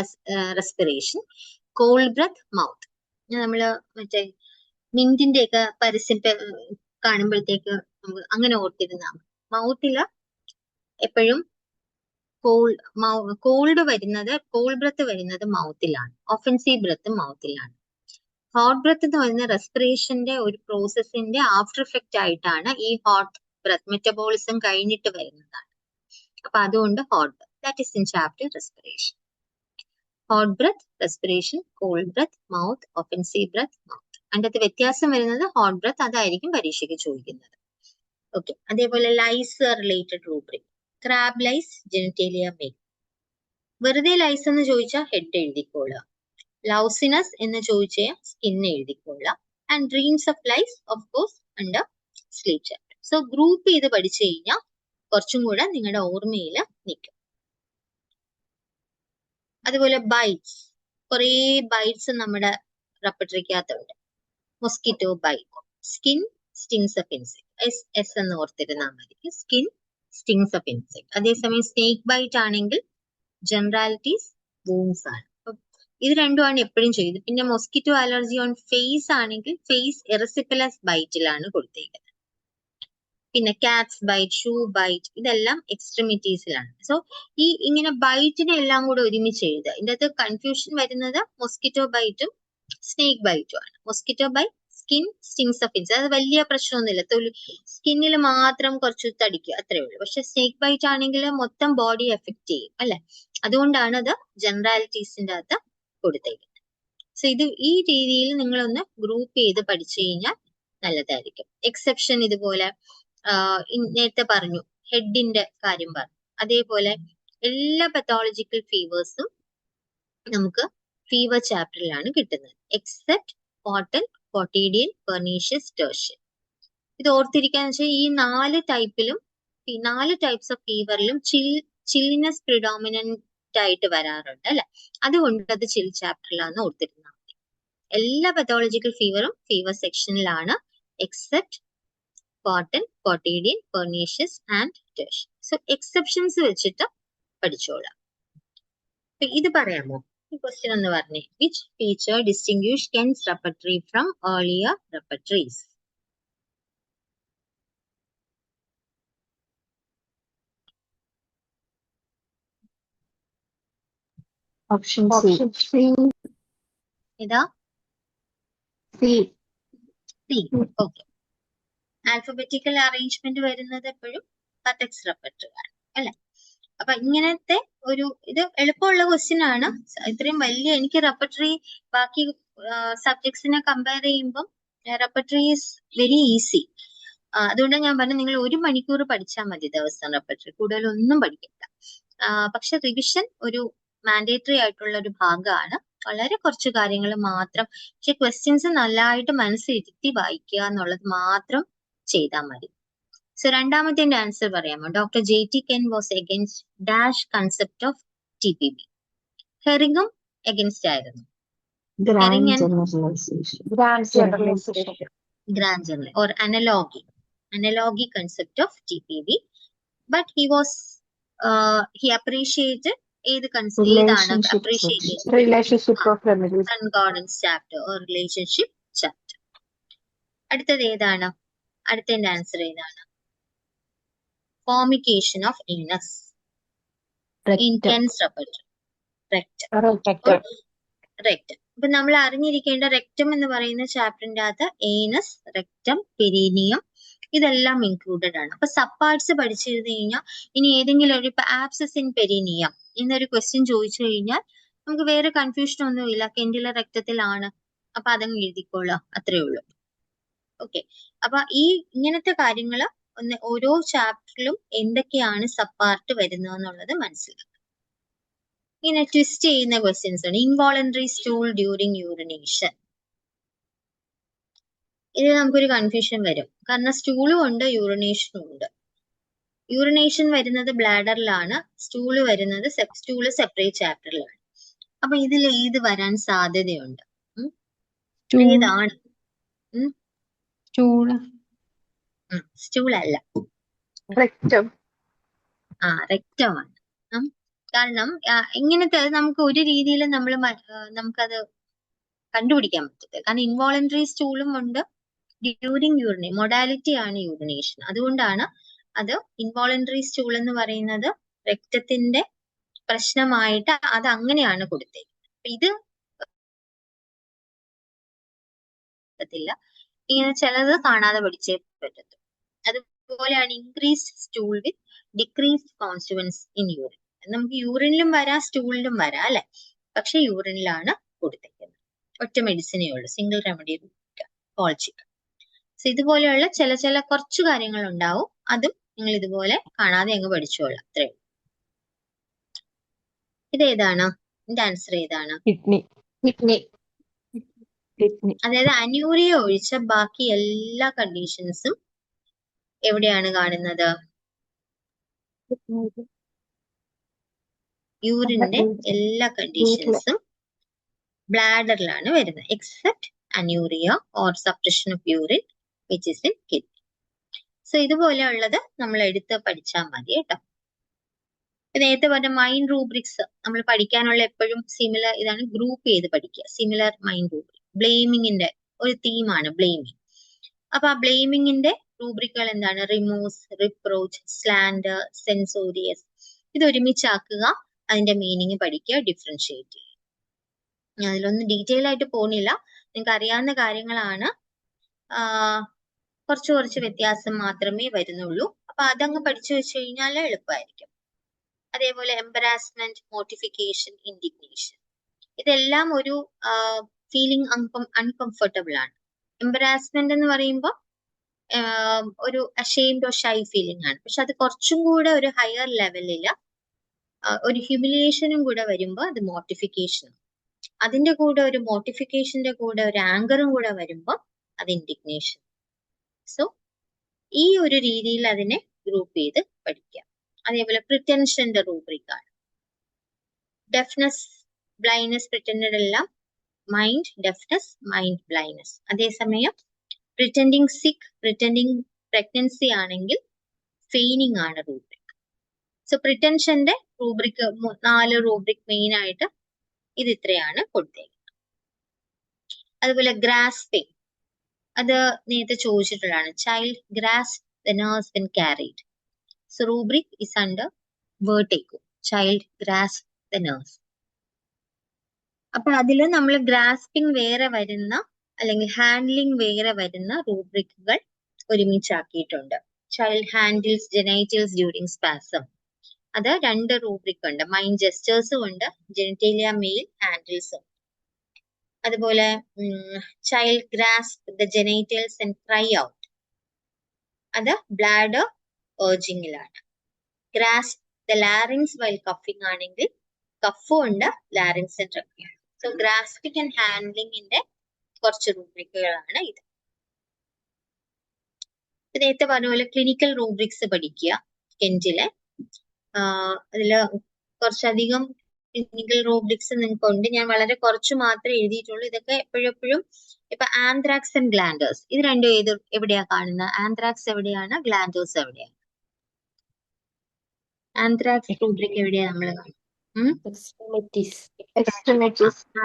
respiration, cold breath mouth. നമ്മള് മറ്റേ മിന്റിന്റെ ഒക്കെ പരസ്യം കാണുമ്പോഴത്തേക്ക് നമുക്ക് അങ്ങനെ ഓർത്തിരുന്നാ മതി. മൗത്തില് എപ്പോഴും കോൾഡ് ബ്രത്ത് വരുന്നത് മൗത്തിലാണ്. ഒഫൻസീവ് ബ്രത്ത് മൗത്തിലാണ്. ഹോട്ട് ബ്രത്ത് എന്ന് പറയുന്ന റെസ്പിറേഷന്റെ ഒരു പ്രോസസ്സിന്റെ ആഫ്റ്റർ എഫക്റ്റ് ആയിട്ടാണ് ഈ ഹോട്ട് ബ്രത്ത്, മെറ്റബോളിസം കഴിഞ്ഞിട്ട് വരുന്നതാണ്. അപ്പൊ അതുകൊണ്ട് hot breath, that is in chapter respiration. Hot breath, respiration, cold breath, mouth, offensive breath, mouth. അതിൻ്റെ അകത്ത് വ്യത്യാസം വരുന്നത് ഹോട്ട് ബ്രത്ത്, അതായിരിക്കും പരീക്ഷയ്ക്ക് ചോദിക്കുന്നത്. ഓക്കെ, അതേപോലെ lice related rubric, crab lice, genitalia male. വെറുതെ ലൈസ് എന്ന് ചോദിച്ചാൽ ഹെഡ് എഴുതിക്കോളുക. ലൗസിനസ് എന്ന് ചോദിച്ചാൽ സ്കിൻ എഴുതിക്കൊള്ളാം. And dreams of life of course under sleep chapter. So group ചെയ്ത് പഠിച്ചു കഴിഞ്ഞാൽ കുറച്ചും കൂടെ നിങ്ങളുടെ ഓർമ്മയിൽ നിൽക്കും. അതുപോലെ ബൈറ്റ്സ്, കുറേ ബൈറ്റ്സ് നമ്മുടെ റെപ്പർട്ടറിക്കകത്തുണ്ട്. Mosquito bite. Skin stings of insect. S എന്ന് ഓർത്തിരുന്നാൽ മതി. Skin stings of insect. അതേസമയം സ്നേക്ക് ബൈറ്റ് ആണെങ്കിൽ ജനറാലിറ്റീസ് വൂൺസ് ആണ്. ഇത് രണ്ടുമാണ് എപ്പോഴും ചെയ്യുന്നത്. പിന്നെ മൊസ്കിറ്റോ അലർജി ഓൺ ഫേസ് ആണെങ്കിൽ ഫേസ് എറിസിപ്പലസ് ബൈറ്റിലാണ് കൊടുത്തേക്കുന്നത്. പിന്നെ കാറ്റ്സ് ബൈറ്റ്, ഷൂ ബൈറ്റ്, ഇതെല്ലാം എക്സ്ട്രിമിറ്റീസിലാണ്. സോ ഈ ഇങ്ങനെ ബൈറ്റിനെ എല്ലാം കൂടെ ഒരുമിച്ച് എഴുതുക. ഇതിന്റെ അകത്ത് കൺഫ്യൂഷൻ വരുന്നത് മൊസ്കിറ്റോ ബൈറ്റും സ്നേക്ക് ബൈറ്റും ആണ്. Mosquito bite skin stings of insect, അത് വലിയ പ്രശ്നമൊന്നുമില്ല. സ്കിന്നിൽ മാത്രം കുറച്ച് തടിക്കുക, അത്രേ ഉള്ളൂ. പക്ഷെ സ്നേക്ക് ബൈറ്റ് ആണെങ്കിൽ മൊത്തം ബോഡി എഫക്ട് ചെയ്യും അല്ലെ. അതുകൊണ്ടാണ് അത് ജനറാലിറ്റീസിന്റെ അകത്ത് കൊടുത്തേക്കുന്നത്. സോ ഇത് ഈ രീതിയിൽ നിങ്ങളൊന്ന് ഗ്രൂപ്പ് ചെയ്ത് പഠിച്ചു കഴിഞ്ഞാൽ നല്ലതായിരിക്കും. എക്സെപ്ഷൻ ഇതുപോലെ നേരത്തെ പറഞ്ഞു, ഹെഡിന്റെ കാര്യം പറഞ്ഞു. അതേപോലെ എല്ലാ പത്തോളജിക്കൽ ഫീവേഴ്സും നമുക്ക് ഫീവർ ചാപ്റ്ററിലാണ് കിട്ടുന്നത്, except quartan, quotidian, pernicious, tertian. ഇത് ഓർത്തിരിക്കാന്ന് വെച്ചാൽ ഈ 4 ടൈപ്പിലും, 4 ടൈപ്സ് ഓഫ് ഫീവറിലും ചിൽനെസ് പ്രിഡോമിനന്റ് ആയിട്ട് വരാറുണ്ട് അല്ലെ. അതുകൊണ്ട് അത് ചിൽ ചാപ്റ്ററിലാണ് ഓർത്തിരുന്നാൽ മതി. എല്ലാ പത്തോളജിക്കൽ ഫീവറും ഫീവർ സെക്ഷനിലാണ്, except quartan, quotidian, pernicious and tertian. So exceptions വെച്ചിട്ട് പഠിച്ചോളാം. ഇത് പറയാമോ? ഈ ക്വസ്റ്റ്യൻ ഒന്ന് പറഞ്ഞേ. Which feature distinguish Kent's repertory from earlier repertories? Option C. ഇതാ സി. ഓക്കെ. ആൽഫബറ്റിക്കൽ അറേഞ്ച്മെന്റ് വരുന്നത് എപ്പോഴും കർട്ടെക്സ് റെപ്പർട്ടറി ആണ് അല്ലെ. അപ്പൊ ഇങ്ങനത്തെ ഒരു ഇത് എളുപ്പമുള്ള ക്വസ്റ്റ്യൻ ആണ്. ഇത്രയും വലിയ, എനിക്ക് റെപ്പർട്ടറി ബാക്കി സബ്ജക്ട്സിനെ കമ്പയർ ചെയ്യുമ്പോൾ റെപ്പർട്ടറി ഈസ് വെരി ഈസി. അതുകൊണ്ട് ഞാൻ പറഞ്ഞു, നിങ്ങൾ 1 മണിക്കൂർ പഠിച്ചാൽ മതി ദിവസം റെപ്പർട്ടറി, കൂടുതലൊന്നും പഠിക്കണ്ട. പക്ഷെ റിവിഷൻ ഒരു മാൻഡേറ്ററി ആയിട്ടുള്ള ഒരു ഭാഗമാണ്. വളരെ കുറച്ച് കാര്യങ്ങൾ മാത്രം, പക്ഷെ ക്വസ്റ്റ്യൻസ് നല്ലതായിട്ട് മനസ്സിരുത്തി വായിക്കുക എന്നുള്ളത് മാത്രം ചെയ്താൽ മതി. സോ രണ്ടാമത്തെ ആൻസർ പറയാമോ? Doctor JT Ken was against dash concept of TPB. ഹെറിങ്ങും എഗൻസ്റ്റ് ആയിരുന്നു. Grand generalisation or analogy concept of TPB, but he appreciated ഏത് relationship of remedies, concordance chapter or relationship chapter. അടുത്തത് ഏതാണ്? അടുത്ത ആൻസർ ഏതാണ്? Formication of anus in Ken's repertoire. Rectum. അപ്പൊ നമ്മൾ അറിഞ്ഞിരിക്കേണ്ട റെക്ടം എന്ന് പറയുന്ന ചാപ്റ്ററിന്റെ അകത്ത് ഏനസ്, റെക്ടം, പെരീനിയം ഇതെല്ലാം ഇൻക്ലൂഡഡ് ആണ്. അപ്പൊ സബ് പാർട്സ് പഠിച്ചിരുന്നു കഴിഞ്ഞാൽ ഇനി ഏതെങ്കിലും ഒരു ഇപ്പൊ ആബ്സസ് ഇൻ പെരീനിയം എന്നൊരു ക്വസ്റ്റ്യൻ ചോദിച്ചു കഴിഞ്ഞാൽ നമുക്ക് വേറെ കൺഫ്യൂഷൻ ഒന്നുമില്ല, കെൻഡിലെ രക്തത്തിലാണ്, അപ്പൊ അതങ്ങ് എഴുതിക്കോളുക, അത്രേ ഉള്ളൂ. ഓക്കെ. അപ്പൊ ഈ ഇങ്ങനത്തെ കാര്യങ്ങൾ ഒന്ന് ഓരോ ചാപ്റ്ററിലും എന്തൊക്കെയാണ് സബ് പാർട്ട് വരുന്നത് എന്നുള്ളത് മനസ്സിലാക്കുക. ഇങ്ങനെ ട്വിസ്റ്റ് ചെയ്യുന്ന ക്വസ്റ്റ്യൻസ് ആണ്. Involuntary stool during urination. ഇത് നമുക്കൊരു കൺഫ്യൂഷൻ വരും, കാരണം സ്റ്റൂളും ഉണ്ട് യൂറിനേഷനും ഉണ്ട്. യൂറിനേഷൻ വരുന്നത് ബ്ലാഡറിലാണ്, സ്റ്റൂള് വരുന്നത് സെപ്പറേറ്റ് ചാപ്റ്ററിലാണ്. അപ്പൊ ഇതിൽ ഏത് വരാൻ സാധ്യതയുണ്ട്? ഏതാണ്? സ്റ്റൂൾ അല്ല, റെക്ടമാണ്. കാരണം ഇങ്ങനത്തെ നമുക്ക് ഒരു രീതിയിൽ നമുക്കത് കണ്ടുപിടിക്കാൻ പറ്റത്തില്ല. കാരണം ഇൻവോളണ്ടറി സ്റ്റൂളും ഉണ്ട്, ഡ്യൂറിങ് യൂറിനേഷൻ മൊഡാലിറ്റി ആണ് യൂറിനേഷൻ. അതുകൊണ്ടാണ് അത് ഇൻവോളണ്ടറി സ്റ്റൂൾ എന്ന് പറയുന്നത് രക്തത്തിന്റെ പ്രശ്നമായിട്ട് അത് അങ്ങനെയാണ് കൊടുത്തേക്കുന്നത്. ഇത് പറ്റത്തില്ല, ഇങ്ങനെ ചിലത് കാണാതെ പഠിച്ചേ പറ്റത്തു. അതുപോലെയാണ് increased stool with decreased constituents in urine. നമുക്ക് യൂറിനിലും വരാം സ്റ്റൂളിലും വരാം അല്ലെ, പക്ഷെ യൂറിനിലാണ് കൊടുത്തേക്കുന്നത്. ഒറ്റ മെഡിസിനേ ഉള്ളൂ, സിംഗിൾ റെമഡി കോൾച്ചിക്ക. സോ ഇതുപോലെയുള്ള ചില കുറച്ച് കാര്യങ്ങൾ ഉണ്ടാവും, അതും നിങ്ങൾ ഇതുപോലെ കാണാതെ അങ്ങ് പഠിച്ചോളാം, അത്രേ ഉള്ളൂ. ഇതേതാണ്? ഇതിന്റെ ആൻസർ ഏതാണ്? കിഡ്നി. അതായത് അന്യൂറിയ ഒഴിച്ച ബാക്കി എല്ലാ കണ്ടീഷൻസും എവിടെയാണ് കാണുന്നത്? യൂറിന്റെ എല്ലാ കണ്ടീഷൻസും ബ്ലാഡറിലാണ് വരുന്നത്, except anuria or suppression of urine which is in kidney. So ഇതുപോലെയുള്ളത് നമ്മൾ എടുത്ത് പഠിച്ചാൽ മതി കേട്ടോ. നേരത്തെ പറഞ്ഞ മൈൻഡ് റൂബ്രിക്സ് നമ്മൾ പഠിക്കാനുള്ള എപ്പോഴും സിമിലർ ഇതാണ്, ഗ്രൂപ്പ് ചെയ്ത് പഠിക്കുക. Similar mind rubric. ബ്ലെയിമിങ്ങിന്റെ ഒരു തീമാണ് ബ്ലെയിമിങ്. അപ്പൊ ആ ബ്ലെയിമിങ്ങിന്റെ റൂബ്രിക്കുകൾ എന്താണ്? Remorse, reproach, slander, censorious. ഇത് ഒരുമിച്ചാക്കുക, അതിന്റെ മീനിങ് പഠിക്കുക, ഡിഫറൻഷിയേറ്റ് ചെയ്യുക. ഞാൻ അതിലൊന്നും ഡീറ്റെയിൽ ആയിട്ട് പോകുന്നില്ല, നിങ്ങൾക്ക് അറിയാവുന്ന കാര്യങ്ങളാണ്. കുറച്ച് വ്യത്യാസം മാത്രമേ വരുന്നുള്ളൂ. അപ്പൊ അതങ്ങ് പഠിച്ചു വെച്ച് കഴിഞ്ഞാൽ എളുപ്പമായിരിക്കും. അതേപോലെ എംബറാസ്മെന്റ്, മോട്ടിഫിക്കേഷൻ, ഇൻഡിഗ്നേഷൻ, ഇതെല്ലാം ഒരു ഫീലിംഗ് അൺകംഫർട്ടബിൾ ആണ്. എംബറാസ്മെന്റ് എന്ന് പറയുമ്പോൾ ഒരു അഷെയിംഡ് ഓർ ഷൈ ഫീലിംഗ് ആണ്. പക്ഷെ അത് കുറച്ചും കൂടെ ഒരു ഹയർ ലെവലില് ഒരു ഹ്യൂമിലിയേഷനും കൂടെ വരുമ്പോൾ അത് മോട്ടിഫിക്കേഷൻ. അതിന്റെ കൂടെ ഒരു മോട്ടിഫിക്കേഷന്റെ കൂടെ ഒരു ആങ്കറും കൂടെ വരുമ്പോൾ അത് ഇൻഡിഗ്നേഷൻ. സോ ഈ ഒരു രീതിയിൽ അതിനെ ഗ്രൂപ്പ് ചെയ്ത് പഠിക്കാം. അതേപോലെ പ്രിറ്റൻഷന്റെ റൂബ്രിക് ആണ്. ഡെഫ്നെസ്, ബ്ലൈൻഡ്നെസ്, പ്രിറ്റൻഡഡ് എല്ലാം മൈൻഡ് ഡെഫ്നെസ്, മൈൻഡ് ബ്ലൈൻഡ്നെസ്. അതേസമയം പ്രിറ്റൻഡിങ് സിക്ക്, പ്രിറ്റൻഡിങ് പ്രഗ്നൻസി ആണെങ്കിൽ ഫെയിനിങ് ആണ് റൂബ്രിക്. സോ പ്രിറ്റൻഷന്റെ റൂബ്രിക് 4 റൂബ്രിക് മെയിൻ ആയിട്ട് ഇത് ഇത്രയാണ് കൊടുത്തേക്കുന്നത്. അതുപോലെ ഗ്രാസ്പിംഗ്, അത് നേരത്തെ ചോദിച്ചിട്ടുള്ളതാണ്. Child grasp the nurse when carried. So rubric is under vertigo. Child grasp the nerves. അപ്പൊ അതില് നമ്മൾ ഗ്രാസ്പിംഗ് വേറെ വരുന്ന അല്ലെങ്കിൽ ഹാൻഡ്ലിംഗ് വേറെ വരുന്ന റൂബ്രിക്കുകൾ ഒരുമിച്ചാക്കിയിട്ടുണ്ട്. Child handles genitals during spasm, അത് 2 റൂബ്രിക് ഉണ്ട്. മൈൻഡ് ജെസ്റ്റേഴ്സും ഉണ്ട്, ജെനിറ്റേലിയ മെയിൽ ഹാൻഡിൽസും. അതുപോലെ child grasp the genitals and cry out, അത് ബ്ലാഡർ ഏർജിങ്ങിലാണ്. Grasp the larynx while coughing ആണെങ്കിൽ കഫും ഉണ്ട്, ലാറിങ്സ് ട്രക്കിയാണ്. സോ ഗ്രാസ്പിംഗ് ആൻഡ് ഹാൻഡ്ലിംഗിന്റെ കുറച്ച് റൂബ്രിക്കുകളാണ് ഇത്. നേരത്തെ പറഞ്ഞ പോലെ ക്ലിനിക്കൽ റൂബ്രിക്സ് പഠിക്കുക കെന്റിലെ. അതില് കുറച്ചധികം ക്ലിനിക്കൽ റൂബ്രിക്സ് നിങ്ങൾക്ക് ഉണ്ട്. ഞാൻ വളരെ കുറച്ച് മാത്രമേ എഴുതിയിട്ടുള്ളൂ. ഇതൊക്കെ എപ്പോഴും ഇപ്പൊ ആന്ത്രാക്സ് ആൻഡ് ഗ്ലാൻഡേഴ്സ്, ഇത് രണ്ടും എവിടെയാ കാണുന്നത്? ആന്ത്രാക്സ് എവിടെയാണ്, ഗ്ലാൻഡേഴ്സ് എവിടെയാണ്? ആന്ത്രാക്സ് റൂബ്രിക് എവിടെയാ നമ്മൾ കാണുന്നത്?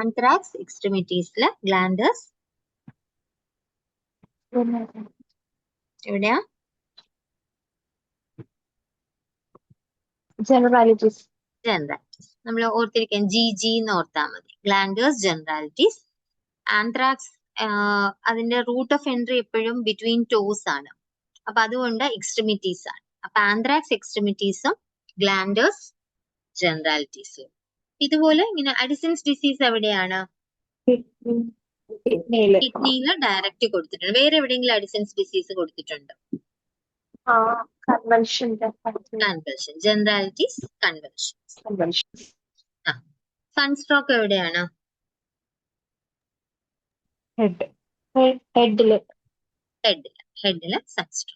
ആന്ത്രാക്സ് എക്സ്ട്രിമിറ്റീസില്, ഗ്ലാൻഡേഴ്സ് എവിടെയാ? ജനറാലിറ്റീസ്. ജനറാലിറ്റീസ് നമ്മൾ ഓർത്തിരിക്കാൻ GG എന്ന് ഓർത്താൽ മതി. ഗ്ലാൻഡേഴ്സ്, ജനറാലിറ്റീസ്. ആന്ത്രാക്സ് അതിന്റെ റൂട്ട് ഓഫ് എൻട്രി എപ്പോഴും ബിറ്റ്വീൻ ടോസ് ആണ്. അപ്പൊ അതുകൊണ്ട് എക്സ്ട്രിമിറ്റീസ് ആണ്. അപ്പൊ ആന്ത്രാക്സ് എക്സ്ട്രിമിറ്റീസും ഗ്ലാൻഡേഴ്സ് ജനറാലിറ്റീസും. ഇതുപോലെ ഇങ്ങനെ അഡിസൻസ് ഡിസീസ് എവിടെയാണ്? കിഡ്നിയിൽ ഡയറക്റ്റ് കൊടുത്തിട്ടുണ്ട്. വേറെ എവിടെയെങ്കിലും അഡിസൻസ് ഡിസീസ് കൊടുത്തിട്ടുണ്ട്? കൺവൽഷൻ, ജനറാലിറ്റീസ്, കൺവൽഷൻ. സൺസ്ട്രോക്ക് എവിടെയാണ്? ഹെഡില് സൺസ്ട്രോക്ക്.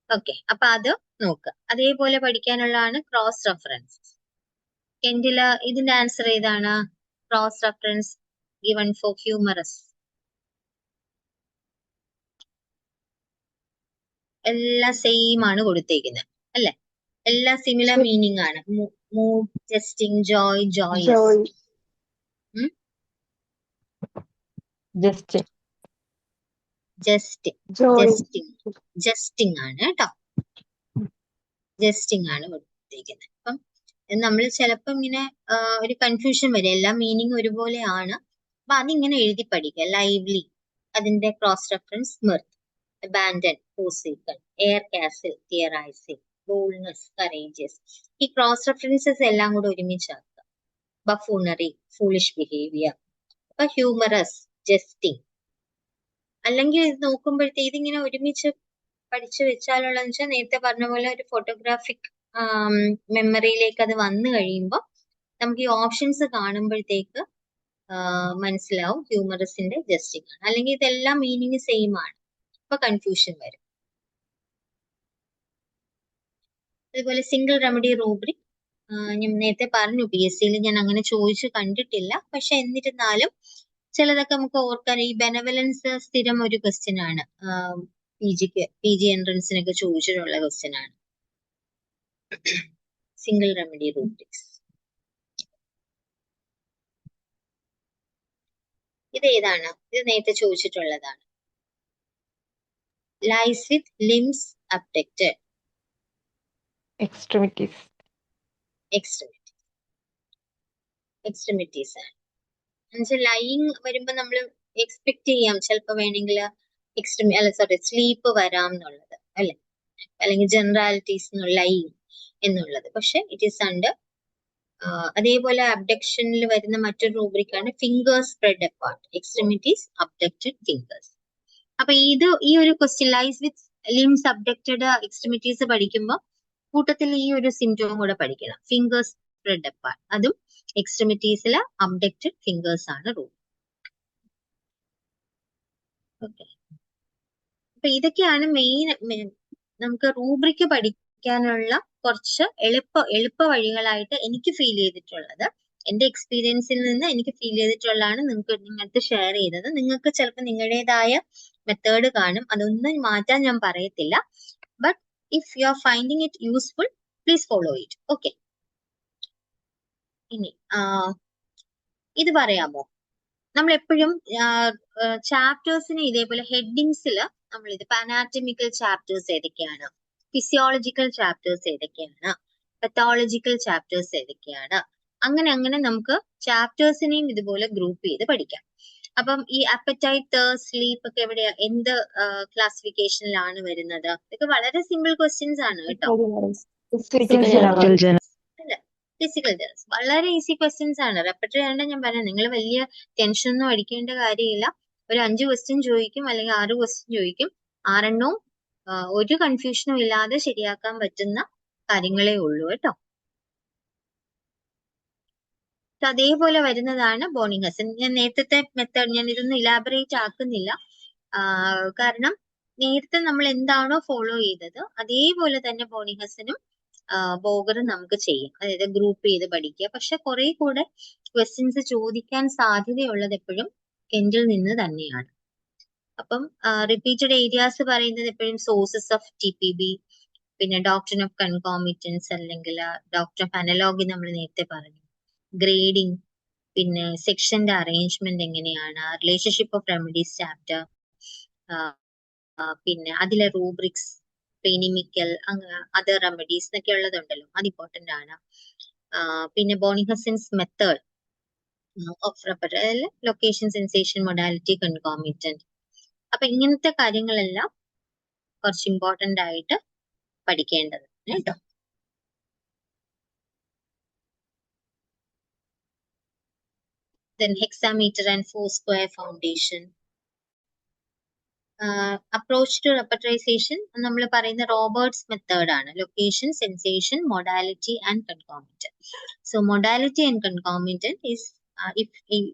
ഓക്കെ, അപ്പൊ അത് നോക്കുക. അതേപോലെ പഠിക്കാനുള്ളതാണ് ക്രോസ് റെഫറൻസസ്. കെന്റില് ഇതിന്റെ ആൻസർ ഏതാണ്? Cross reference given for humerus. എല്ലാം സെയിം ആണ് കൊടുത്തേക്കുന്നത് അല്ലെ? എല്ലാം സിമിലർ മീനിങ് ആണ്. Move, jesting, joy, joyous. Jesting ആണ് കേട്ടോ. ജസ്റ്റിംഗ് ആണ് കൊടുത്തേക്കുന്നത്. അപ്പം നമ്മൾ ചിലപ്പോ ഇങ്ങനെ ഒരു കൺഫ്യൂഷൻ വരും. എല്ലാ മീനിങ് ഒരുപോലെയാണ്. അപ്പൊ അതിങ്ങനെ എഴുതി പഠിക്കുക. ലൈവ്ലി, അതിന്റെ cross reference mirth, abandon, forsaken, air castle, theorising, boldness, courageous. ഈ ക്രോസ് റെഫറൻസസ് എല്ലാം കൂടെ ഒരുമിച്ചാക്കുക. Buffoonery, foolish behaviour. അപ്പൊ ഹ്യൂമറസ്, ജസ്റ്റിംഗ്. അല്ലെങ്കിൽ ഇത് നോക്കുമ്പോഴത്തേ ഇതിങ്ങനെ ഒരുമിച്ച് പഠിച്ചു വെച്ചാലുള്ളതെന്ന് വെച്ചാൽ നേരത്തെ പറഞ്ഞ പോലെ ഒരു ഫോട്ടോഗ്രാഫിക് മെമ്മറിയിലേക്ക് അത് വന്നു കഴിയുമ്പോൾ നമുക്ക് ഈ ഓപ്ഷൻസ് കാണുമ്പോഴത്തേക്ക് മനസ്സിലാവും ഹ്യൂമറസിന്റെ ജസ്റ്റിംഗ് ആണ്. അല്ലെങ്കിൽ ഇതെല്ലാം മീനിങ് സെയിം ആണ്, അപ്പൊ കൺഫ്യൂഷൻ വരും. അതുപോലെ സിംഗിൾ റെമഡി റൂബ്രിക് ഞാൻ നേരത്തെ പറഞ്ഞു, PSC-യിൽ ഞാൻ അങ്ങനെ ചോദിച്ചു കണ്ടിട്ടില്ല. പക്ഷെ എന്നിരുന്നാലും ചിലതൊക്കെ നമുക്ക് ഓർക്കാൻ ഈ ബെനവലൻസ് സ്ഥിരം ഒരു ക്വസ്റ്റ്യൻ ആണ്. പി ജി എൻട്രൻസിനൊക്കെ ചോദിച്ചിട്ടുള്ള ക്വസ്റ്റ്യൻ ആണ്. സിംഗിൾ റെമഡി റൂബ്രിക്സ് ഇത് ഏതാണ്? ഇത് നേരത്തെ ചോദിച്ചിട്ടുള്ളതാണ്. Lies with limbs അബ്ഡക്റ്റഡ്. extremities. Extremities ആണ്. എന്നുവെച്ചാൽ ലൈങ് വരുമ്പോ നമ്മൾ എക്സ്പെക്ട് ചെയ്യാം ചിലപ്പോ വേണമെങ്കിൽ സ്ലീപ്പ് വരാം എന്നുള്ളത് അല്ലെ, അല്ലെങ്കിൽ ജനറാലിറ്റീസ് ലൈങ് എന്നുള്ളത്. പക്ഷെ ഇറ്റ് ഈസ് അണ്ടർ. അതേപോലെ അബ്ഡക്ഷനിൽ വരുന്ന മറ്റൊരു റൂബ്രിക്കാണ് fingers spread apart. Extremities abducted fingers. അപ്പൊ ഈ ഒരു question lies with limbs abducted extremities പഠിക്കുമ്പോൾ കൂട്ടത്തിൽ ഈ ഒരു സിംറ്റവും കൂടെ പഠിക്കണം. ഫിംഗേഴ്സ് സ്പ്രെഡ് അപ്പാർട്ട്, അതും എക്സ്ട്രിമിറ്റീസിൽ അബ്ഡക്റ്റഡ് ഫിംഗേഴ്സ് ആണ് റൂൾ. ഓക്കെ, അപ്പൊ ഇതൊക്കെയാണ് മെയിൻ നമുക്ക് റൂബ്രിക്ക് പഠിക്കാനുള്ള കുറച്ച് എളുപ്പ വഴികളായിട്ട് എനിക്ക് ഫീൽ ചെയ്തിട്ടുള്ളത്. എന്റെ എക്സ്പീരിയൻസിൽ നിന്ന് എനിക്ക് ഫീൽ ചെയ്തിട്ടുള്ളതാണ് നിങ്ങൾക്ക് ഷെയർ ചെയ്തത്. നിങ്ങൾക്ക് ചിലപ്പോൾ നിങ്ങളുടേതായ മെത്തേഡ് കാണും, അതൊന്നും മാറ്റാൻ ഞാൻ പറയത്തില്ല. But if you are finding it useful, please follow it. Okay, ഇനി ഇത് പറയാമോ? നമ്മൾ എപ്പോഴും ചാപ്റ്റേഴ്സിന് ഇതേപോലെ ഹെഡിങ്സിൽ നമ്മൾ ഇത് അനാറ്റമിക്കൽ ചാപ്റ്റേഴ്സ് ഏതൊക്കെയാണ്, ഫിസിയോളജിക്കൽ ചാപ്റ്റേഴ്സ് ഏതൊക്കെയാണ്, പത്തോളജിക്കൽ ചാപ്റ്റേഴ്സ് ഏതൊക്കെയാണ്, അങ്ങനെ നമുക്ക് ചാപ്റ്റേഴ്സിനെയും ഇതുപോലെ ഗ്രൂപ്പ് ചെയ്ത് പഠിക്കാം. അപ്പം ഈ അപ്പറ്റൈറ്റ്, സ്ലീപ്പ് ഒക്കെ എവിടെയാ, എന്ത് ക്ലാസിഫിക്കേഷനിലാണ് വരുന്നത്? ഇതൊക്കെ വളരെ സിമ്പിൾ ക്വസ്റ്റ്യൻസ് ആണ് കേട്ടോ. ഫിസിക്കൽ ജേർണൽസ് വളരെ ഈസി ക്വസ്റ്റ്യൻസ് ആണ്. റെപ്പറ്ററി ആണ് ഞാൻ പറഞ്ഞത്. നിങ്ങൾ വലിയ ടെൻഷൻ ഒന്നും അടിക്കേണ്ട കാര്യമില്ല. ഒരു 5 ക്വസ്റ്റ്യൻ ചോദിക്കും, അല്ലെങ്കിൽ 6 ക്വസ്റ്റ്യൻ ചോദിക്കും. 6 ഒരു കൺഫ്യൂഷനും ഇല്ലാതെ ശരിയാക്കാൻ പറ്റുന്ന കാര്യങ്ങളേ ഉള്ളൂ കേട്ടോ. അതേപോലെ വരുന്നതാണ് ബോണിംഗ്-ഹസൻ. ഞാൻ നേരത്തെ മെത്തേഡ് ഞാൻ ഇതൊന്നും ഇലാബറേറ്റ് ആക്കുന്നില്ല, കാരണം നേരത്തെ നമ്മൾ എന്താണോ ഫോളോ ചെയ്തത് അതേപോലെ തന്നെ ബോണിംഗ്-ഹസനും ബോഗറും നമുക്ക് ചെയ്യാം. അതായത് ഗ്രൂപ്പ് ചെയ്ത് പഠിക്കുക. പക്ഷെ കുറെ കൂടെ ക്വസ്റ്റ്യൻസ് ചോദിക്കാൻ സാധ്യതയുള്ളത് എപ്പോഴും കെൻഡിൽ നിന്ന് തന്നെയാണ്. അപ്പം റിപ്പീറ്റഡ് ഏരിയാസ് പറയുന്നത് എപ്പോഴും സോഴ്സസ് ഓഫ് TPB, പിന്നെ ഡോക്ട്രിൻ ഓഫ് കൺകോമിറ്റൻസ്, അല്ലെങ്കിൽ ഡോക്ട്രിൻ ഓഫ് അനലോഗി നമ്മൾ നേരത്തെ പറഞ്ഞു, ഗ്രേഡിംഗ്, പിന്നെ സെക്ഷന്റെ അറേഞ്ച്മെന്റ് എങ്ങനെയാണ്, റിലേഷൻഷിപ്പ് ഓഫ് റെമഡീസ് ചാപ്റ്റർ, പിന്നെ അതിലെ റൂബ്രിക്സ്, പെനിമിക്കൽ, അതർ റെമഡീസ് എന്നൊക്കെ ഉള്ളതുണ്ടല്ലോ, അത് ഇമ്പോർട്ടന്റ് ആണ്. പിന്നെ Boenninghausen's method of repertorial, location, sensation, modality, concomitant. അപ്പൊ ഇങ്ങനത്തെ കാര്യങ്ങളെല്ലാം കുറച്ച് ഇമ്പോർട്ടന്റ് ആയിട്ട് പഠിക്കേണ്ടത് കേട്ടോ. Then hexameter and four-square foundation. Approach to repertorisation നമ്മൾ പറയുന്ന റോബർട്ട്സ് മെത്തേഡ് ആണ്. Location, sensation, modality and concomitant. So modality and concomitant is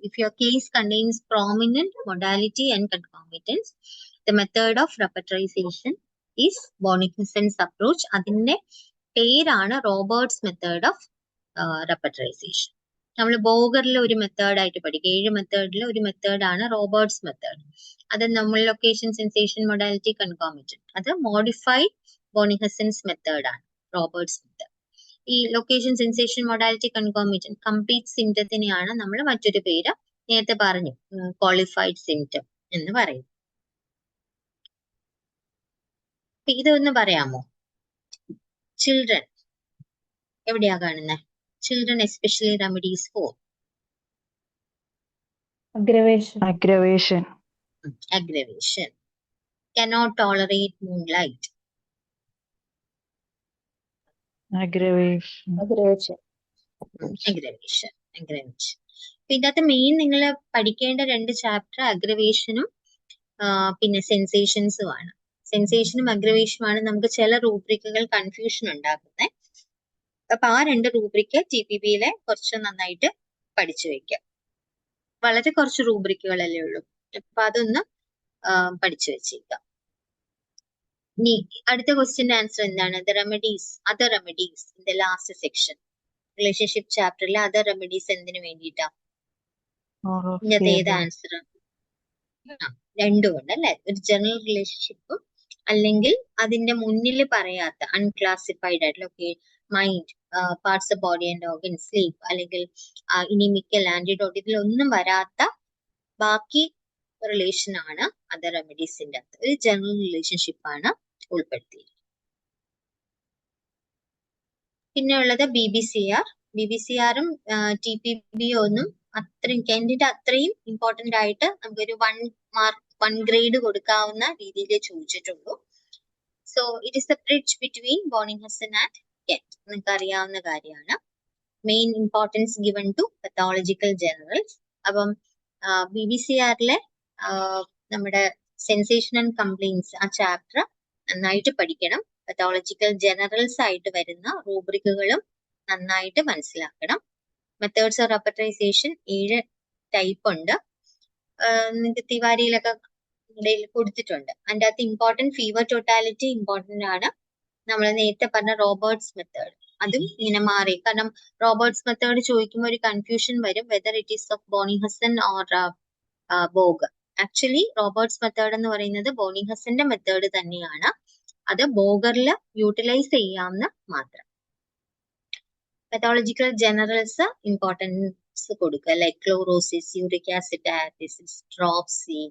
if your case contains prominent modality and concomitants, the method of repetrization is Bonnich-Hussen's approach. അതിന്റെ പേരാണ് റോബർട്ട്സ് മെത്തേഡ് ഓഫ് റെപ്പറ്ററൈസേഷൻ. നമ്മൾ ബോഗറിൽ ഒരു മെത്തേഡായിട്ട് പഠിക്കുക. 7 മെത്തേഡിൽ ഒരു മെത്തേഡാണ് റോബർട്ട്സ് മെത്തേഡ്. അത് നമ്മൾ ലൊക്കേഷൻ, സെൻസേഷൻ, മൊഡാലിറ്റി, കൺകോമിറ്റന്റ്, അത് മോഡിഫൈഡ് ബോണിംഗ്-ഹസൻസ് മെത്തേഡാണ് റോബർട്ട്സ് മെത്തേഡ്. ഈ ലൊക്കേഷൻ, സെൻസേഷൻ, മൊഡാലിറ്റി, കൺകോമിറ്റന്റ് കംപ്ലീറ്റ് സിംറ്റത്തിനെയാണ് നമ്മൾ മറ്റൊരു പേര് നേരത്തെ പറഞ്ഞു, ക്വാളിഫൈഡ് സിംറ്റം എന്ന് പറയും. ഇതൊന്ന് പറയാമോ? ചിൽഡ്രൻ എവിടെയാ കാണുന്നത്? Children, especially remedies for aggravation. Cannot tolerate moonlight. Aggravation. ഇതിനകത്ത് മെയിൻ നിങ്ങൾ പഠിക്കേണ്ട 2 ചാപ്റ്റർ അഗ്രവേഷനും പിന്നെ സെൻസേഷൻസും ആണ്. സെൻസേഷനും അഗ്രവേഷനുമാണ് നമുക്ക് ചില റൂബ്രിക്കുകൾ കൺഫ്യൂഷൻ ഉണ്ടാക്കുന്നത്. അപ്പൊ ആ 2 റൂബ്രിക്ക് TPBയിലെ കുറച്ച് നന്നായിട്ട് പഠിച്ചു വെക്കാം. വളരെ കുറച്ച് റൂബ്രിക്കുകളല്ലേ ഉള്ളൂ, അപ്പൊ അതൊന്ന് പഠിച്ചു വെച്ചേക്കാം. ഇനി അടുത്ത ക്വസ്റ്റ്യന്റെ ആൻസർ എന്താണ്? Other remedies in the last section. Relationship ചാപ്റ്ററിലെ അതർ റെമഡീസ് എന്തിനു വേണ്ടിയിട്ടാ? ഇതിനകത്ത് ഏത് ആൻസർ? രണ്ടും ഉണ്ട് അല്ലെ. ഒരു ജനറൽ റിലേഷൻഷിപ്പും അല്ലെങ്കിൽ അതിന്റെ മുന്നിൽ പറയാത്ത അൺക്ലാസിഫൈഡ് ആയിട്ടുള്ള okay mind, parts of body and organ, sleep, അല്ലെങ്കിൽ ഇനിമിക്കൽ, ആന്റിഡോട്ട്, ഇതിലൊന്നും വരാത്ത ബാക്കി റിലേഷൻ ആണ് അതർ റെമഡീസിന്റെ അകത്ത്. ഒരു ജനറൽ റിലേഷൻഷിപ്പ് ആണ് ഉൾപ്പെടുത്തിയത്. പിന്നെ ഉള്ളത് BBC-R. BBC-R-ഉം TPB-ഒന്നും അത്രയും കെൻഡിന്റെ അത്രയും ഇമ്പോർട്ടന്റ് ആയിട്ട് നമുക്കൊരു 1 ഗ്രേഡ് കൊടുക്കാവുന്ന രീതിയിൽ ചോദിച്ചിട്ടുള്ളൂ. So it is the bridge between Boenninghausen and Kent. നിങ്ങൾക്ക് അറിയാവുന്ന കാര്യമാണ്. Main importance given to pathological generals. അപ്പം BBC-R-ലെ നമ്മുടെ സെൻസേഷൻ ആൻഡ് കംപ്ലയിൻസ് ആ ചാപ്റ്റർ നന്നായിട്ട് പഠിക്കണം. പത്തോളജിക്കൽ ജനറൽസ് ആയിട്ട് വരുന്ന റൂബ്രിക്കുകളും നന്നായിട്ട് മനസ്സിലാക്കണം. മെത്തേഡ്സ് ഓഫ് റെപ്പർട്ടൈസേഷൻ 7 ടൈപ്പ് ഉണ്ട്. നിങ്ങൾക്ക് തിവാരിയിലൊക്കെ കൊടുത്തിട്ടുണ്ട്. അതിൻ്റെ അകത്ത് ഇമ്പോർട്ടൻറ്റ് ഫീവർ ടോട്ടാലിറ്റി ഇമ്പോർട്ടൻ്റ് ആണ്. നമ്മൾ നേരത്തെ പറഞ്ഞ റോബർട്ട്സ് മെത്തേഡ് അതും ഇങ്ങനെ മാറി. കാരണം റോബർട്ട്സ് മെത്തേഡ് ചോദിക്കുമ്പോൾ ഒരു കൺഫ്യൂഷൻ വരും whether it is of Boenninghausen or Boger. Actually Roberts method എന്ന് പറയുന്നത് ബോണിംഗ്-ഹസന്റെ മെത്തേഡ് തന്നെയാണ്. അത് ബോഗറിൽ യൂട്ടിലൈസ് ചെയ്യാവുന്ന മാത്രം. പത്തോളജിക്കൽ ജനറൽസ് ഇമ്പോർട്ടൻസ് കൊടുക്കുക. Like chlorosis, uric acid dialysis, dropsy,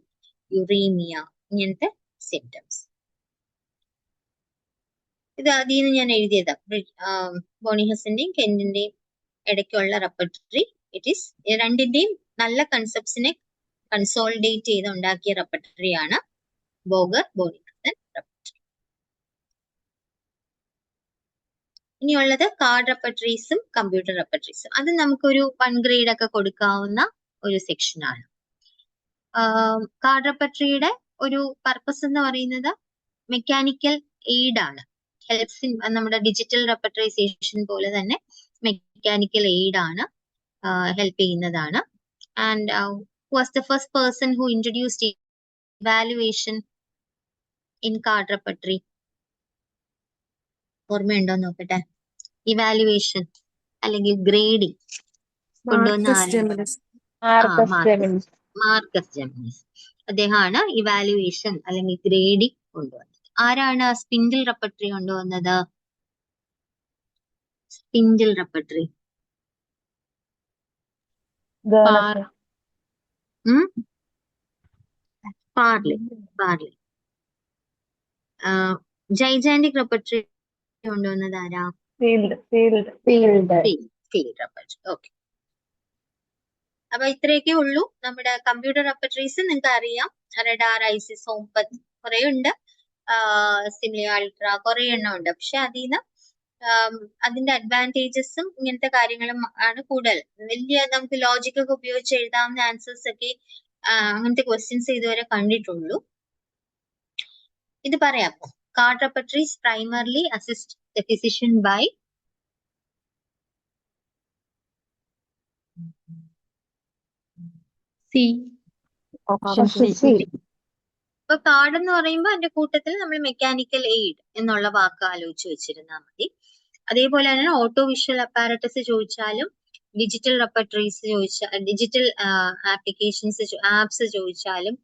uraemia, ഇങ്ങനത്തെ സിംറ്റംസ്. ഇത് ആദ്യം ഞാൻ എഴുതിയതാ. ബോണിംഗ്-ഹസന്റെയും കെന്റിന്റെയും ഇടയ്ക്കുള്ള റെപ്പർട്ടറി. ഇറ്റ് ഈസ് രണ്ടിന്റെയും നല്ല കൺസെപ്റ്റ്സിനെ കൺസോളിഡേറ്റ് ചെയ്ത് ഉണ്ടാക്കിയ റെപ്പർട്ടറി ആണ് ബോഗർ-ബോണിംഗ്-ഹസൻ റെപ്പർട്ടറി. ഇനിയുള്ളത് കാർഡ് റെപ്പർട്ടറീസും കമ്പ്യൂട്ടർ റെപ്പർട്ടറീസും. അത് നമുക്കൊരു 1 ഗ്രേഡ് ഒക്കെ കൊടുക്കാവുന്ന ഒരു സെക്ഷൻ ആണ്. കാർഡ് റെപ്പർട്ടറിയുടെ ഒരു പർപ്പസ് എന്ന് പറയുന്നത് മെക്കാനിക്കൽ എയ്ഡ് ആണ്. ഹെൽപ്സ് ഇൻ നമ്മുടെ ഡിജിറ്റൽ റെപ്പർട്ടറൈസേഷൻ പോലെ തന്നെ മെക്കാനിക്കൽ എയ്ഡ് ആണ്, ഹെൽപ്പ് ചെയ്യുന്നതാണ്. And who was the first person who introduced evaluation in card repertory? ഓർമ്മയുണ്ടോ നോക്കട്ടെ. ഇവാലുവേഷൻ അല്ലെങ്കിൽ ഗ്രേഡിംഗ് കൊണ്ടുവന്ന മാർക്കസ് ജെമിനിസ്. അദ്ദേഹമാണ് ഇവാലുവേഷൻ അല്ലെങ്കിൽ ഗ്രേഡിംഗ് കൊണ്ടുവന്നത്. ആരാണ് സ്പിൻഡിൽ റെപ്പർട്ടറി കൊണ്ടുവന്നത്? Spindle repertory Parli. Gigantic repertory കൊണ്ടുവന്നത് ആരാ? Field repertory. ഓക്കെ. അപ്പൊ ഇത്രയൊക്കെ ഉള്ളൂ നമ്മുടെ കമ്പ്യൂട്ടർ റെപ്പർട്ടറീസ്. നിങ്ങൾക്ക് അറിയാം, റഡാർ, ഐസിസ്, സോംപത്ത് കുറെ ഉണ്ട്, സിംലിയ അൾട്ര കുറെ എണ്ണം ഉണ്ട്. പക്ഷെ അതിന് അതിന്റെ അഡ്വാൻറ്റേജസും ഇങ്ങനത്തെ കാര്യങ്ങളും ആണ് കൂടുതൽ. വലിയ നമുക്ക് ലോജിക് ഒക്കെ ഉപയോഗിച്ച് എഴുതാവുന്ന ആൻസേഴ്സ് ഒക്കെ അങ്ങനത്തെ ക്വസ്റ്റ്യൻസ് ഇതുവരെ കണ്ടിട്ടുള്ളൂ. ഇത് പറയാം. Card repertories primarily assist the physician by option C. ഇപ്പൊ കാർഡ് എന്ന് പറയുമ്പോൾ അതിന്റെ കൂട്ടത്തിൽ നമ്മൾ മെക്കാനിക്കൽ എയ്ഡ് എന്നുള്ള വാക്ക് ആലോചിച്ച് വെച്ചിരുന്നാൽ മതി. അതേപോലെ തന്നെ ഓട്ടോ വിഷ്വൽ അപ്പാരറ്റസ് ചോദിച്ചാലും, ഡിജിറ്റൽ റെപ്പർട്ടറീസ് ചോദിച്ചാൽ, ഡിജിറ്റൽ ആപ്ലിക്കേഷൻസ് ആപ്സ് ചോദിച്ചാലും,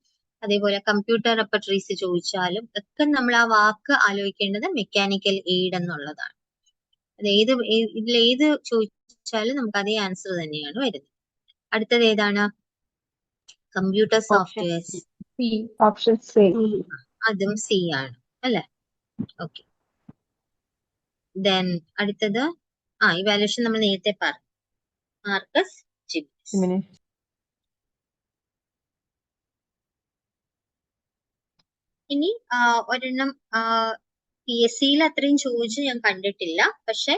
അതേപോലെ കമ്പ്യൂട്ടർ റെപ്പർട്ടറീസ് ചോദിച്ചാലും ഒക്കെ നമ്മൾ ആ വാക്ക് ആലോചിക്കേണ്ടത് മെക്കാനിക്കൽ എയ്ഡ് എന്നുള്ളതാണ്. അത് ഇതിലേത് ചോദിച്ചാലും നമുക്ക് അതേ ആൻസർ തന്നെയാണ് വരുന്നത്. അടുത്തത് ഏതാണ്? Computer softwares. Option C. അതും സി ആണ് അല്ലെ? ഓക്കെ. ദെൻ അടുത്തത് ഇവാലുവേഷൻ നമ്മൾ നേരത്തെ പറഞ്ഞു, മാർക്കസ് ജെമിനിസ്. ഇനി ഒരെണ്ണം PSC-യിൽ അത്രയും ചോദിച്ച് ഞാൻ കണ്ടിട്ടില്ല. പക്ഷെ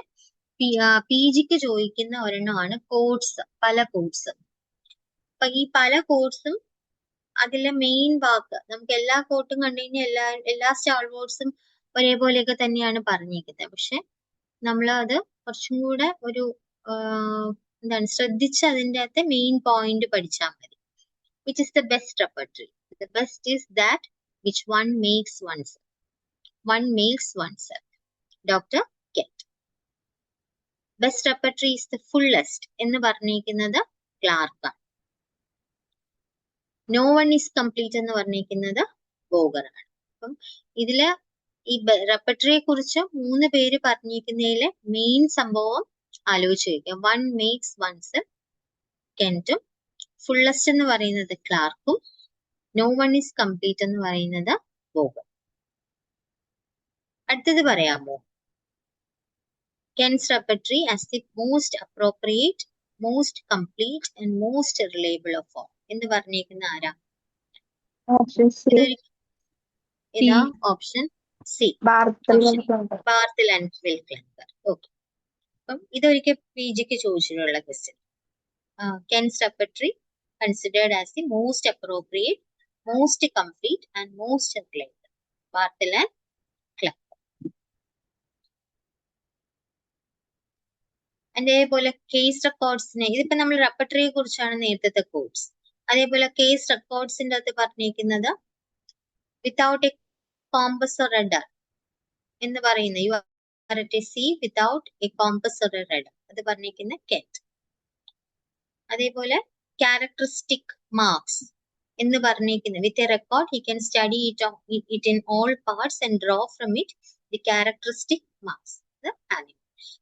PG-ക്ക് ചോദിക്കുന്ന ഒരെണ്ണമാണ് കോഡ്സ്, പല കോഡ്സ്. അപ്പൊ ഈ പല കോഡ്സും അതിലെ മെയിൻ വാക്ക് നമുക്ക് എല്ലാ കോട്ടും കണ്ടു കഴിഞ്ഞാൽ എല്ലാ സ്റ്റാൾ വേർഡ്സും ഒരേപോലെയൊക്കെ തന്നെയാണ് പറഞ്ഞിരിക്കുന്നത്. പക്ഷെ നമ്മൾ അത് കുറച്ചും കൂടെ ഒരു എന്താണ് ശ്രദ്ധിച്ച് അതിൻ്റെ അകത്തെ മെയിൻ പോയിന്റ് പഠിച്ചാൽ മതി. Which is the best repertory? The best is that which one makes oneself. Dr. Kent. Best repertory is the fullest എന്ന് പറഞ്ഞിരിക്കുന്നത് ക്ലാർക്കാണ്. നോ വൺ ഈസ് കംപ്ലീറ്റ് എന്ന് പറഞ്ഞിരിക്കുന്നത് ബോഗർ ആണ്. അപ്പം ഇതില് ഈ റെപ്പർട്ടറിയെ കുറിച്ച് 3 പേര് പറഞ്ഞിരിക്കുന്നതിലെ മെയിൻ സംഭവം ആലോചിച്ച് വയ്ക്കുക. വൺ മേക്സ് വൺസ് കെന്റും, ഫുള്ളസ്റ്റ് എന്ന് പറയുന്നത് ക്ലാർക്കും, നോ വൺ ഈസ് കംപ്ലീറ്റ് എന്ന് പറയുന്നത് ബോഗർ. അടുത്തത് പറയാമോ? Kent's repertory as the most appropriate, most complete and most reliable of all എന്ന് പറഞ്ഞിരിക്കുന്ന ആരാ? Option C. ഏതാ? Option C, Barthel Barthel and Will Klunker. Okay, അപ്പം ഇതൊരിക്കൽ PGക്ക് ചോദിച്ചിട്ടുള്ള question. Kent's repertory considered as the most appropriate, most complete and most reliable. Barthel and Klunker. അതേപോലെ കേസ് റെക്കോർഡ്സിനെ, ഇതിപ്പോ നമ്മൾ റെപ്പർട്ടറിയെ കുറിച്ചാണ് നേരത്തെ കോഴ്സ്. അതേപോലെ കേസ് റെക്കോർഡ്സിന്റെ അകത്ത് പറഞ്ഞിരിക്കുന്നത് without a compass or radar എന്ന് പറയുന്നത്, you are at a sea without a compass or a radar, അത് പറഞ്ഞിരിക്കുന്ന കെന്റ്. അതേപോലെ ക്യാരക്ടറിസ്റ്റിക് മാർക്സ് എന്ന് പറഞ്ഞിരിക്കുന്നത് with a record he can study it in all parts and draw from it the characteristic marks.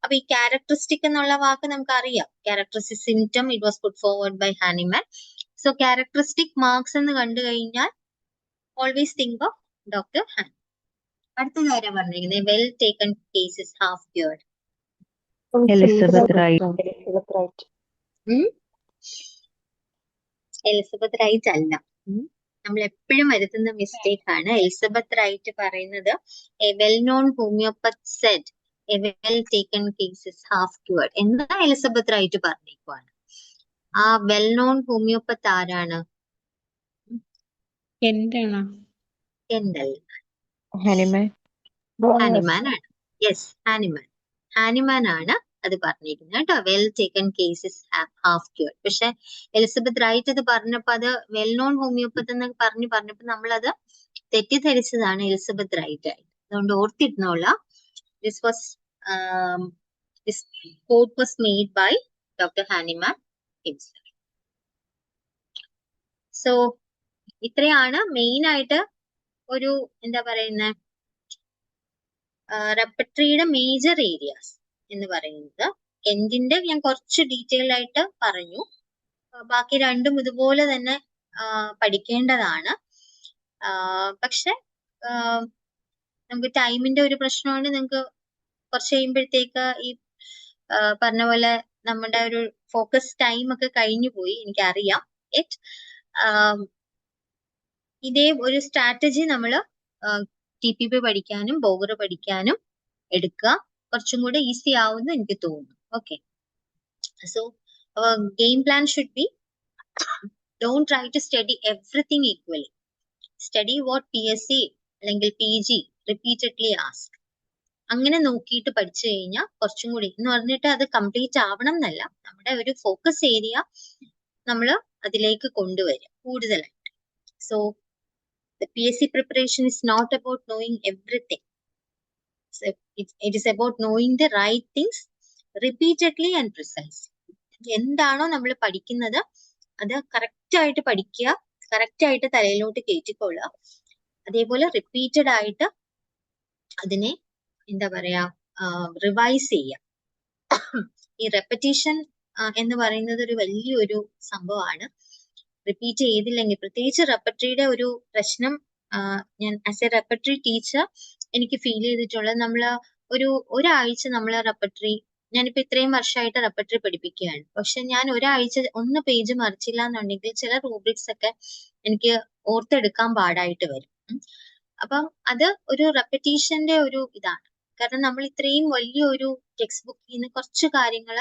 അപ്പൊ ഈ ക്യാരക്ടറിസ്റ്റിക് എന്നുള്ള വാക്ക് നമുക്ക് അറിയാം. Characteristic symptom it was put forward by Hahnemann. So characteristic marks എന്ന് കണ്ടു കഴിഞ്ഞാൽ always think of doctor Hahn. അടുത്ത കാര്യം പറഞ്ഞിരിക്കുന്നത് well taken cases half cured. Elizabeth Wright. Elizabeth Wright അല്ല. നമ്മൾ എപ്പോഴും വരുത്തുന്ന മിസ്റ്റേക്ക് ആണ്. എലിസബത്ത് റൈറ്റ് പറയുന്നത് a well known homeopath said a well taken cases half cured എന്നാ എലിസബത്ത് റൈറ്റ് പറഞ്ഞേക്കുവാണ്. ആ വെൽ നോൺ ഹോമിയോപ്പത്ത് ആരാണ്? ഹാനിമാൻ ആണ്. യെസ്, ഹാനിമാൻ ആണ് അത് പറഞ്ഞിരിക്കുന്നത് കേട്ടോ. Well taken cases half cured. പക്ഷെ എലിസബത്ത് റൈറ്റ് അത് പറഞ്ഞപ്പോ അത് വെൽ നോൺ ഹോമിയോപ്പത്ത് എന്ന് പറഞ്ഞപ്പോ നമ്മളത് തെറ്റിദ്ധരിച്ചതാണ് എലിസബത്ത് റൈറ്റ് ആയിട്ട്. അതുകൊണ്ട് ഓർത്തിരുന്നോളാം. This quote was made by Dr. Hahnemann himself. So ഇത്രയാണ് മെയിൻ ആയിട്ട് ഒരു എന്താ പറയുന്ന റെപ്പർട്ടറിയുടെ മേജർ ഏരിയാസ് എന്ന് പറയുന്നത്. കെന്റിന്റെ ഞാൻ കുറച്ച് ഡീറ്റെയിൽ ആയിട്ട് പറഞ്ഞു. ബാക്കി രണ്ടും ഇതുപോലെ തന്നെ പഠിക്കേണ്ടതാണ്. പക്ഷെ നമുക്ക് ടൈമിന്റെ ഒരു പ്രശ്നമാണ്. നിങ്ങൾക്ക് കുറച്ച് കഴിയുമ്പോഴത്തേക്ക് ഈ പറഞ്ഞ പോലെ നമ്മുടെ ഒരു ഫോക്കസ് ടൈം ഒക്കെ കഴിഞ്ഞു പോയി, എനിക്കറിയാം. ഇതേ ഒരു സ്ട്രാറ്റജി നമ്മൾ TPP പഠിക്കാനും ബോഗർ പഠിക്കാനും എടുക്കുക. കുറച്ചും കൂടെ ഈസി ആവുമെന്ന് എനിക്ക് തോന്നുന്നു. Okay, so game plan should be don't try to study everything equally. Study what PSC അല്ലെങ്കിൽ PG റിപ്പീറ്റഡ്ലി ആസ്ക്. അങ്ങനെ നോക്കിയിട്ട് പഠിച്ചു കഴിഞ്ഞാൽ കുറച്ചും കൂടി എന്ന് പറഞ്ഞിട്ട് അത് കംപ്ലീറ്റ് ആവണം എന്നല്ല, നമ്മുടെ ഒരു ഫോക്കസ് ഏരിയ നമ്മൾ അതിലേക്ക് കൊണ്ടുവരും കൂടുതലായിട്ട്. So the PSC preparation is not about knowing everything. So it is about knowing the right things repeatedly and precisely. എന്താണോ നമ്മൾ പഠിക്കുന്നത് അത് കറക്റ്റ് ആയിട്ട് പഠിക്കുക, കറക്റ്റ് ആയിട്ട് തലയിലോട്ട് കയറ്റിക്കൊള്ളുക. അതേപോലെ റിപ്പീറ്റഡ് ആയിട്ട് അതിനെ എന്താ പറയാ റിവൈസ് ചെയ്യുക. ഈ റെപ്പറ്റീഷൻ എന്ന് പറയുന്നത് ഒരു വലിയൊരു സംഭവമാണ്. റിപ്പീറ്റ് ചെയ്തില്ലെങ്കിൽ, പ്രത്യേകിച്ച് റെപ്പർട്ടറിയുടെ ഒരു പ്രശ്നം ഞാൻ ആസ് എ റെപ്പർട്ടറി ടീച്ചർ എനിക്ക് ഫീൽ ചെയ്തിട്ടുള്ളത്, നമ്മൾ ഒരാഴ്ച നമ്മൾ റെപ്പർട്ടറി, ഞാനിപ്പോ ഇത്രയും വർഷമായിട്ട് റെപ്പർട്ടറി പഠിപ്പിക്കുകയാണ്. പക്ഷെ ഞാൻ ഒരാഴ്ച 1 പേജ് മറിച്ചില്ല എന്നുണ്ടെങ്കിൽ ചില റൂബ്രിക്സ് ഒക്കെ എനിക്ക് ഓർത്തെടുക്കാൻ പാടായിട്ട് വരും. അപ്പം അത് ഒരു റെപ്പറ്റീഷന്റെ ഒരു ഇതാണ്. കാരണം നമ്മൾ ഇത്രയും വലിയൊരു ടെക്സ്റ്റ് ബുക്കിൽ നിന്ന് കുറച്ച് കാര്യങ്ങൾ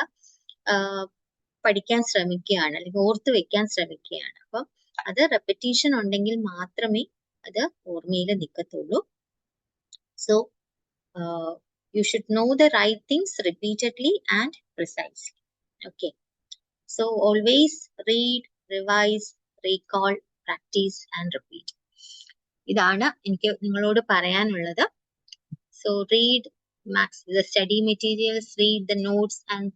പഠിക്കാൻ ശ്രമിക്കുകയാണ്, അല്ലെങ്കിൽ ഓർത്ത് വെക്കാൻ ശ്രമിക്കുകയാണ്. അപ്പം അത് റെപ്പറ്റീഷൻ ഉണ്ടെങ്കിൽ മാത്രമേ അത് ഓർമ്മയിൽ നിൽക്കത്തുള്ളൂ. So you should know the right things repeatedly and precisely. Okay, so always read, revise, recall, practise and repeat. ഇതാണ് എനിക്ക് നിങ്ങളോട് പറയാനുള്ളത്. So read the study materials, read the notes and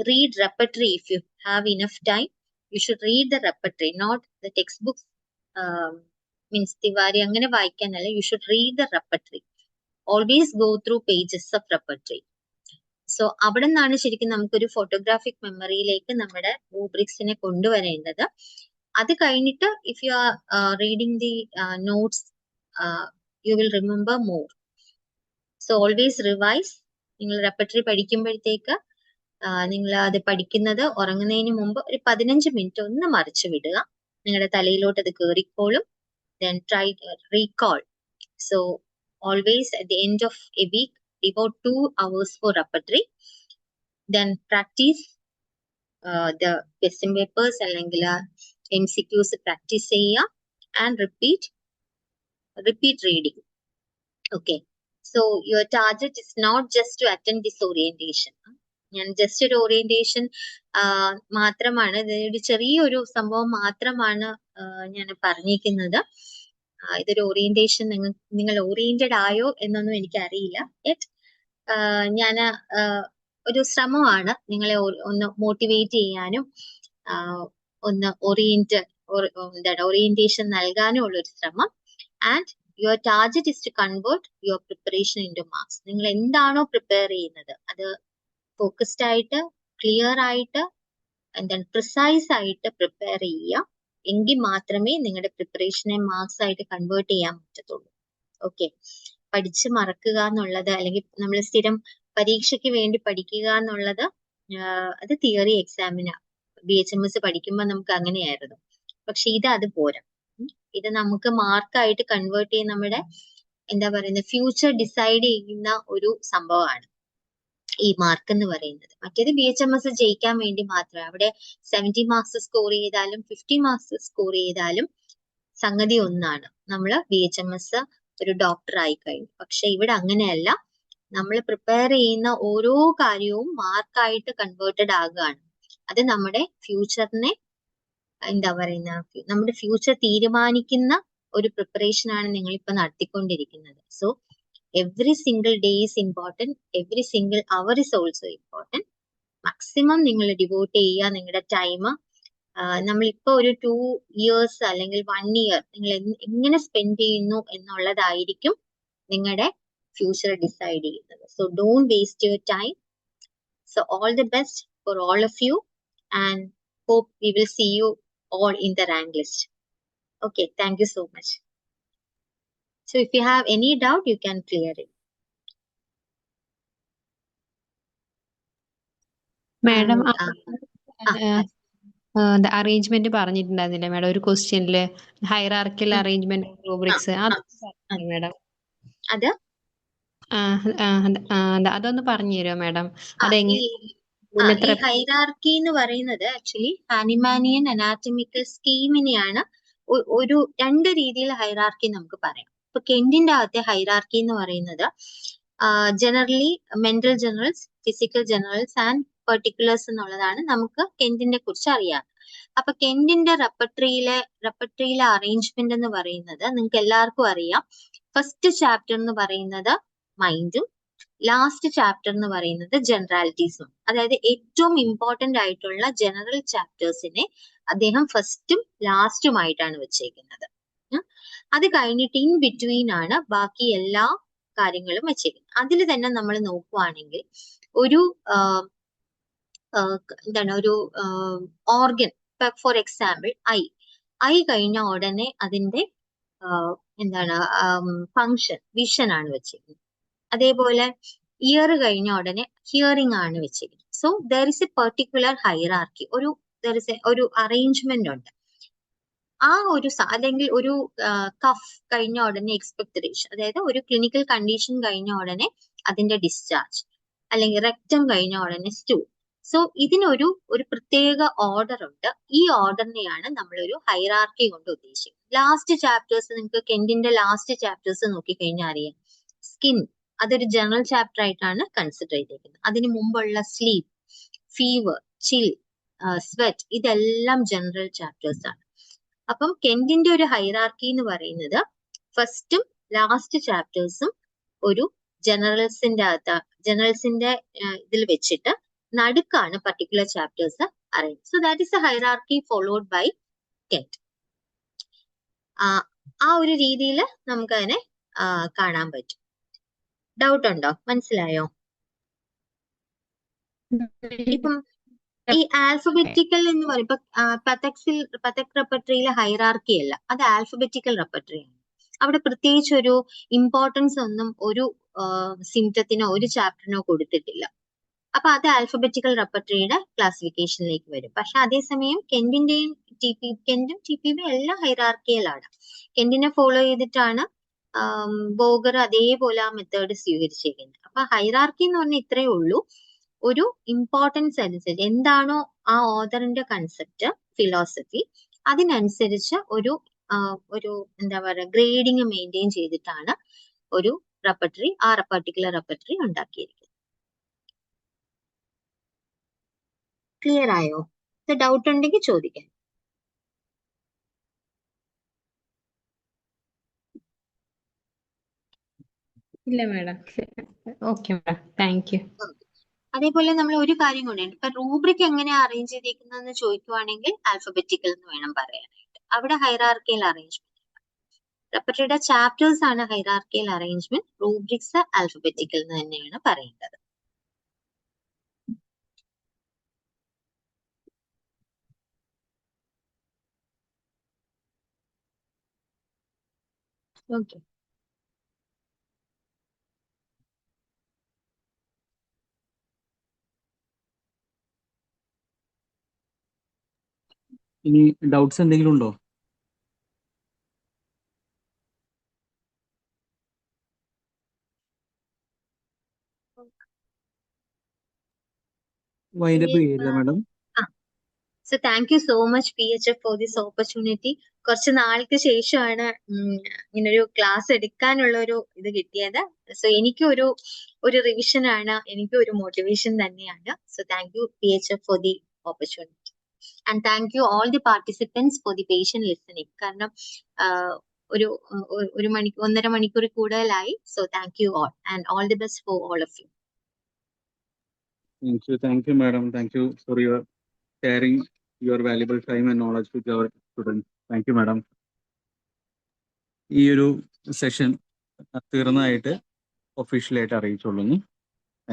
read repertory if you have enough time. You should read the repertory, not the textbooks means Tiwari അങ്ങനെ വായിക്കാനല്ല, you should read the repertory. Always go through pages of repertory. So അവിടെ നിന്നാണ് ശരിക്കും നമുക്കൊരു ഫോട്ടോഗ്രാഫിക് മെമ്മറിയിലേക്ക് നമ്മുടെ റൂബ്രിക്സിനെ കൊണ്ടുവരേണ്ടത്. അത് കഴിഞ്ഞിട്ട് if you are reading the notes you will remember more. So always revise. നിങ്ങൾ റെപ്പർട്ടറി പഠിക്കുമ്പോഴത്തേക്ക് നിങ്ങൾ അത് പഠിക്കുന്നത് ഉറങ്ങുന്നതിന് മുമ്പ് ഒരു 15 മിനിറ്റ് ഒന്ന് മറിച്ചു വിടുക. നിങ്ങളുടെ തലയിലോട്ട് അത് കയറിക്കോളും. Then try recall. So always at the end of a week, devote 2 hours for repertory. Then practice the question papers അല്ലെങ്കിൽ MCQs practice ചെയ്യുക and repeat reading. Okay. So your target is not just to attend this orientation. ഞാൻ ജസ്റ്റ് ഒരു ഓറിയന്റേഷൻ മാത്രമാണ്, ഒരു ചെറിയൊരു സംഭവം മാത്രമാണ് ഞാൻ പറഞ്ഞിരിക്കുന്നത്. ഇതൊരു ഓറിയന്റേഷൻ നിങ്ങൾ ഓറിയന്റഡ് ആയോ എന്നൊന്നും എനിക്കറിയില്ല. യെറ്റ് ഞാൻ ഒരു ശ്രമമാണ് നിങ്ങളെ ഒന്ന് മോട്ടിവേറ്റ് ചെയ്യാനും ഒന്ന് ഓറിയന്റേഷൻ നൽകാനും ഉള്ള ഒരു ശ്രമം. And your target is to convert your preparation into marks. നിങ്ങൾ എന്താണോ പ്രിപ്പയർ ചെയ്യുന്നത് അത് ഫോക്കസ്ഡ് ആയിട്ട്, ക്ലിയർ ആയിട്ട്, എന്താണ് പ്രിസൈസ് ആയിട്ട് പ്രിപ്പയർ ചെയ്യുക. എങ്കിൽ മാത്രമേ നിങ്ങളുടെ പ്രിപ്പറേഷനെ മാർക്സ് ആയിട്ട് കൺവേർട്ട് ചെയ്യാൻ പറ്റത്തുള്ളൂ. ഓക്കെ. പഠിച്ച് മറക്കുക എന്നുള്ളത്, അല്ലെങ്കിൽ നമ്മൾ സ്ഥിരം പരീക്ഷയ്ക്ക് വേണ്ടി പഠിക്കുക എന്നുള്ളത്, അത് തിയറി എക്സാമിന് BHMS പഠിക്കുമ്പോൾ നമുക്ക് അങ്ങനെയായിരുന്നു. പക്ഷെ അത് പോരാ. ഇത് നമുക്ക് മാർക്കായിട്ട് കൺവേർട്ട് ചെയ്ത് നമ്മുടെ എന്താ പറയുന്നത് ഫ്യൂച്ചർ ഡിസൈഡ് ചെയ്യുന്ന ഒരു സംഭവമാണ് ഈ മാർക്ക് എന്ന് പറയുന്നത്. മറ്റേത് BHMS ജയിക്കാൻ വേണ്ടി മാത്രമേ. അവിടെ 70 മാർക്സ് സ്കോർ ചെയ്താലും 50 മാർക്സ് സ്കോർ ചെയ്താലും സംഗതി ഒന്നാണ്. നമ്മൾ BHMS ഒരു ഡോക്ടർ ആയി കഴിഞ്ഞു. പക്ഷെ ഇവിടെ അങ്ങനെയല്ല. നമ്മൾ പ്രിപ്പയർ ചെയ്യുന്ന ഓരോ കാര്യവും മാർക്കായിട്ട് കൺവേർട്ടഡ് ആകുകയാണ്. അത് നമ്മുടെ ഫ്യൂച്ചറിനെ എന്താ പറയുന്ന നമ്മുടെ ഫ്യൂച്ചർ തീരുമാനിക്കുന്ന ഒരു പ്രിപ്പറേഷൻ ആണ് നിങ്ങൾ ഇപ്പൊ നടത്തിക്കൊണ്ടിരിക്കുന്നത്. So every single day is important. Every single hour is also important. Maximum നിങ്ങൾ ഡിവോട്ട് ചെയ്യുക നിങ്ങളുടെ ടൈം. നമ്മളിപ്പോ ഒരു 2 years അല്ലെങ്കിൽ 1 year നിങ്ങൾ എങ്ങനെ സ്പെൻഡ് ചെയ്യുന്നു എന്നുള്ളതായിരിക്കും നിങ്ങളുടെ ഫ്യൂച്ചർ ഡിസൈഡ് ചെയ്യുന്നത്. So don't waste your time. So all the best for all of you and hope we will see you all in the rank list. Okay, thank you so much. So if you have any doubt, you can clear it. Madam arrangement പറഞ്ഞിട്ടുണ്ടായിരുന്നില്ല മാഡം ഒരു ക്വസ്റ്റ്യനില് ഹൈറാർക്കിയൽ അറേഞ്ച്മെന്റ് റൂബ്രിക്സ് മാഡം അതൊന്ന് പറഞ്ഞു തരുമോ മാഡം? ഈ ഹൈറാർക്കി എന്ന് പറയുന്നത് ആക്ച്വലി ഹാനിമാനിയൻ അനാറ്റമിക്കൽ സ്കീമിനെയാണ് ഒരു 2 രീതിയിൽ ഹൈറാർക്കി നമുക്ക് പറയാം. ഇപ്പൊ കെന്റിന്റെ അകത്തെ ഹൈറാർക്കി എന്ന് പറയുന്നത് generally mental generals, physical generals and particulars എന്നുള്ളതാണ് നമുക്ക് കെന്റിനെ കുറിച്ച് അറിയാം. അപ്പൊ കെന്റിന്റെ റെപ്പർട്ടറിയിലെ അറേഞ്ച്മെന്റ് എന്ന് പറയുന്നത് നിങ്ങൾക്ക് എല്ലാവർക്കും അറിയാം. ഫസ്റ്റ് ചാപ്റ്റർ എന്ന് പറയുന്നത് മൈൻഡും ലാസ്റ്റ് ചാപ്റ്റർ എന്ന് പറയുന്നത് ജനറാലിറ്റീസും. അതായത് ഏറ്റവും ഇമ്പോർട്ടന്റ് ആയിട്ടുള്ള ജനറൽ ചാപ്റ്റേഴ്സിനെ അദ്ദേഹം ഫസ്റ്റും ലാസ്റ്റുമായിട്ടാണ് വെച്ചേക്കുന്നത്. അത് കഴിഞ്ഞിട്ട് ഇൻ ബിറ്റ്വീൻ ആണ് ബാക്കി എല്ലാ കാര്യങ്ങളും വെച്ചേക്കുന്നത്. അതിൽ തന്നെ നമ്മൾ നോക്കുവാണെങ്കിൽ ഒരു ഒരു ഓർഗൻ, ഫോർ എക്സാമ്പിൾ ഐ കഴിഞ്ഞ ഉടനെ അതിന്റെ ഫങ്ഷൻ വിഷൻ ആണ് വെച്ചിരിക്കുന്നത്. അതേപോലെ ഇയർ കഴിഞ്ഞ ഉടനെ ഹിയറിംഗ് ആണ് വെച്ചിരിക്കുന്നത്. So there is A particular hierarchy, ഒരു അറേഞ്ച്മെന്റ് ഉണ്ട്. ആ ഒരു അല്ലെങ്കിൽ ഒരു കഫ് കഴിഞ്ഞ ഉടനെ എക്സ്പെക്ടറേഷൻ, അതായത് ഒരു ക്ലിനിക്കൽ കണ്ടീഷൻ കഴിഞ്ഞ ഉടനെ അതിന്റെ ഡിസ്ചാർജ്, അല്ലെങ്കിൽ റെക്ടം കഴിഞ്ഞ ഉടനെ സ്റ്റൂൾ. സോ ഇതിനൊരു പ്രത്യേക ഓർഡർ ഉണ്ട്. ഈ ഓർഡറിനെയാണ് നമ്മളൊരു ഹൈറാർക്കി കൊണ്ട് ഉദ്ദേശിക്കുന്നത്. ലാസ്റ്റ് ചാപ്റ്റേഴ്സ്, നിങ്ങൾക്ക് കെന്റിന്റെ ലാസ്റ്റ് ചാപ്റ്റേഴ്സ് നോക്കിക്കഴിഞ്ഞാൽ അറിയാം. സ്കിൻ അതൊരു ജനറൽ ചാപ്റ്റർ ആയിട്ടാണ് കൺസിഡർ ചെയ്തിരിക്കുന്നത്. അതിന് മുമ്പുള്ള സ്ലീപ്പ്, ഫീവർ, ചിൽ, സ്വെറ്റ് ഇതെല്ലാം ജനറൽ ചാപ്റ്റേഴ്സ് ആണ്. അപ്പം കെന്റിന്റെ ഒരു ഹൈറാർക്കി എന്ന് പറയുന്നത് ഫസ്റ്റും ലാസ്റ്റ് ചാപ്റ്റേഴ്സും ഒരു ജനറൽസിന്റെ ഇതിൽ വെച്ചിട്ട് നടുക്കാണ് particular chapters arrange. So that is a hierarchy followed by Kent. ആ ഒരു രീതിയിൽ നമുക്കതിനെ കാണാൻ പറ്റും. ഡൗട്ട് ഉണ്ടോ? മനസ്സിലായോ? ഇപ്പം ഈ ആൽഫബറ്റിക്കൽ എന്ന് പറയും, ഇപ്പൊ പതക് റെപ്പർട്ടറിയിലെ ഹൈറാർക്കി അല്ല, അത് ആൽഫബറ്റിക്കൽ റെപ്പർട്ടറി ആണ്. അവിടെ പ്രത്യേകിച്ച് ഒരു ഇമ്പോർട്ടൻസ് ഒന്നും ഒരു സിംറ്റത്തിനോ ഒരു ചാപ്റ്ററിനോ കൊടുത്തിട്ടില്ല. അപ്പൊ അത് ആൽഫബറ്റിക്കൽ റെപ്പർട്ടറിയുടെ ക്ലാസിഫിക്കേഷനിലേക്ക് വരും. പക്ഷെ അതേസമയം കെന്റും ടി പി ബി എല്ലാം ഹൈറാർക്കിയലാണ്. കെന്റിനെ ഫോളോ ചെയ്തിട്ടാണ് ബോഗർ അതേപോലെ ആ മെത്തേഡ് സ്വീകരിച്ചിരിക്കുന്നത്. അപ്പൊ ഹൈറാർക്കി എന്ന് പറഞ്ഞാൽ ഇത്രയേ ഉള്ളൂ, ഒരു ഇമ്പോർട്ടൻസ് അനുസരിച്ച് എന്താണോ ആ ഓതറിന്റെ കൺസെപ്റ്റ്, ഫിലോസഫി, അതിനനുസരിച്ച് ഒരു എന്താ പറയുക ഗ്രേഡിങ് മെയിൻറ്റെയിൻ ചെയ്തിട്ടാണ് ഒരു റെപ്പർട്ടറി, ആ പർട്ടിക്കുലർ റെപ്പർട്ടറി ഉണ്ടാക്കിയിരിക്കുന്നത്. ക്ലിയർ ആയോ? ഡൗട്ട് ഉണ്ടെങ്കിൽ ചോദിക്കാം. ഇല്ല madam. Okay madam, thank you. അതേപോലെ നമ്മൾ ഒരു കാര്യം കൂടെയുണ്ട്. ഇപ്പൊ റൂബ്രിക് എങ്ങനെയാ അറേഞ്ച് ചെയ്തിരിക്കുന്നതെന്ന് ചോദിക്കുവാണെങ്കിൽ ആൽഫബറ്റിക്കൽ എന്ന് വേണം പറയാനായിട്ട്. അവിടെ ഹൈറാർക്കിയൽ അറേഞ്ച്മെന്റ്. റെപ്പർട്ടറിയുടെ ചാപ്റ്റേഴ്സ് ആണ് ഹൈറാർക്കിയൽ അറേഞ്ച്മെന്റ്, റൂബ്രിക്സ് ആൽഫബറ്റിക്കൽ എന്ന് തന്നെയാണ് പറയേണ്ടത്. ഓക്കെ. ഇനി ഡൗട്ട്സ് എന്തെങ്കിലും ഉണ്ടോ? വൈൻഡപ്പ് ചെയ്യില്ല madam? So thank you so much PHF for this opportunity. കുറച്ച് നാൾക്ക് ശേഷമാണ് ഇങ്ങനൊരു ക്ലാസ് എടുക്കാനുള്ള ഒരു ഇത് കിട്ടിയത്. സോ എനിക്ക് ഒരു റിവിഷൻ ആണ്, എനിക്ക് ഒരു മോട്ടിവേഷൻ തന്നെയാണ്. So thank you PHF for the opportunity. And thank you all the participants for the patient listening. കാരണം ഒരു മണിക്കൂർ 1.5 മണിക്കൂർ കൂടുതലായി. So thank you all and all the best for all of you. Thank you madam. Thank you for your sharing your valuable time and knowledge with our students. Thank you madam. ഈ ഒരു സെഷൻ തീർന്നതായിട്ട് ഒഫീഷ്യലായിട്ട് അറിയിച്ചുകൊള്ളുന്നു.